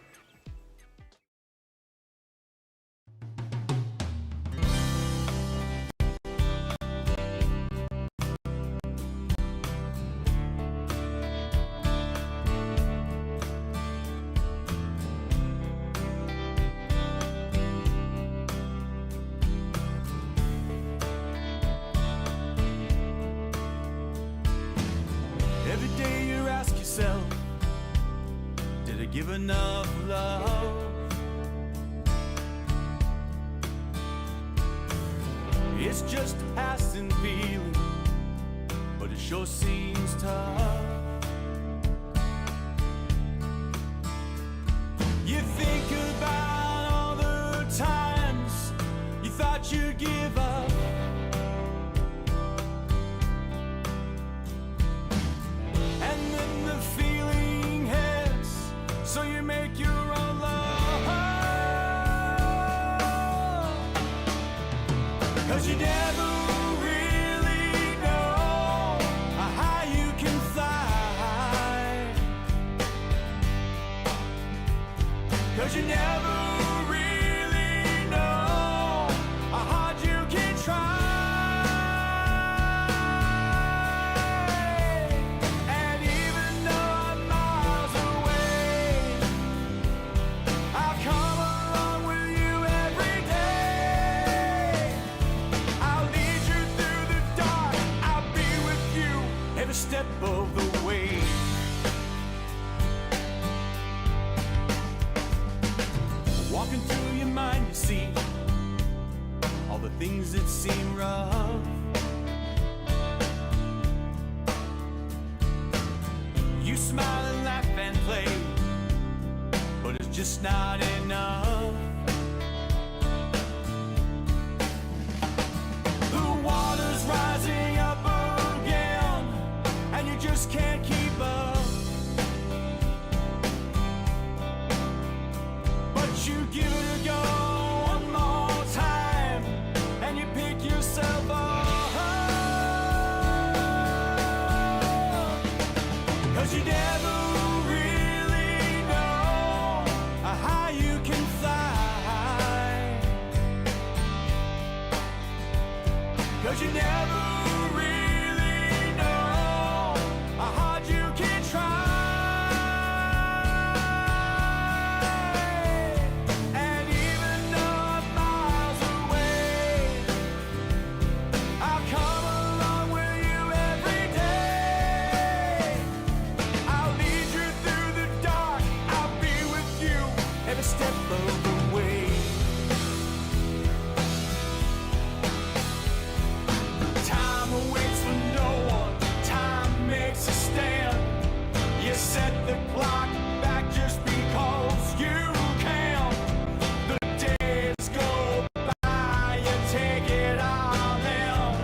G: Every day you ask yourself, did I give enough love? It's just a passing feeling, but it sure seems tough. You think about all the times you thought you'd give up. And then the feeling hits, so you make your own love. 'Cause you never really know how you can fly. 'Cause you never really know how hard you can try. And even though I'm miles away, I'll come along with you every day. I'll lead you through the dark, I'll be with you every step of the way. Walking through your mind, you see all the things that seem rough. You smile and laugh and play, but it's just not enough. The water's rising up again, and you just can't keep up. But you give it a go one more time, and you pick yourself up. 'Cause you never really know how you can 'cause you never really know how hard you can try. And even though I'm miles away, I'll come along with you every day. I'll lead you through the dark, I'll be with you every step of the way. Time waits for no one, time makes a stand. You set the clock back just because you can. The days go by, you take it all in.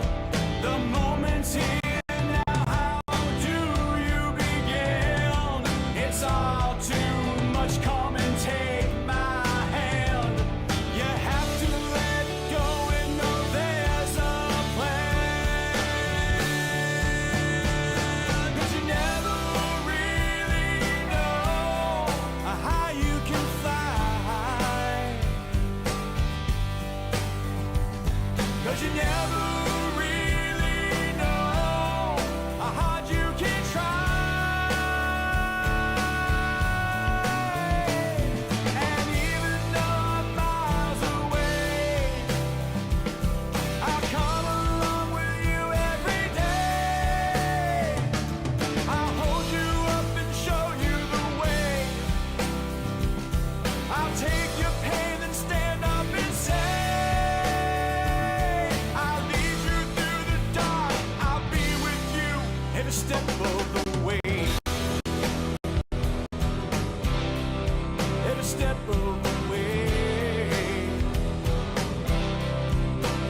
G: The moment's here now, how do you begin? It's all too much, come and take my hand. You have to let go and know there's a plan. 'Cause you never really know how you can fly. 'Cause you never really know how hard you can try. And even though I'm miles away, I'll come along with you every day. I'll hold you up and show you the way. I'll take your pain and stand up and say, I'll lead you through the dark, I'll be with you every step of the way. Every step of the way.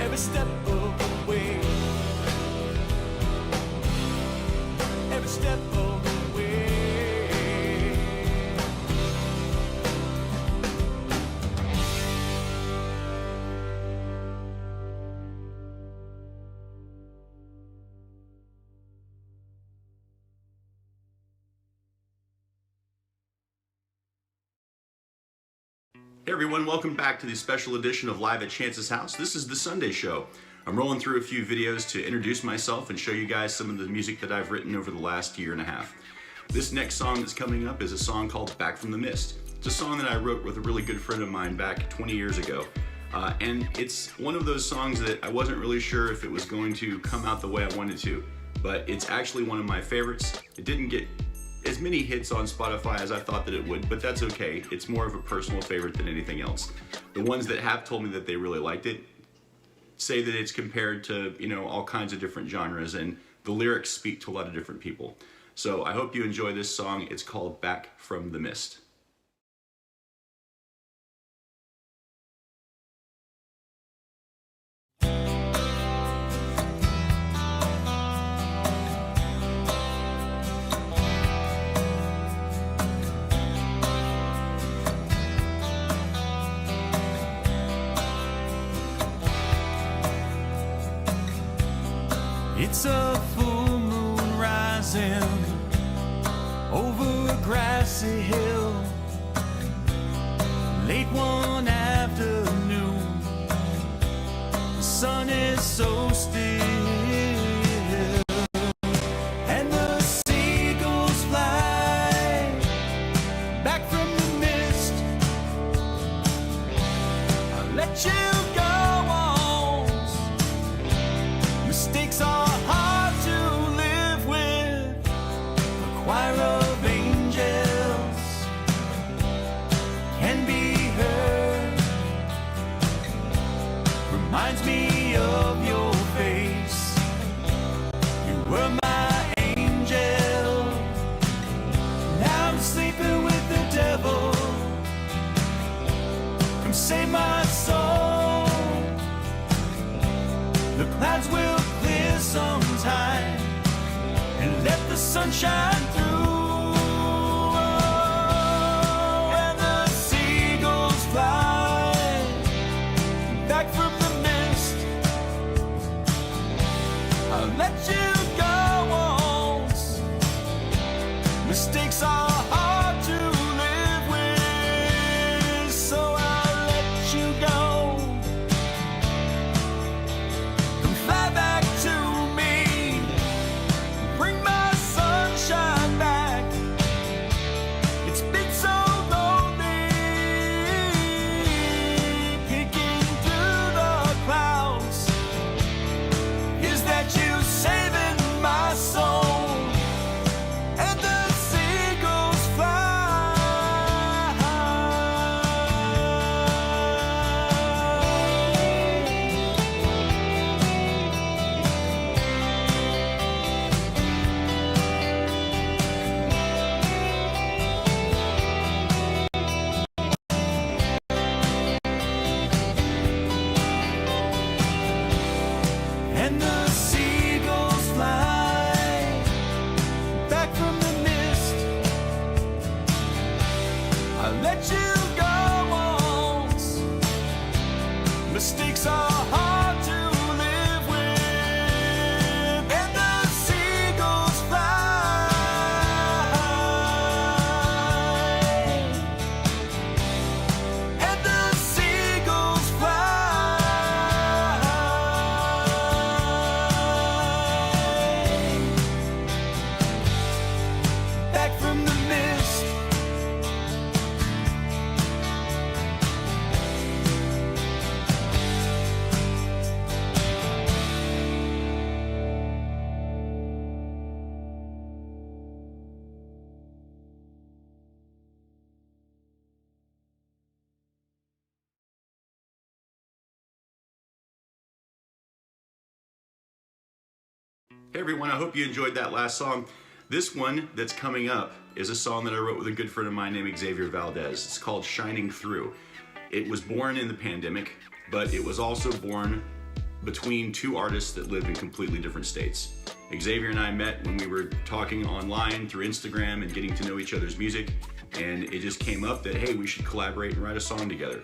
G: Every step of the way. Every step of the way.
D: Hey everyone, welcome back to the special edition of Live at Chance's House. This is the Sunday show. I'm rolling through a few videos to introduce myself and show you guys some of the music that I've written over the last year and a half. This next song that's coming up is a song called Back from the Mist. It's a song that I wrote with a really good friend of mine back 20 years ago. And it's one of those songs that I wasn't really sure if it was going to come out the way I wanted to, but it's actually one of my favorites. It didn't get as many hits on Spotify as I thought that it would, but that's okay. It's more of a personal favorite than anything else. The ones that have told me that they really liked it say that it's compared to, you know, all kinds of different genres, and the lyrics speak to a lot of different people. So I hope you enjoy this song. It's called Back from the Mist.
G: It's a full moon rising over a grassy hill. Late one afternoon, the sun is so still, and the seagulls fly back from the mist. I'll let you go once. Mistakes are hard to live with. A choir of angels can be heard. Reminds me of your face. You were my angel. Now I'm sleeping with the devil. Come save my soul. The clouds will clear sometime, and let the sun shine through. Oh, and the seagulls fly back from the mist. I'll let you go once. Mistakes are hard to live with, so I'll let you go. Come fly back mistakes are hard to live with, and the seagulls fly, and the seagulls fly. Back from the mist,
D: Hey everyone, I hope you enjoyed that last song. This one that's coming up is a song that I wrote with a good friend of mine named Xavier Valdez. It's called Shining Through. It was born in the pandemic, but it was also born between two artists that lived in completely different states. Xavier and I met when we were talking online through Instagram and getting to know each other's music, and it just came up that, hey, we should collaborate and write a song together.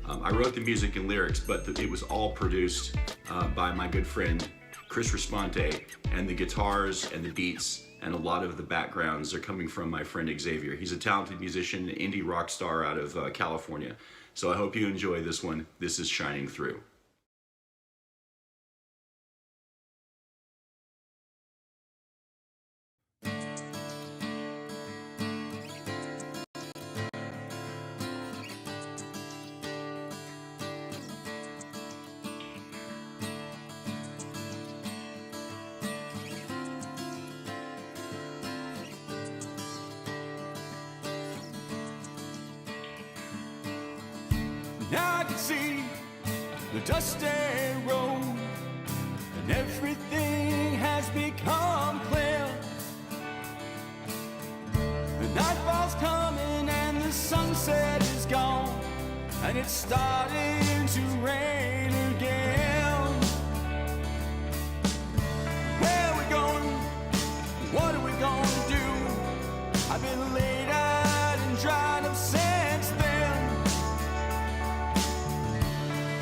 D: I wrote the music and lyrics, but it was all produced by my good friend Chris Responte, and the guitars and the beats and a lot of the backgrounds are coming from my friend Xavier. He's a talented musician, an indie rock star out of California. So I hope you enjoy this one. This is Shining Through.
G: now I can see the dusty road, and everything has become clear. The nightfall's coming and the sunset is gone, and it's starting to rain again. Where are we going? What are we gonna do? I've been laid out and dried up since then.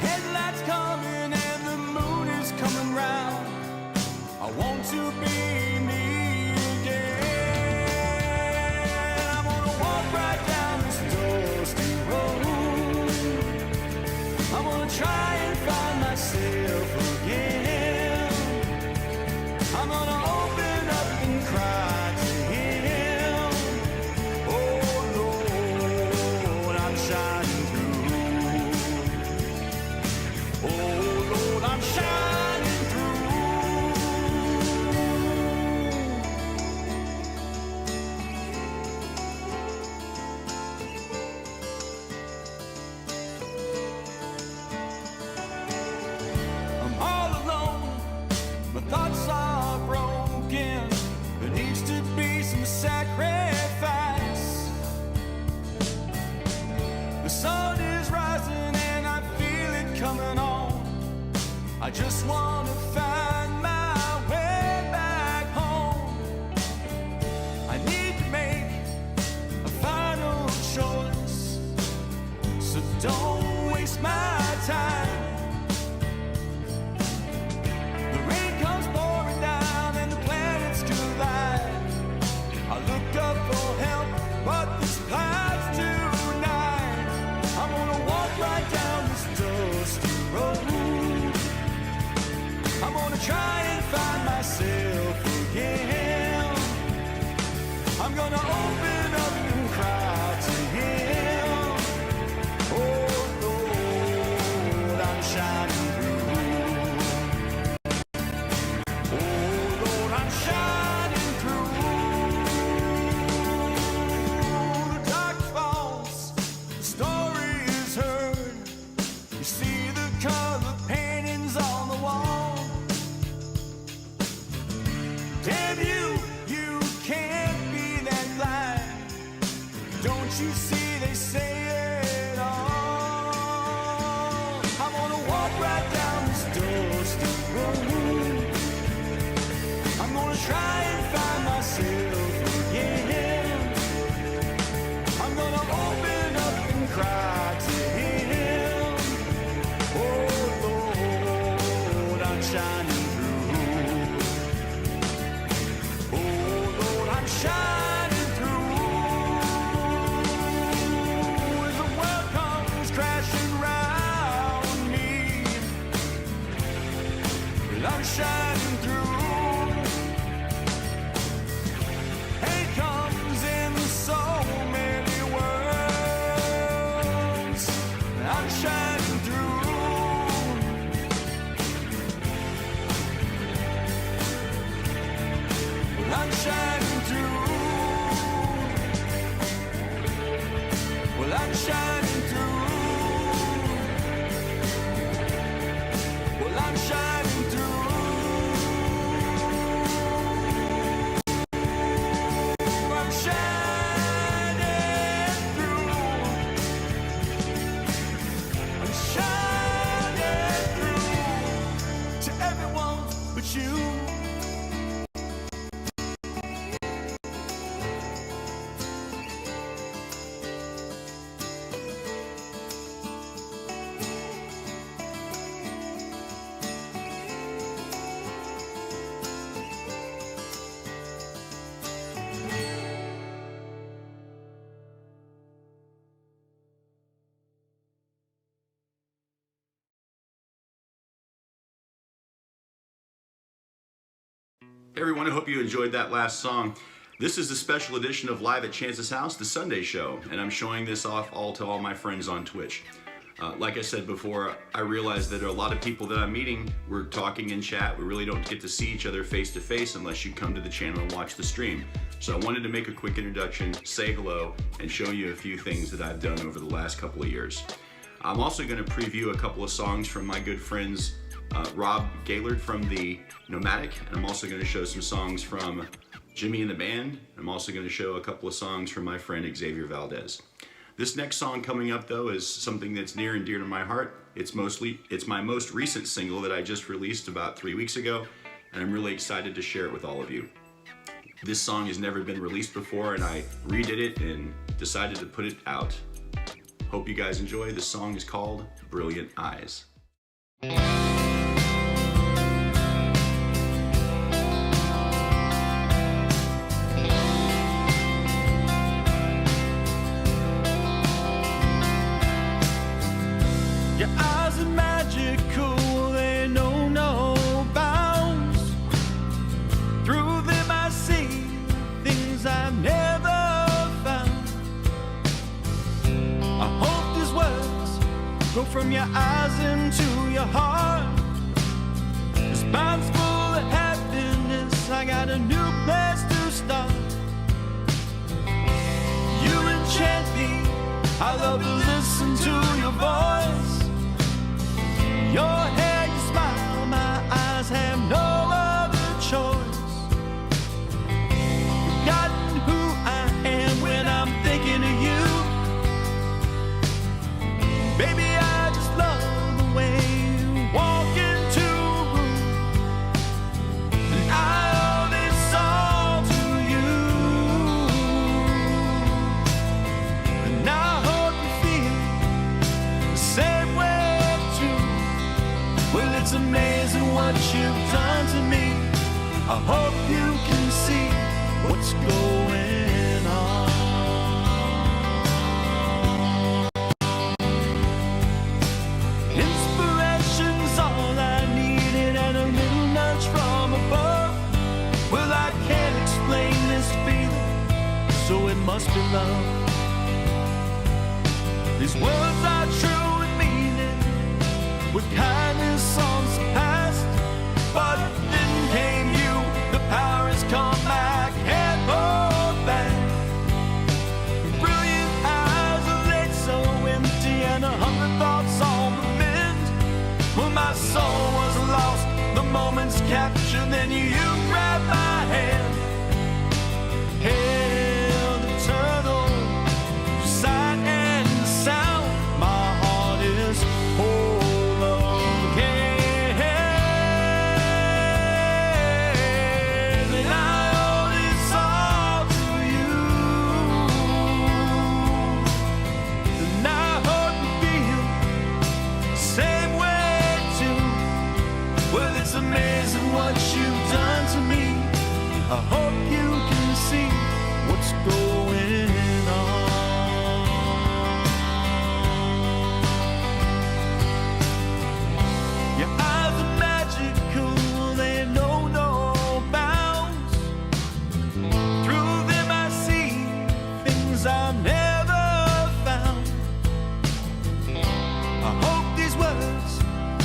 G: Headlights coming and the moon is coming round. I want to be me again. I'm gonna walk right down this dusty road. I'm gonna try and find myself again. I'm gonna open up and cry to him. Oh Lord, I'm shining through. Oh Lord, I'm shining through. I'm all alone, my thoughts are broken. There needs to be some sacrifice. The sun is rising and I feel it coming on. I just want to find my way back home. I need to make a final choice, so don't waste my time. The rain comes pouring down and the planets collide. I look up for help, but this clouds tonight. I'm gonna walk right down this dusty road. I'm gonna try and find myself again. I'm gonna open up and cry to him. Oh Lord, I'm shining through. Oh Lord, I'm shining through. The dark falls, the story is heard. You see the color paintings on the wall. Damn you, you can't be that blind. Don't you see they say it all? I wanna walk right down this dusty road. I'm gonna try and find myself again. I'm gonna open up and cry to him. Oh I'm shining through. Hate comes in so many words. I'm shining through. I'm shining through. Well, I'm shining through. Well, I'm shining through. I'm shining through. I'm shining through to everyone but you.
D: Hey everyone, I hope you enjoyed that last song. This is a special edition of Live at Chance's House, the Sunday show, and I'm showing this off to all my friends on Twitch. Like I said before, I realize that a lot of people that I'm meeting, we're talking in chat, we really don't get to see each other face to face unless you come to the channel and watch the stream. So I wanted to make a quick introduction, say hello, and show you a few things that I've done over the last couple of years. I'm also going to preview a couple of songs from my good friends Rob Gaylord from the Nomadic, and I'm also going to show some songs from Jimmy and the Band. I'm also going to show a couple of songs from my friend Xavier Valdez. This next song coming up though is something that's near and dear to my heart. It's my most recent single that I just released about 3 weeks ago, and I'm really excited to share it with all of you. This song has never been released before, and I redid it and decided to put it out. Hope you guys enjoy. The song is called Brilliant Eyes.
G: Your eyes are magical, they know no bounds. Through them I see things I've never found. I hope these words go from your eyes into your heart. This mind's full of happiness, I got a new place to start. You enchant me, I love to listen to your voice. Your hair, your smile, my eyes have no other choice. Forgotten who I am when I'm thinking of you. Baby, I just love the way you walk into a room. And I owe this all to you. And I hope you feel the same way too. Well, it's amazing what you've done to me. I hope you can see what's going on. Inspiration's all I needed, and a little nudge from above. Well, I can't explain this feeling, so it must be love. These words are true in meaning, with kindness unsurpassed. But then came you, the power has come back, can't hold back. Brilliant eyes are laid so empty, and 100 thoughts on the mend. Well, my soul was lost, the moment's captured, then you grabbed my hand. Held eternal, sight and sound. My heart is whole again. And I owe this all to you. And I hope you feel the same way too. Well, it's amazing what you've done to me. I hope you can see what's going on. Your eyes are magical,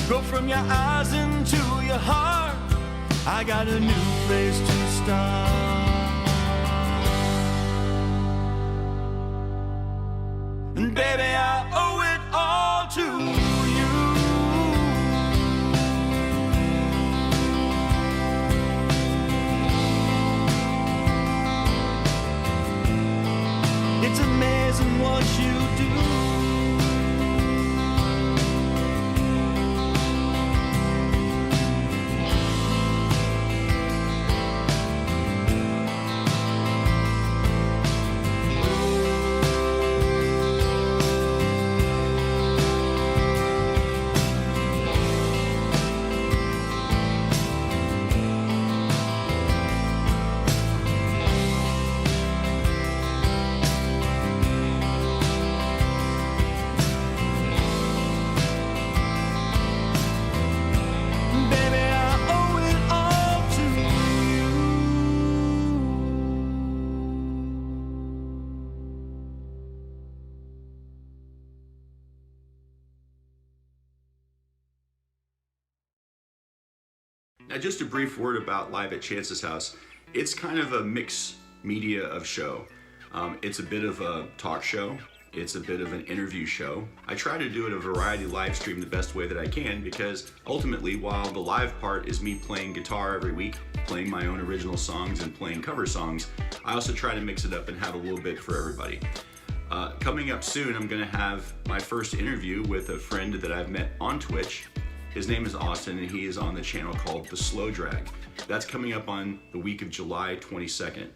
G: Go from your eyes into your heart. I got a new place to start. And baby, I owe it all to you. It's amazing what you do. Baby, I owe it all to you.
D: Now, just a brief word about Live at Chance's House. It's kind of a mixed media of show. It's a bit of a talk show. It's a bit of an interview show. I try to do it a variety live stream the best way that I can, because ultimately, while the live part is me playing guitar every week, playing my own original songs and playing cover songs, I also try to mix it up and have a little bit for everybody. Coming up soon, I'm gonna have my first interview with a friend that I've met on Twitch. His name is Austin, and he is on the channel called The Slow Drag. That's coming up on the week of July 22nd.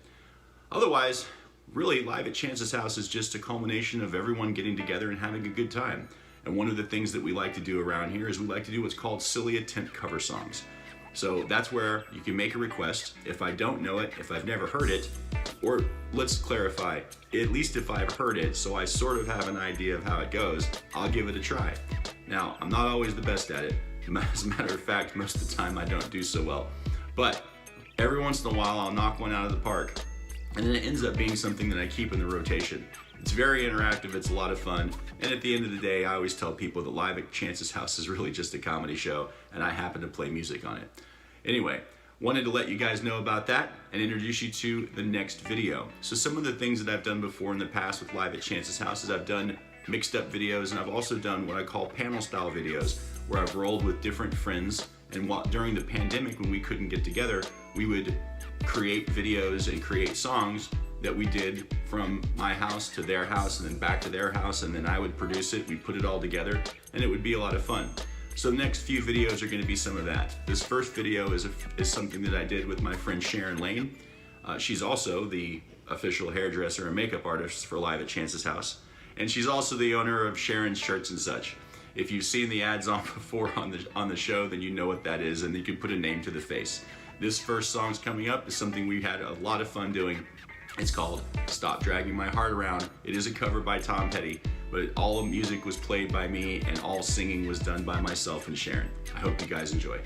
D: Otherwise, really, Live at Chance's House is just a culmination of everyone getting together and having a good time. And one of the things that we like to do around here is we like to do what's called silly attempt cover songs. So that's where you can make a request. If I don't know it, if I've never heard it, or let's clarify, at least if I've heard it, so I sort of have an idea of how it goes, I'll give it a try. Now, I'm not always the best at it. As a matter of fact, most of the time I don't do so well. But every once in a while, I'll knock one out of the park, and then it ends up being something that I keep in the rotation. It's very interactive, it's a lot of fun, and at the end of the day, I always tell people that Live at Chance's House is really just a comedy show, and I happen to play music on it. Anyway, wanted to let you guys know about that and introduce you to the next video. So some of the things that I've done before in the past with Live at Chance's House is I've done mixed up videos, and I've also done what I call panel style videos, where I've rolled with different friends, and during the pandemic when we couldn't get together, we would create videos and create songs that we did from my house to their house and then back to their house, and then I would produce it, we'd put it all together, and it would be a lot of fun. So the next few videos are going to be some of that. This first video is something that I did with my friend Sharon Lane. She's also the official hairdresser and makeup artist for Live at Chance's House. And she's also the owner of Sharon's Shirts and Such. If you've seen the ads on before on the show, then you know what that is, and you can put a name to the face. This first song's coming up is something we had a lot of fun doing. It's called Stop Dragging My Heart Around. It is a cover by Tom Petty, but all the music was played by me and all singing was done by myself and Sharon. I hope you guys enjoy.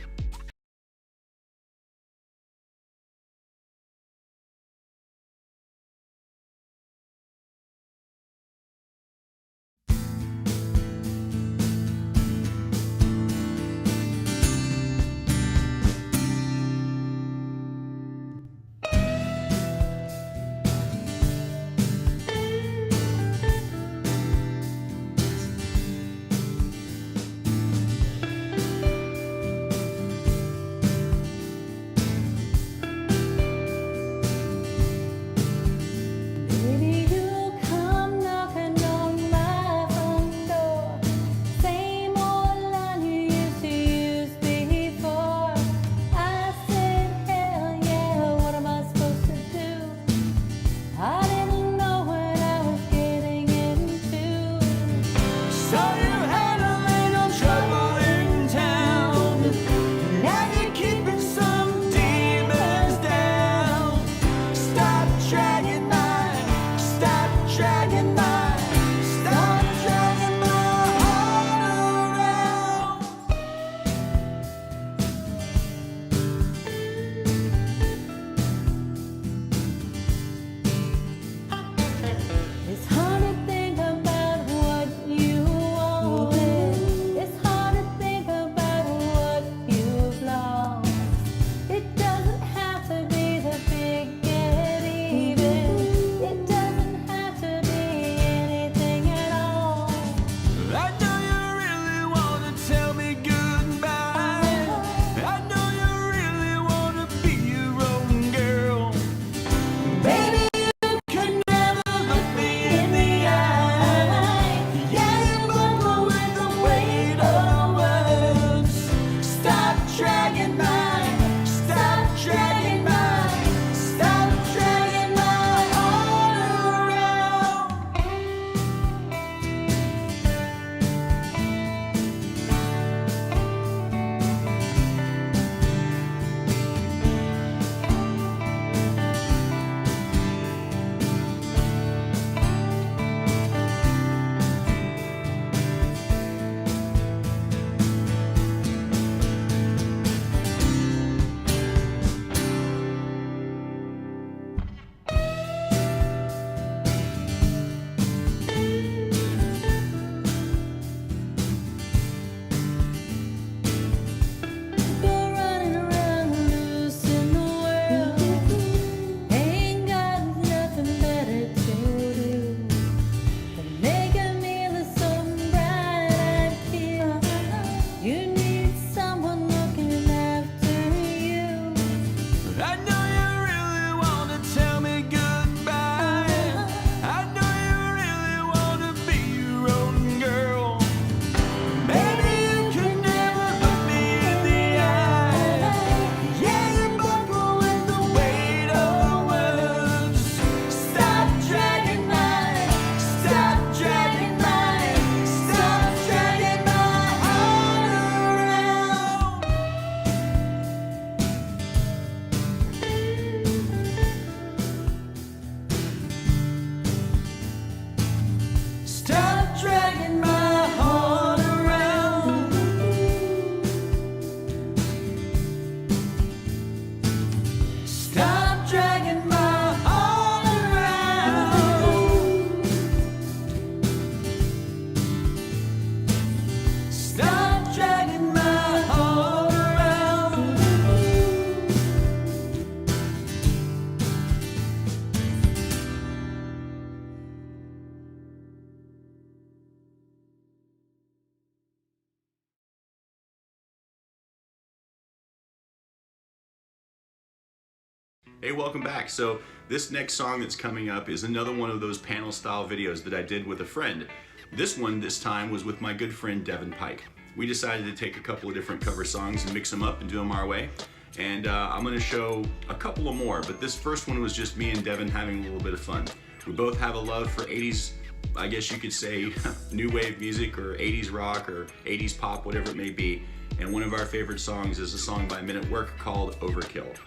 D: Hey, welcome back. So this next song that's coming up is another one of those panel style videos that I did with a friend. This one this time was with my good friend Devin Pike. We decided to take a couple of different cover songs and mix them up and do them our way. And I'm gonna show a couple of more, but this first one was just me and Devin having a little bit of fun. We both have a love for 80s, I guess you could say, new wave music or 80s rock or 80s pop, whatever it may be. And one of our favorite songs is a song by Men at Work called Overkill.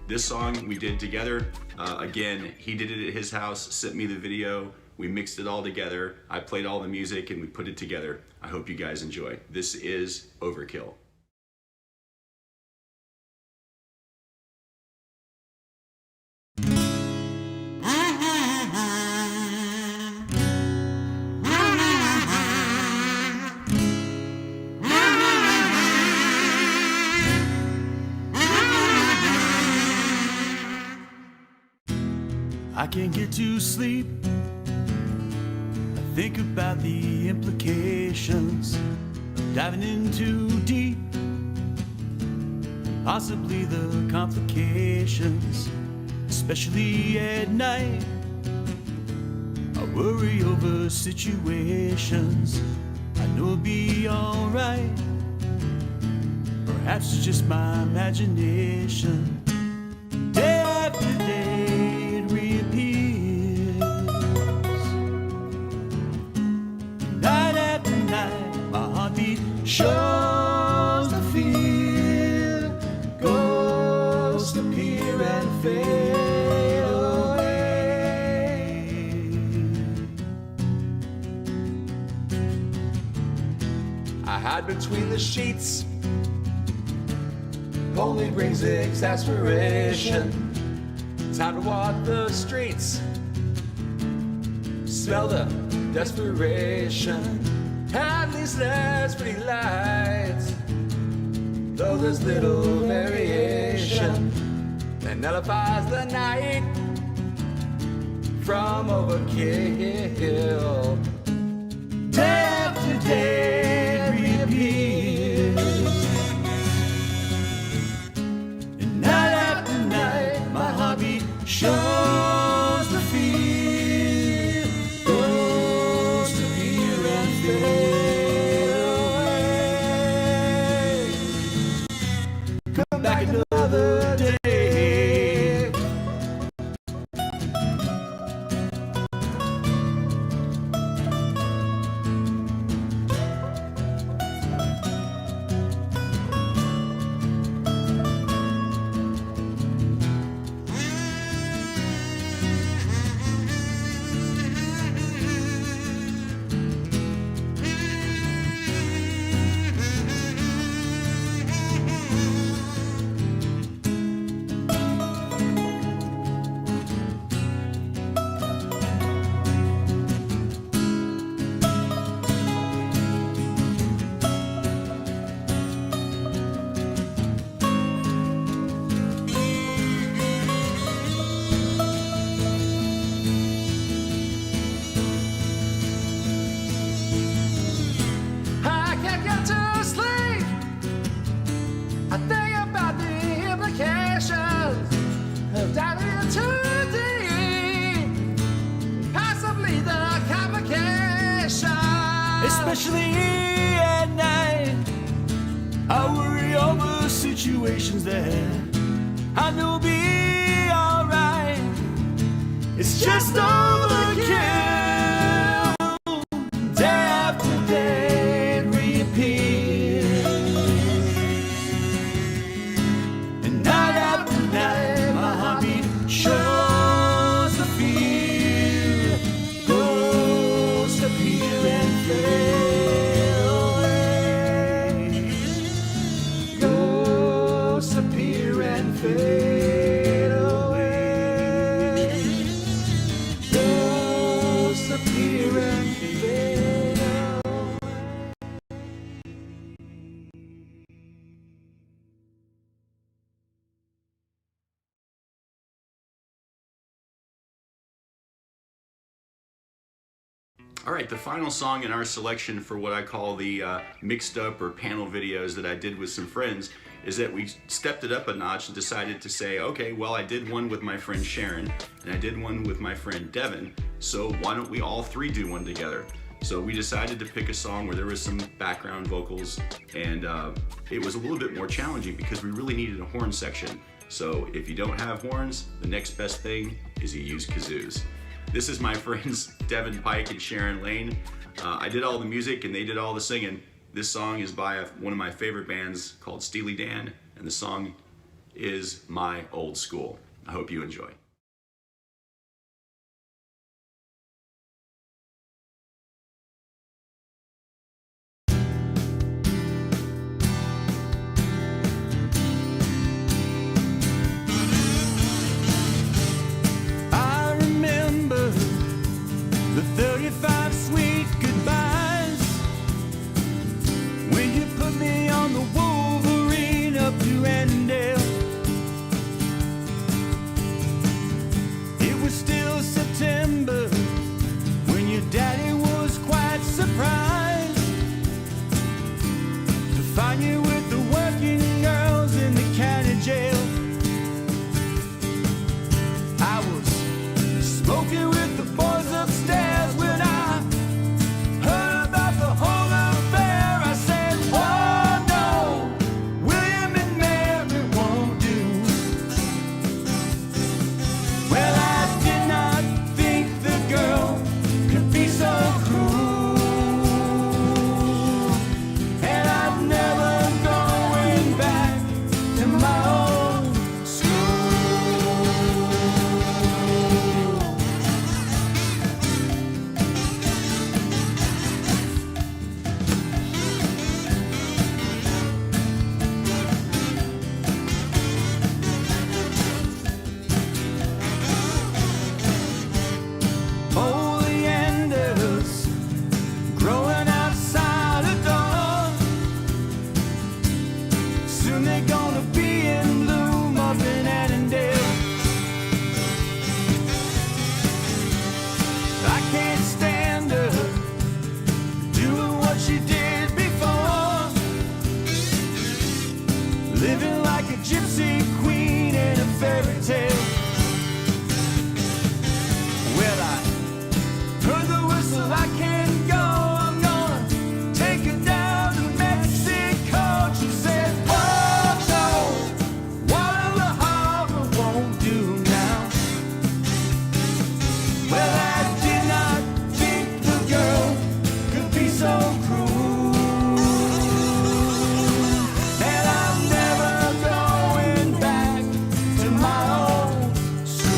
D: This song we did together. Again, he did it at his house, sent me the video, we mixed it all together, I played all the music and we put it together. I hope you guys enjoy. This is Overkill.
G: I can't get to sleep. I think about the implications of diving in too deep, possibly the complications, especially at night. I worry over situations I know will be alright. Perhaps it's just my imagination. Day after day it reappears. Night after night my heartbeat shows the fear. Ghosts appear and fade away. I hide between the sheets, only brings exasperation. Time to walk the streets, smell the desperation. At least there's pretty lights, though there's little variation that nullifies the night from overkill. Day after day it reappears. Shows the fear. Ghosts appear and fade away. Come back another day. Especially at night, I worry over situations that I know will be alright. It's just overkill. Day after day it reappears, and night after night my heartbeat shows the fear. Ghosts appear and fade. Fade away. Ghosts appear and fade away.
D: All right, the final song in our selection for what I call the mixed up or panel videos that I did with some friends is that we stepped it up a notch and decided to say, okay, well, I did one with my friend Sharon and I did one with my friend Devin, so why don't we all three do one together? So we decided to pick a song where there was some background vocals, and it was a little bit more challenging because we really needed a horn section. So if you don't have horns, the next best thing is you use kazoos. This is my friends Devin Pike and Sharon Lane. I did all the music and they did all the singing. This song is by one of my favorite bands called Steely Dan, and the song is My Old School. I hope you enjoy.
G: I remember the 35 sweet goodbyes when you put me on the Wolverine up to Annandale. It was still September when your daddy was quite surprised to find you with the working girls in the county jail. I was smoking with the boys upstairs when I heard about the whole affair. I said, whoa, no, William and Mary won't do. Well, I did not think the girl could be so cruel, and I'm never going back to my old school. Oleanders growing outside a door. Soon they're gonna be in bloom up in Annandale. I can't stand her doing what she did before, living like a gypsy queen in a fairy tale. Well, I heard the whistle, I can't go. I'm gonna take her down to Mexico. She said, oh no, Waterloo Harbor won't do now. Well, I did not think the girl could be so cruel, and I'm never going back to my old school.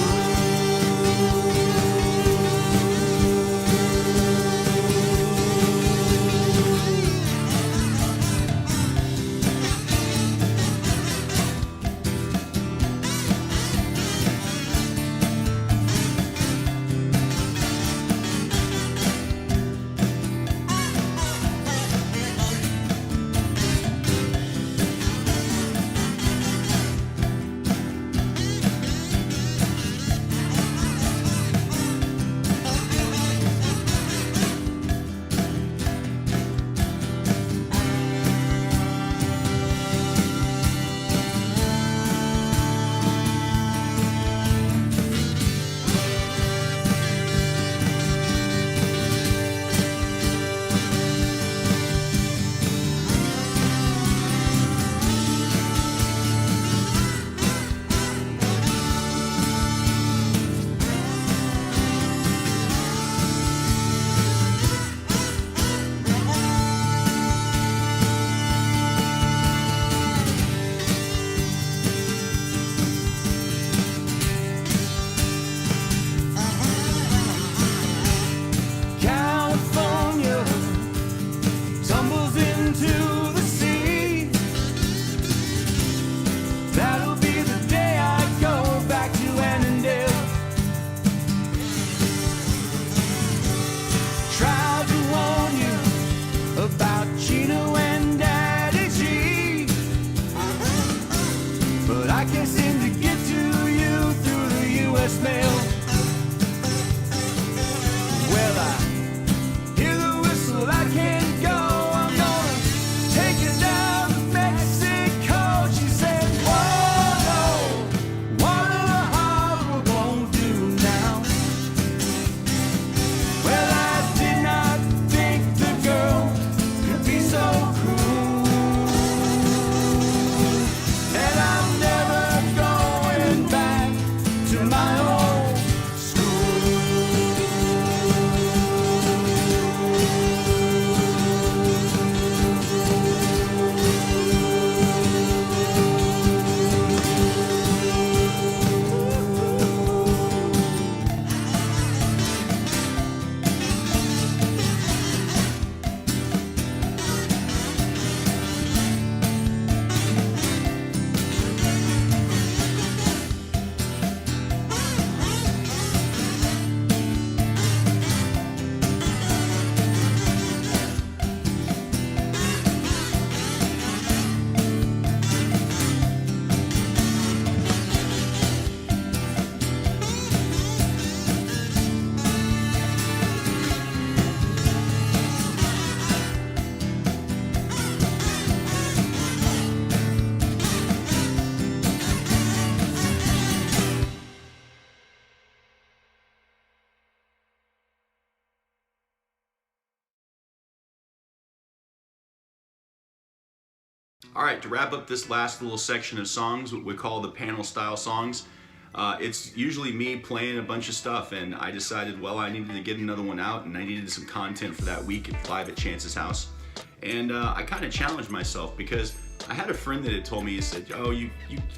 G: California tumbles into the sea. That'll be the day I go back to Annandale. Tried to warn you about Chino and Daddy G, but I can't seem to get to you through the U.S. mail. Well, I hear the whistle, I can't go. I'm gonna take it down to Mexico. She
D: All right, to wrap up this last little section of songs, what we call the panel style songs, it's usually me playing a bunch of stuff, and I decided, well, I needed to get another one out, and I needed some content for that week live at Chance's house. And I kind of challenged myself because I had a friend that had told me, he said, oh,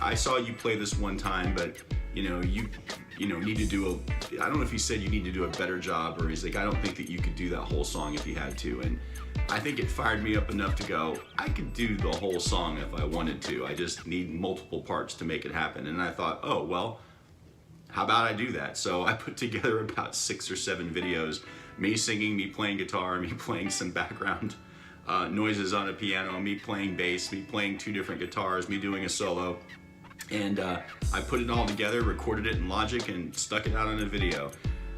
D: I saw you play this one time, but you need to do I don't know if he said you need to do a better job, or he's like, I don't think that you could do that whole song if you had to. And I think it fired me up enough to go, I could do the whole song if I wanted to. I just need multiple parts to make it happen. And I thought, oh, well, how about I do that? So I put together about 6 or 7 videos, me singing, me playing guitar, me playing some background noises on a piano, me playing bass, me playing 2 different guitars, me doing a solo. And I put it all together, recorded it in Logic, and stuck it out on a video.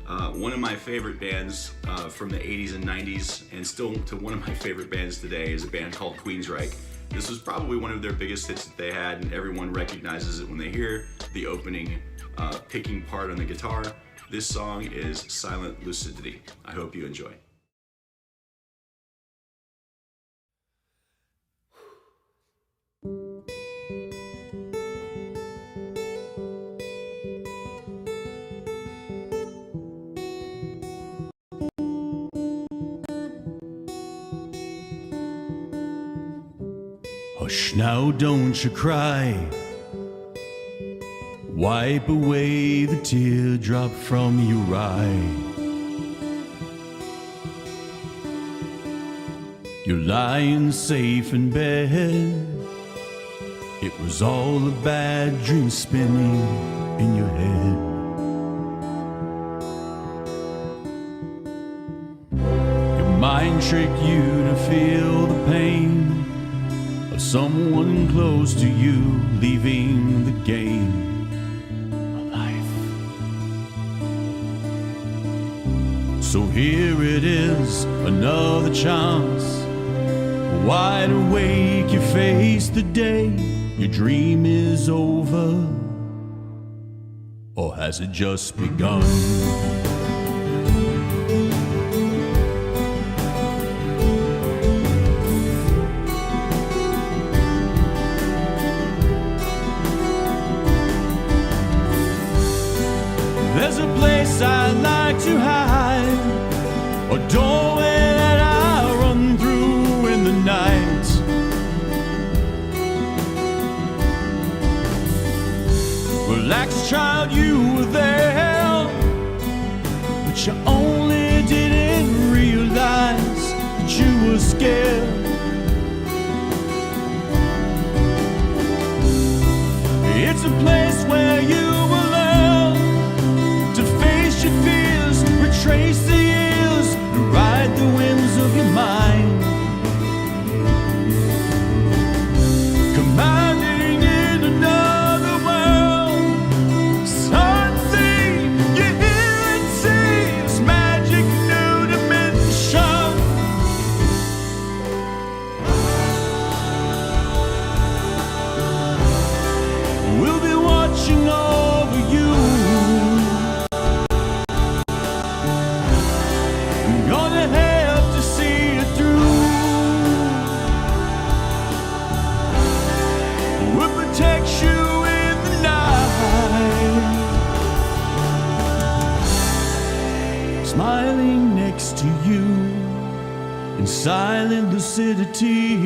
D: One of my favorite bands from the 80s and 90s, and still to one of my favorite bands today, is a band called Queensryche. This was probably one of their biggest hits that they had, and everyone recognizes it when they hear the opening picking part on the guitar. This song is Silent Lucidity. I hope you enjoy. Hush now, don't you cry. Wipe away the teardrop from your eye. You're lying safe in bed. It was all a bad dream spinning in your head. Your mind tricked you to feel the pain of someone close to you leaving the game of life. So here it is, another chance. Wide awake, you face the day. Your dream is over, or has it just begun? There's a place I'd like to hide, a doorway that I run through in the night. Relax, child, you were there, but you only didn't realize that you were scared. It's a place where you will learn to face your fears, retrace the years, and ride the winds of your mind. Commanding in another world, something you hear and see, this magic new dimension. We'll be watching over you. I'm gonna have to see it through. We'll protect you in the night, smiling next to you in silent lucidity.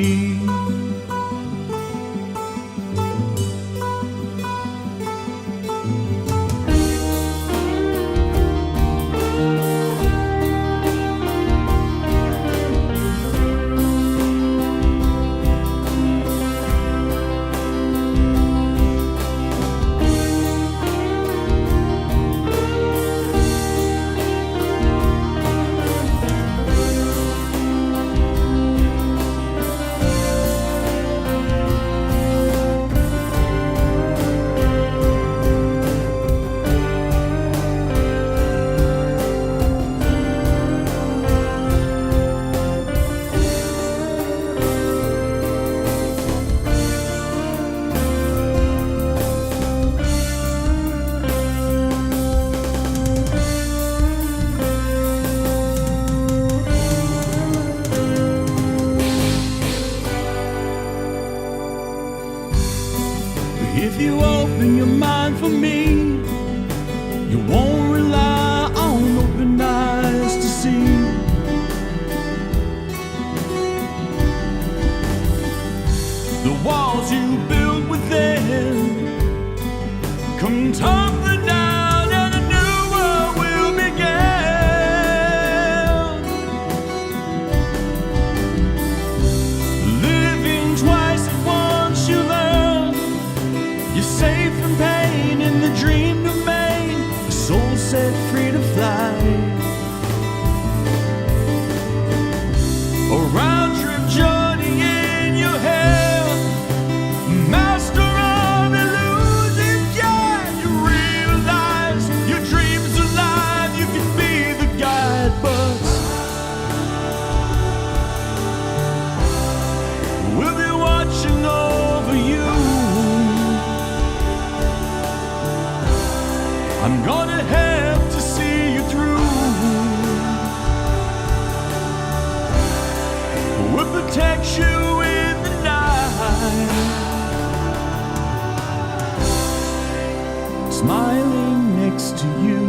G: If you open your mind for me, you won't rely on open eyes to see. The walls you built within come tumbling down, and a new world will begin. Living twice at once, you learn you're safe from pain in the dream domain. A soul set free to fly. A round trip journey in your head. Master of illusion, yeah. You realize your dreams alive. You can be the guide, but we'll be watching over you. I'm gonna have to see you through. We'll protect you in the night, smiling next to you.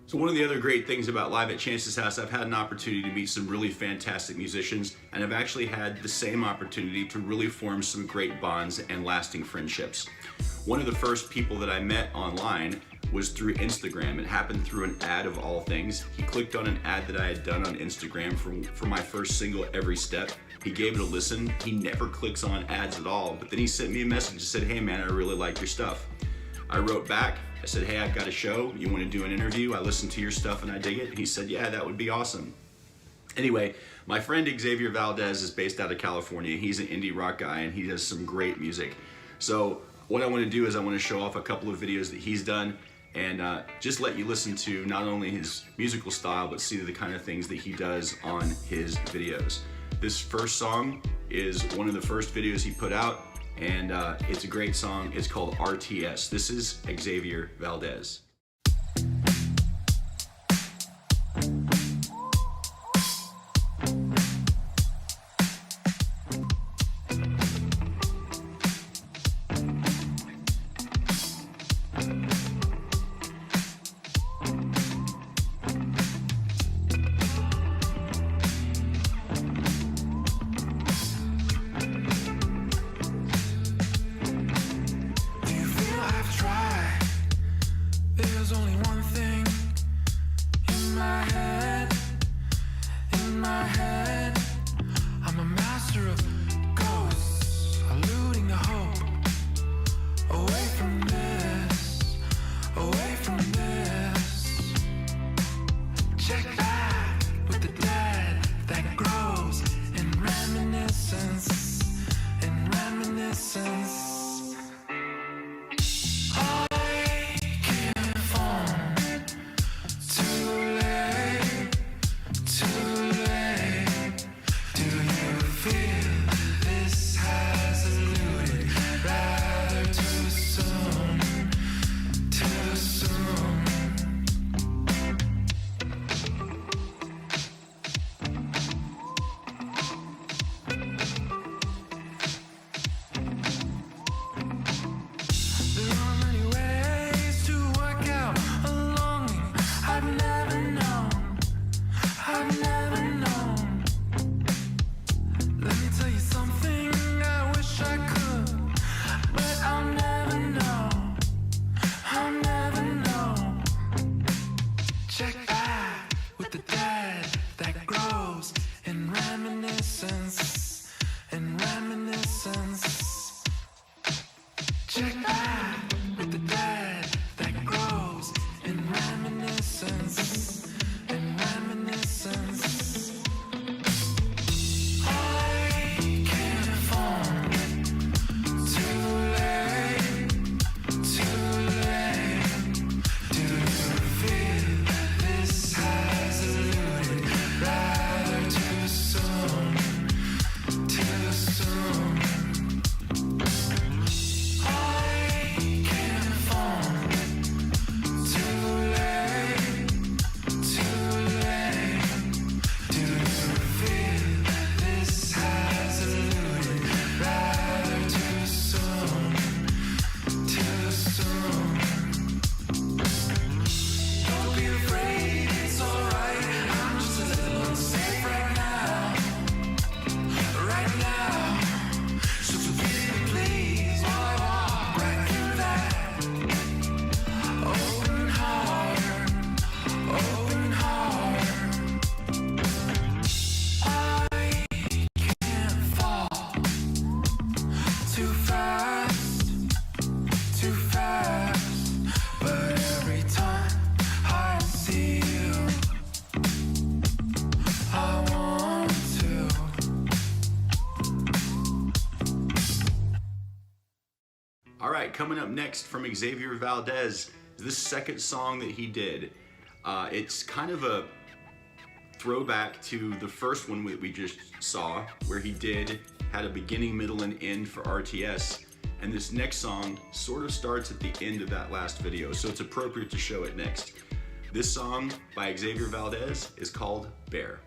D: So one of the other great things about Live at Chance's House, I've had an opportunity to meet some really fantastic musicians, and I've actually had the same opportunity to really form some great bonds and lasting friendships. One of the first people that I met online was through Instagram. It happened through an ad of all things. He clicked on an ad that I had done on Instagram for my first single, Every Step. He gave it a listen. He never clicks on ads at all, but then he sent me a message and said, "Hey man, I really like your stuff." I wrote back, I said, "Hey, I've got a show. You want to do an interview? I listened to your stuff and I dig it." And he said, "Yeah, that would be awesome." Anyway, my friend Xavier Valdez is based out of California. He's an indie rock guy and he does some great music. So what I want to do is I want to show off a couple of videos that he's done and just let you listen to not only his musical style, but see the kind of things that he does on his videos. This first song is one of the first videos he put out, and it's a great song. It's called RTS. This is Xavier Valdez.
G: Do you feel I've tried
D: All right, coming up next from Xavier Valdez is the second song that he did. It's kind of a throwback to the first one we just saw, where he had a beginning, middle, and end for RTS. And this next song sort of starts at the end of that last video, so it's appropriate to show it next. This song by Xavier Valdez is called Bear.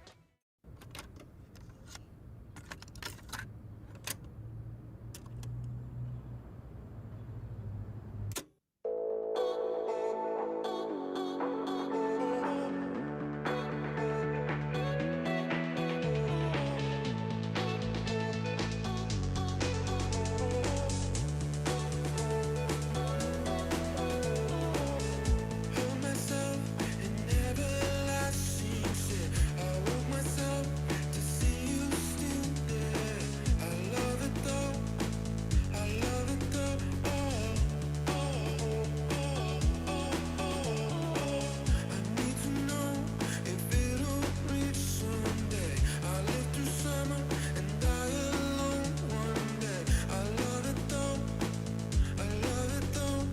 G: Hold myself in everlasting sin. I woke myself to see you still there. I love it though. I love it though. Oh, oh, oh, oh, oh, oh. I need to know if it'll reach someday. I live through summer and die alone one day. I love it though. I love it though.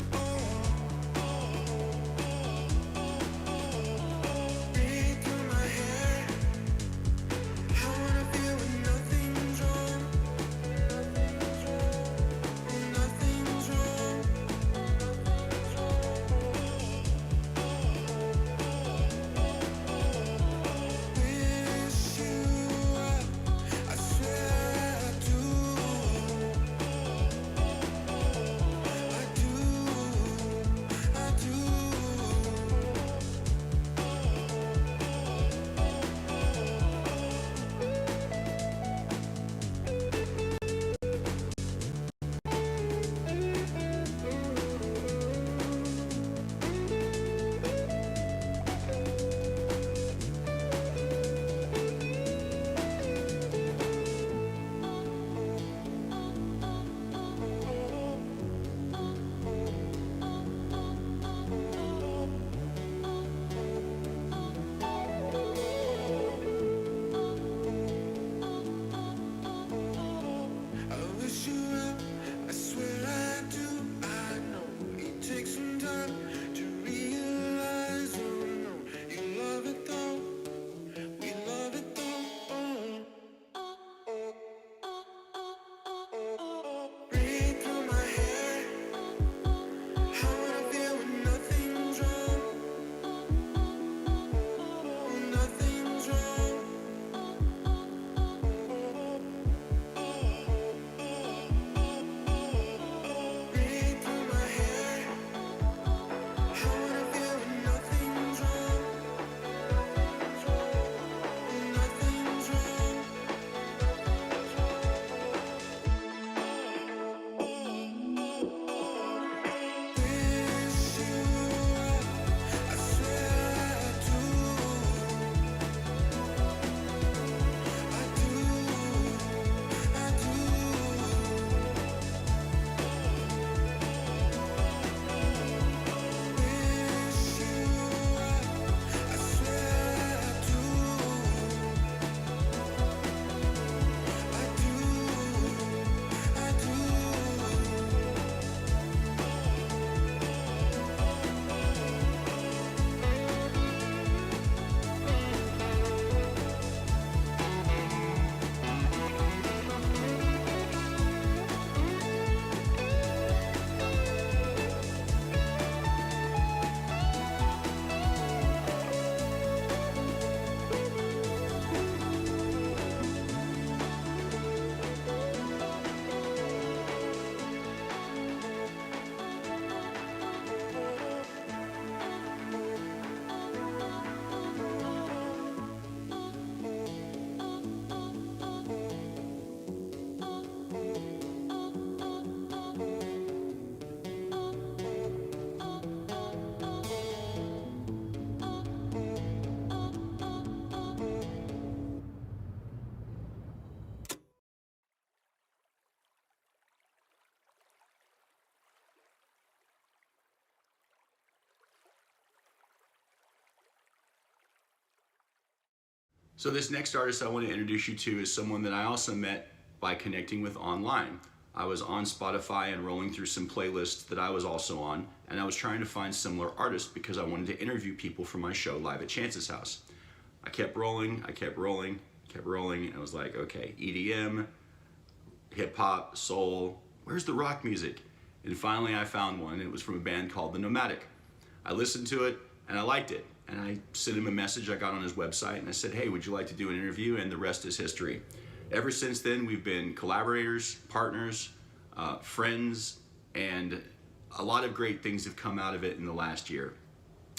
G: Breathe through my hair. I wanna feel when nothing's wrong. Nothing's wrong. Wish you well. I swear I do. I do. I do. I wish you well, I swear I do. I know it takes some time to realize. Oh no, you love it though. We love it though. Breathe through my hair. I wanna feel when nothing's wrong. Nothing's wrong. Breathe through my hair. I wanna feel when nothing's wrong. Nothing's wrong. Wish you well. I swear I do. I do. I do. Wish you well. I swear I do. I do. I
D: So this next artist I want to introduce you to is someone that I also met by connecting with online. I was on Spotify and rolling through some playlists that I was also on, and I was trying to find similar artists because I wanted to interview people for my show live at Chance's house. I kept rolling, and I was like, okay, EDM, hip hop, soul, where's the rock music? And finally I found one. It was from a band called The Nomadic. I listened to it and I liked it. And I sent him a message. I got on his website and I said, hey, would you like to do an interview? And the rest is history. Ever since then, we've been collaborators, partners, friends, and a lot of great things have come out of it in the last year.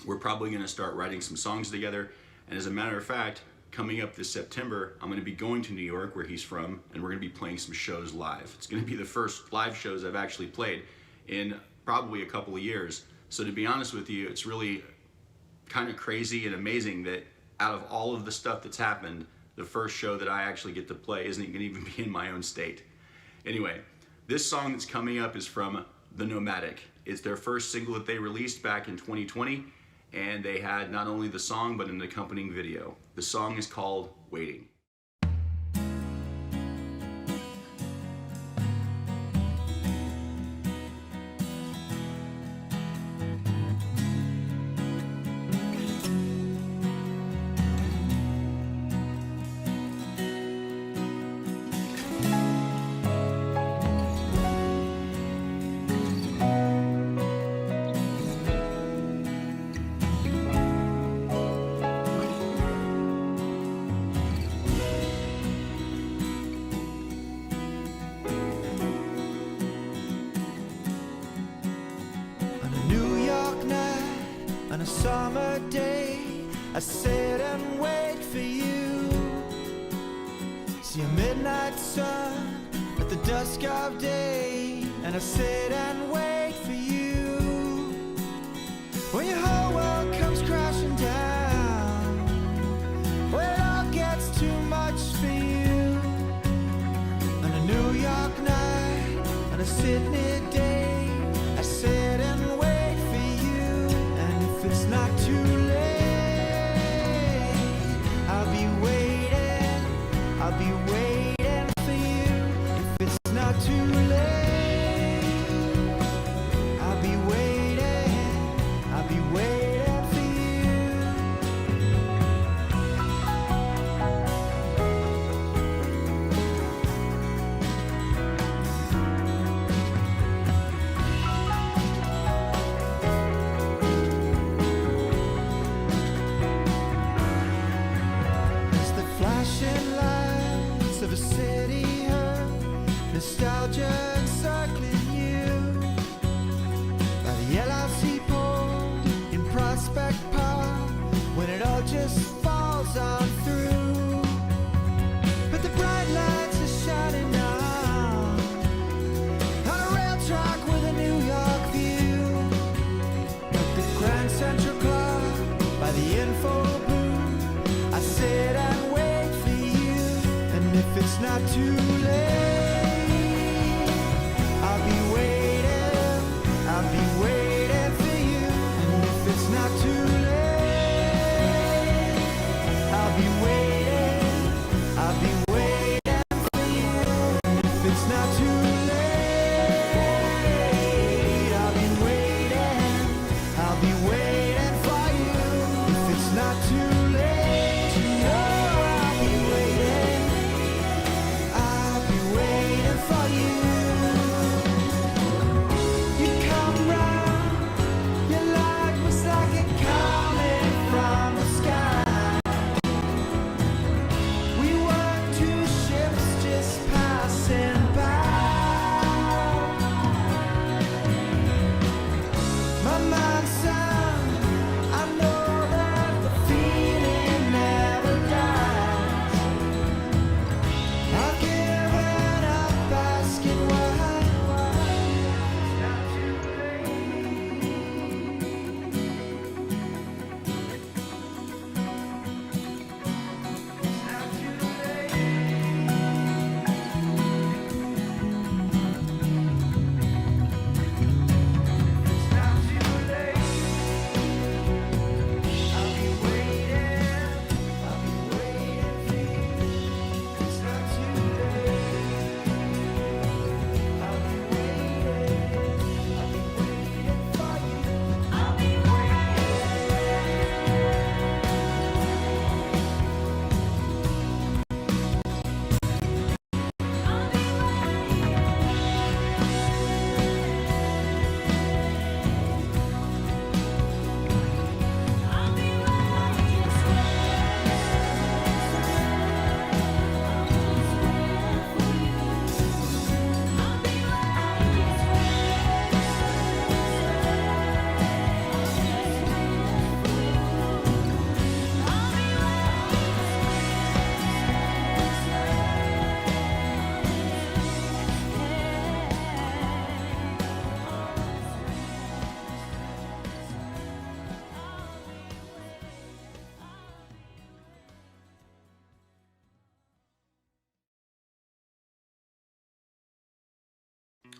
D: We're probably gonna start writing some songs together. And as a matter of fact, coming up this September, I'm gonna be going to New York, where he's from, and we're gonna be playing some shows live. It's gonna be the first live shows I've actually played in probably a couple of years. So to be honest with you, it's really kind of crazy and amazing that out of all of the stuff that's happened, the first show that I actually get to play isn't gonna even be in my own state. Anyway, this song that's coming up is from The Nomadic. It's their first single that they released back in 2020, and they had not only the song, but an accompanying video. The song is called Waiting.
G: On a New York night, on a summer day, I sit and wait for you. See a midnight sun at the dusk of day, and I sit and wait for you. When your whole world comes crashing down, when it all gets too much for you. On a New York night, on a Sydney day, I sit and wait for you. And if it's not too late, I'll be waiting, I'll be waiting for you. If it's not too late, I'll be waiting, I'll be waiting for you.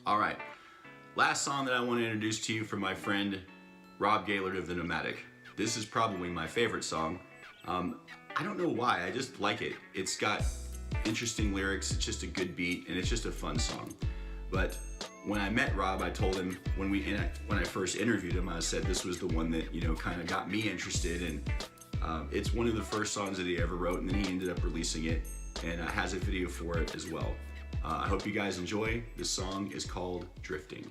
D: All right. Last song that I want to introduce to you from my friend Rob Gaylord of The Nomadic. This is probably my favorite song. I don't know why, I just like it. It's got interesting lyrics, it's just a good beat, and it's just a fun song. But when I met Rob, I told him when I first interviewed him, I said this was the one that, you know, kind of got me interested, and it's one of the first songs that he ever wrote, and then he ended up releasing it, and has a video for it as well. I hope you guys enjoy. This song is called Drifting.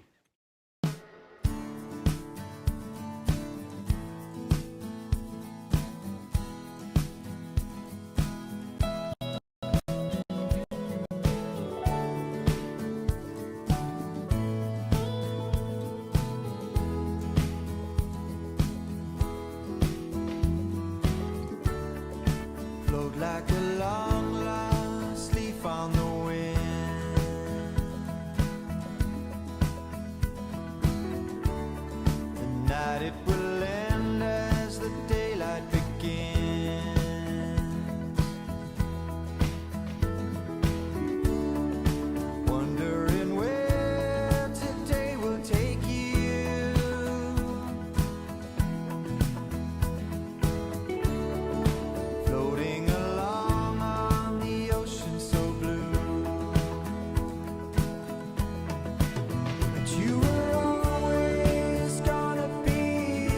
G: Float like a long lost leaf on the wind. The night it will end as the daylight begins. Wondering where today will take you. Floating along on the ocean so blue. But you were always gonna be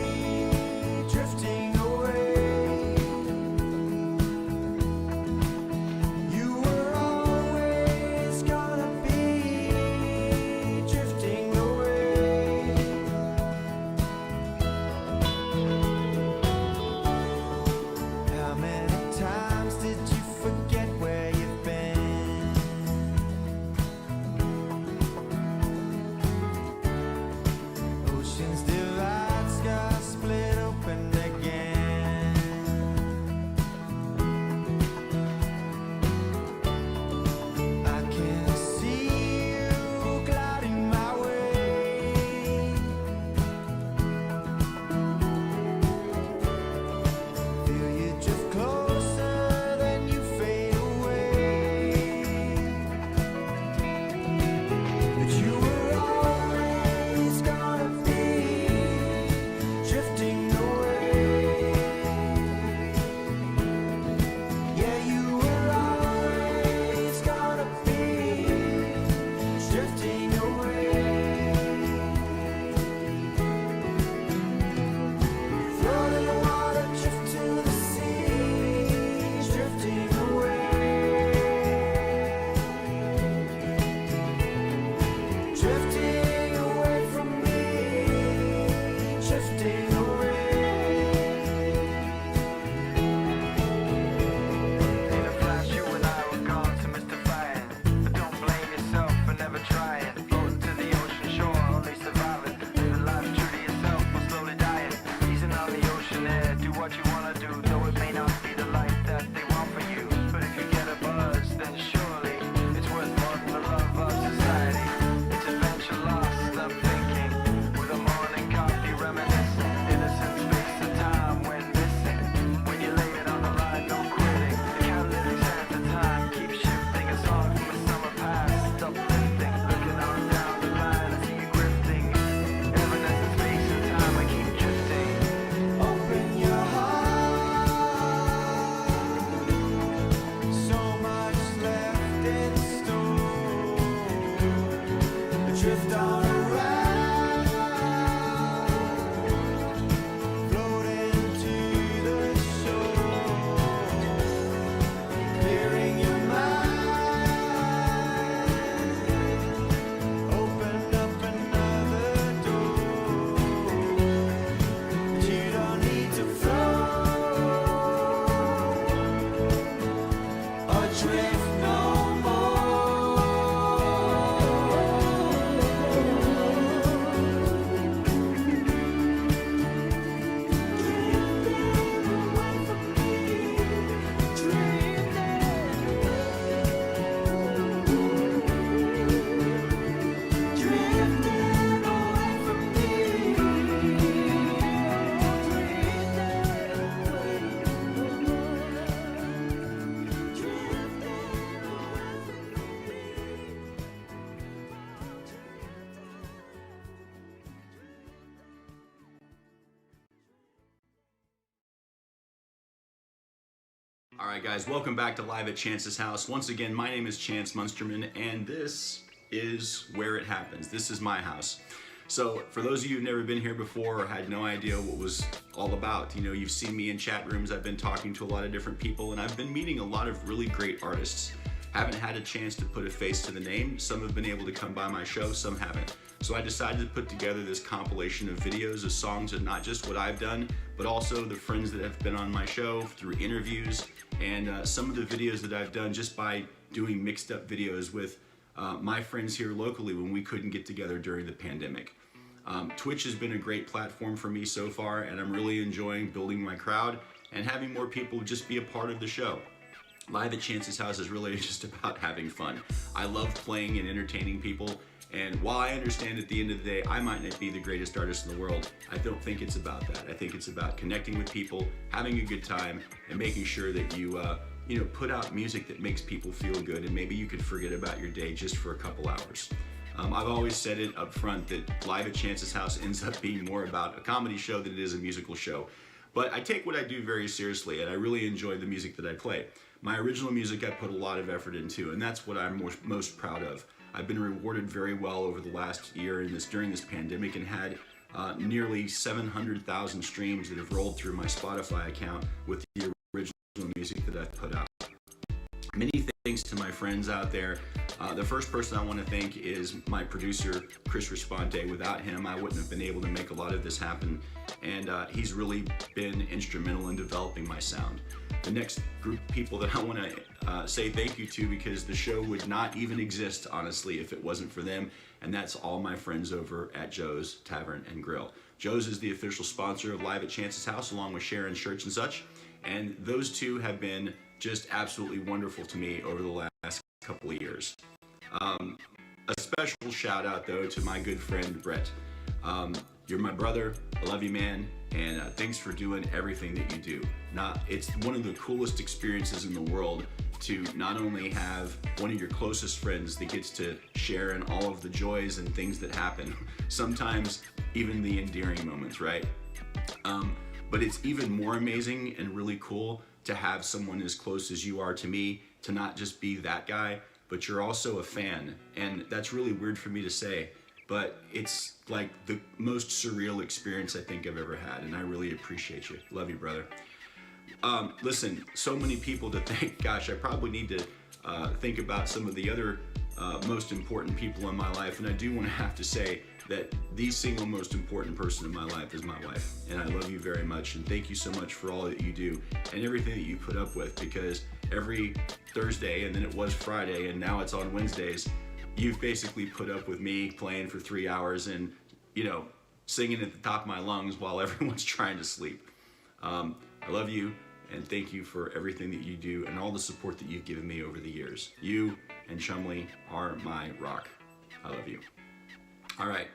D: All right, guys, welcome back to Live at Chance's House. Once again, my name is Chance Munsterman, and this is where it happens. This is my house. So for those of you who've never been here before or had no idea what was all about, you know, you've seen me in chat rooms. I've been talking to a lot of different people, and I've been meeting a lot of really great artists. Haven't had a chance to put a face to the name. Some have been able to come by my show, some haven't. So I decided to put together this compilation of videos of songs of not just what I've done, but also the friends that have been on my show through interviews, and some of the videos that I've done just by doing mixed up videos with my friends here locally when we couldn't get together during the pandemic. Twitch has been a great platform for me so far, and I'm really enjoying building my crowd and having more people just be a part of the show. Live at Chance's House is really just about having fun. I love playing and entertaining people, and while I understand at the end of the day I might not be the greatest artist in the world, I don't think it's about that. I think it's about connecting with people, having a good time, and making sure that you put out music that makes people feel good, and maybe you could forget about your day just for a couple hours. I've always said it up front that Live at Chance's House ends up being more about a comedy show than it is a musical show. But I take what I do very seriously, and I really enjoy the music that I play. My original music I put a lot of effort into, and that's what I'm most proud of. I've been rewarded very well over the last year during this pandemic, and had nearly 700,000 streams that have rolled through my Spotify account with the original music that I've put out. Many thanks to my friends out there. The first person I want to thank is my producer, Chris Responte. Without him, I wouldn't have been able to make a lot of this happen, and he's really been instrumental in developing my sound. The next group of people that I want to say thank you to, because the show would not even exist, honestly, if it wasn't for them, and that's all my friends over at Joe's Tavern and Grill. Joe's is the official sponsor of Live at Chance's House, along with Sharon Shirts and such, and those two have been just absolutely wonderful to me over the last couple of years. A special shout out though to my good friend Brett. You're my brother, I love you, man, and thanks for doing everything that you do. It's one of the coolest experiences in the world to not only have one of your closest friends that gets to share in all of the joys and things that happen, sometimes even the endearing moments, right? But it's even more amazing and really cool to have someone as close as you are to me, to not just be that guy, but you're also a fan. And that's really weird for me to say, but it's like the most surreal experience I think I've ever had, and I really appreciate you. Love you, brother. Listen, so many people to thank. Gosh, I probably need to think about some of the other most important people in my life, and I do want to have to say that the single most important person in my life is my wife, and I love you very much, and thank you so much for all that you do and everything that you put up with, because every Thursday, and then it was Friday, and now it's on Wednesdays, you've basically put up with me playing for 3 hours and, you know, singing at the top of my lungs while everyone's trying to sleep. I love you, and thank you for everything that you do and all the support that you've given me over the years. You and Chumley are my rock. I love you. All right,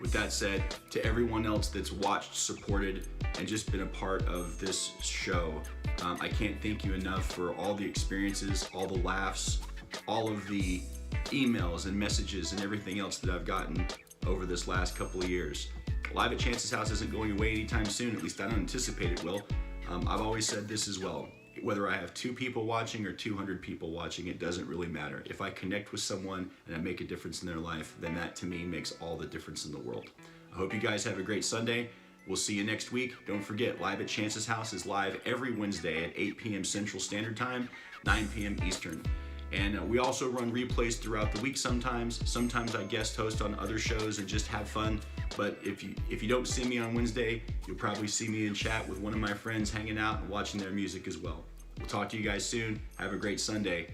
D: with that said, to everyone else that's watched, supported, and just been a part of this show, I can't thank you enough for all the experiences, all the laughs, all of the emails and messages and everything else that I've gotten over this last couple of years. Live at Chance's House isn't going away anytime soon, at least I don't anticipate it will. I've always said this as well. Whether I have 2 people watching or 200 people watching, it doesn't really matter. If I connect with someone and I make a difference in their life, then that to me makes all the difference in the world. I hope you guys have a great Sunday. We'll see you next week. Don't forget, Live at Chance's House is live every Wednesday at 8 p.m. Central Standard Time, 9 p.m. Eastern. And we also run replays throughout the week sometimes. Sometimes I guest host on other shows and just have fun. But if you don't see me on Wednesday, you'll probably see me in chat with one of my friends hanging out and watching their music as well. We'll talk to you guys soon. Have a great Sunday.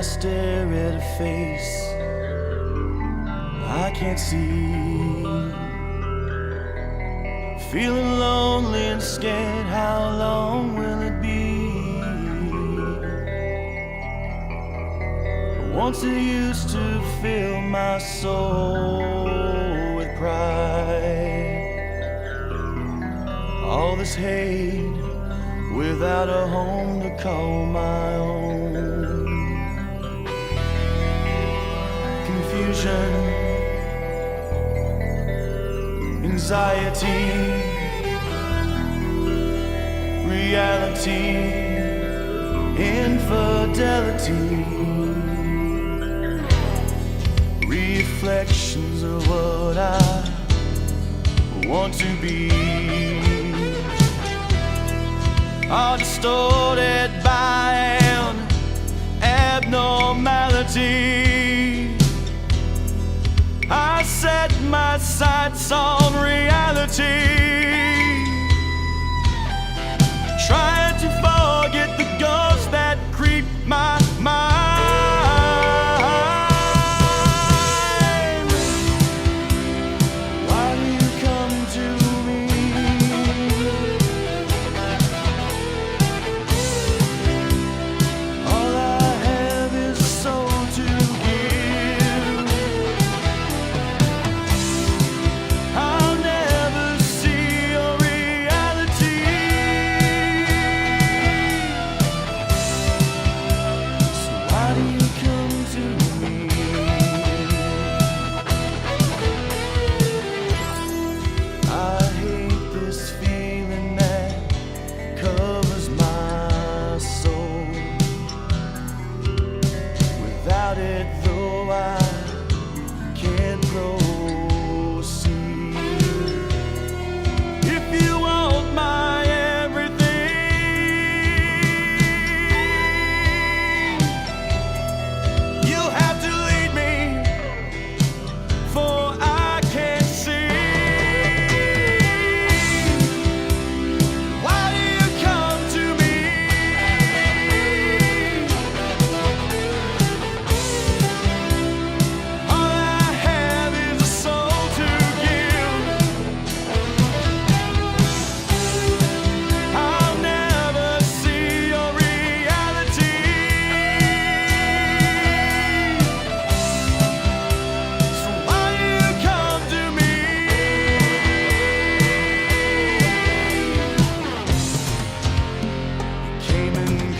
G: stare at a face I can't see. Feeling lonely and scared, how long will it be? Once it used to fill my soul with pride. All this hate without a home to call my own. Confusion, anxiety, reality, infidelity, reflections of what I want to be are distorted by an abnormality. I set my sights on reality, trying to forget the ghosts that creep my mind. Why do you come to me? All I have is a soul to give. I'll never see your reality. So why do you come to me? I hate this feeling that covers my soul. Without it, though, I can't proceed. If you want my everything, you'll have to lead me, for I can't see. Why do you come to me? All I have is a soul to give. I'll never see your reality. So why do you come to me? Came and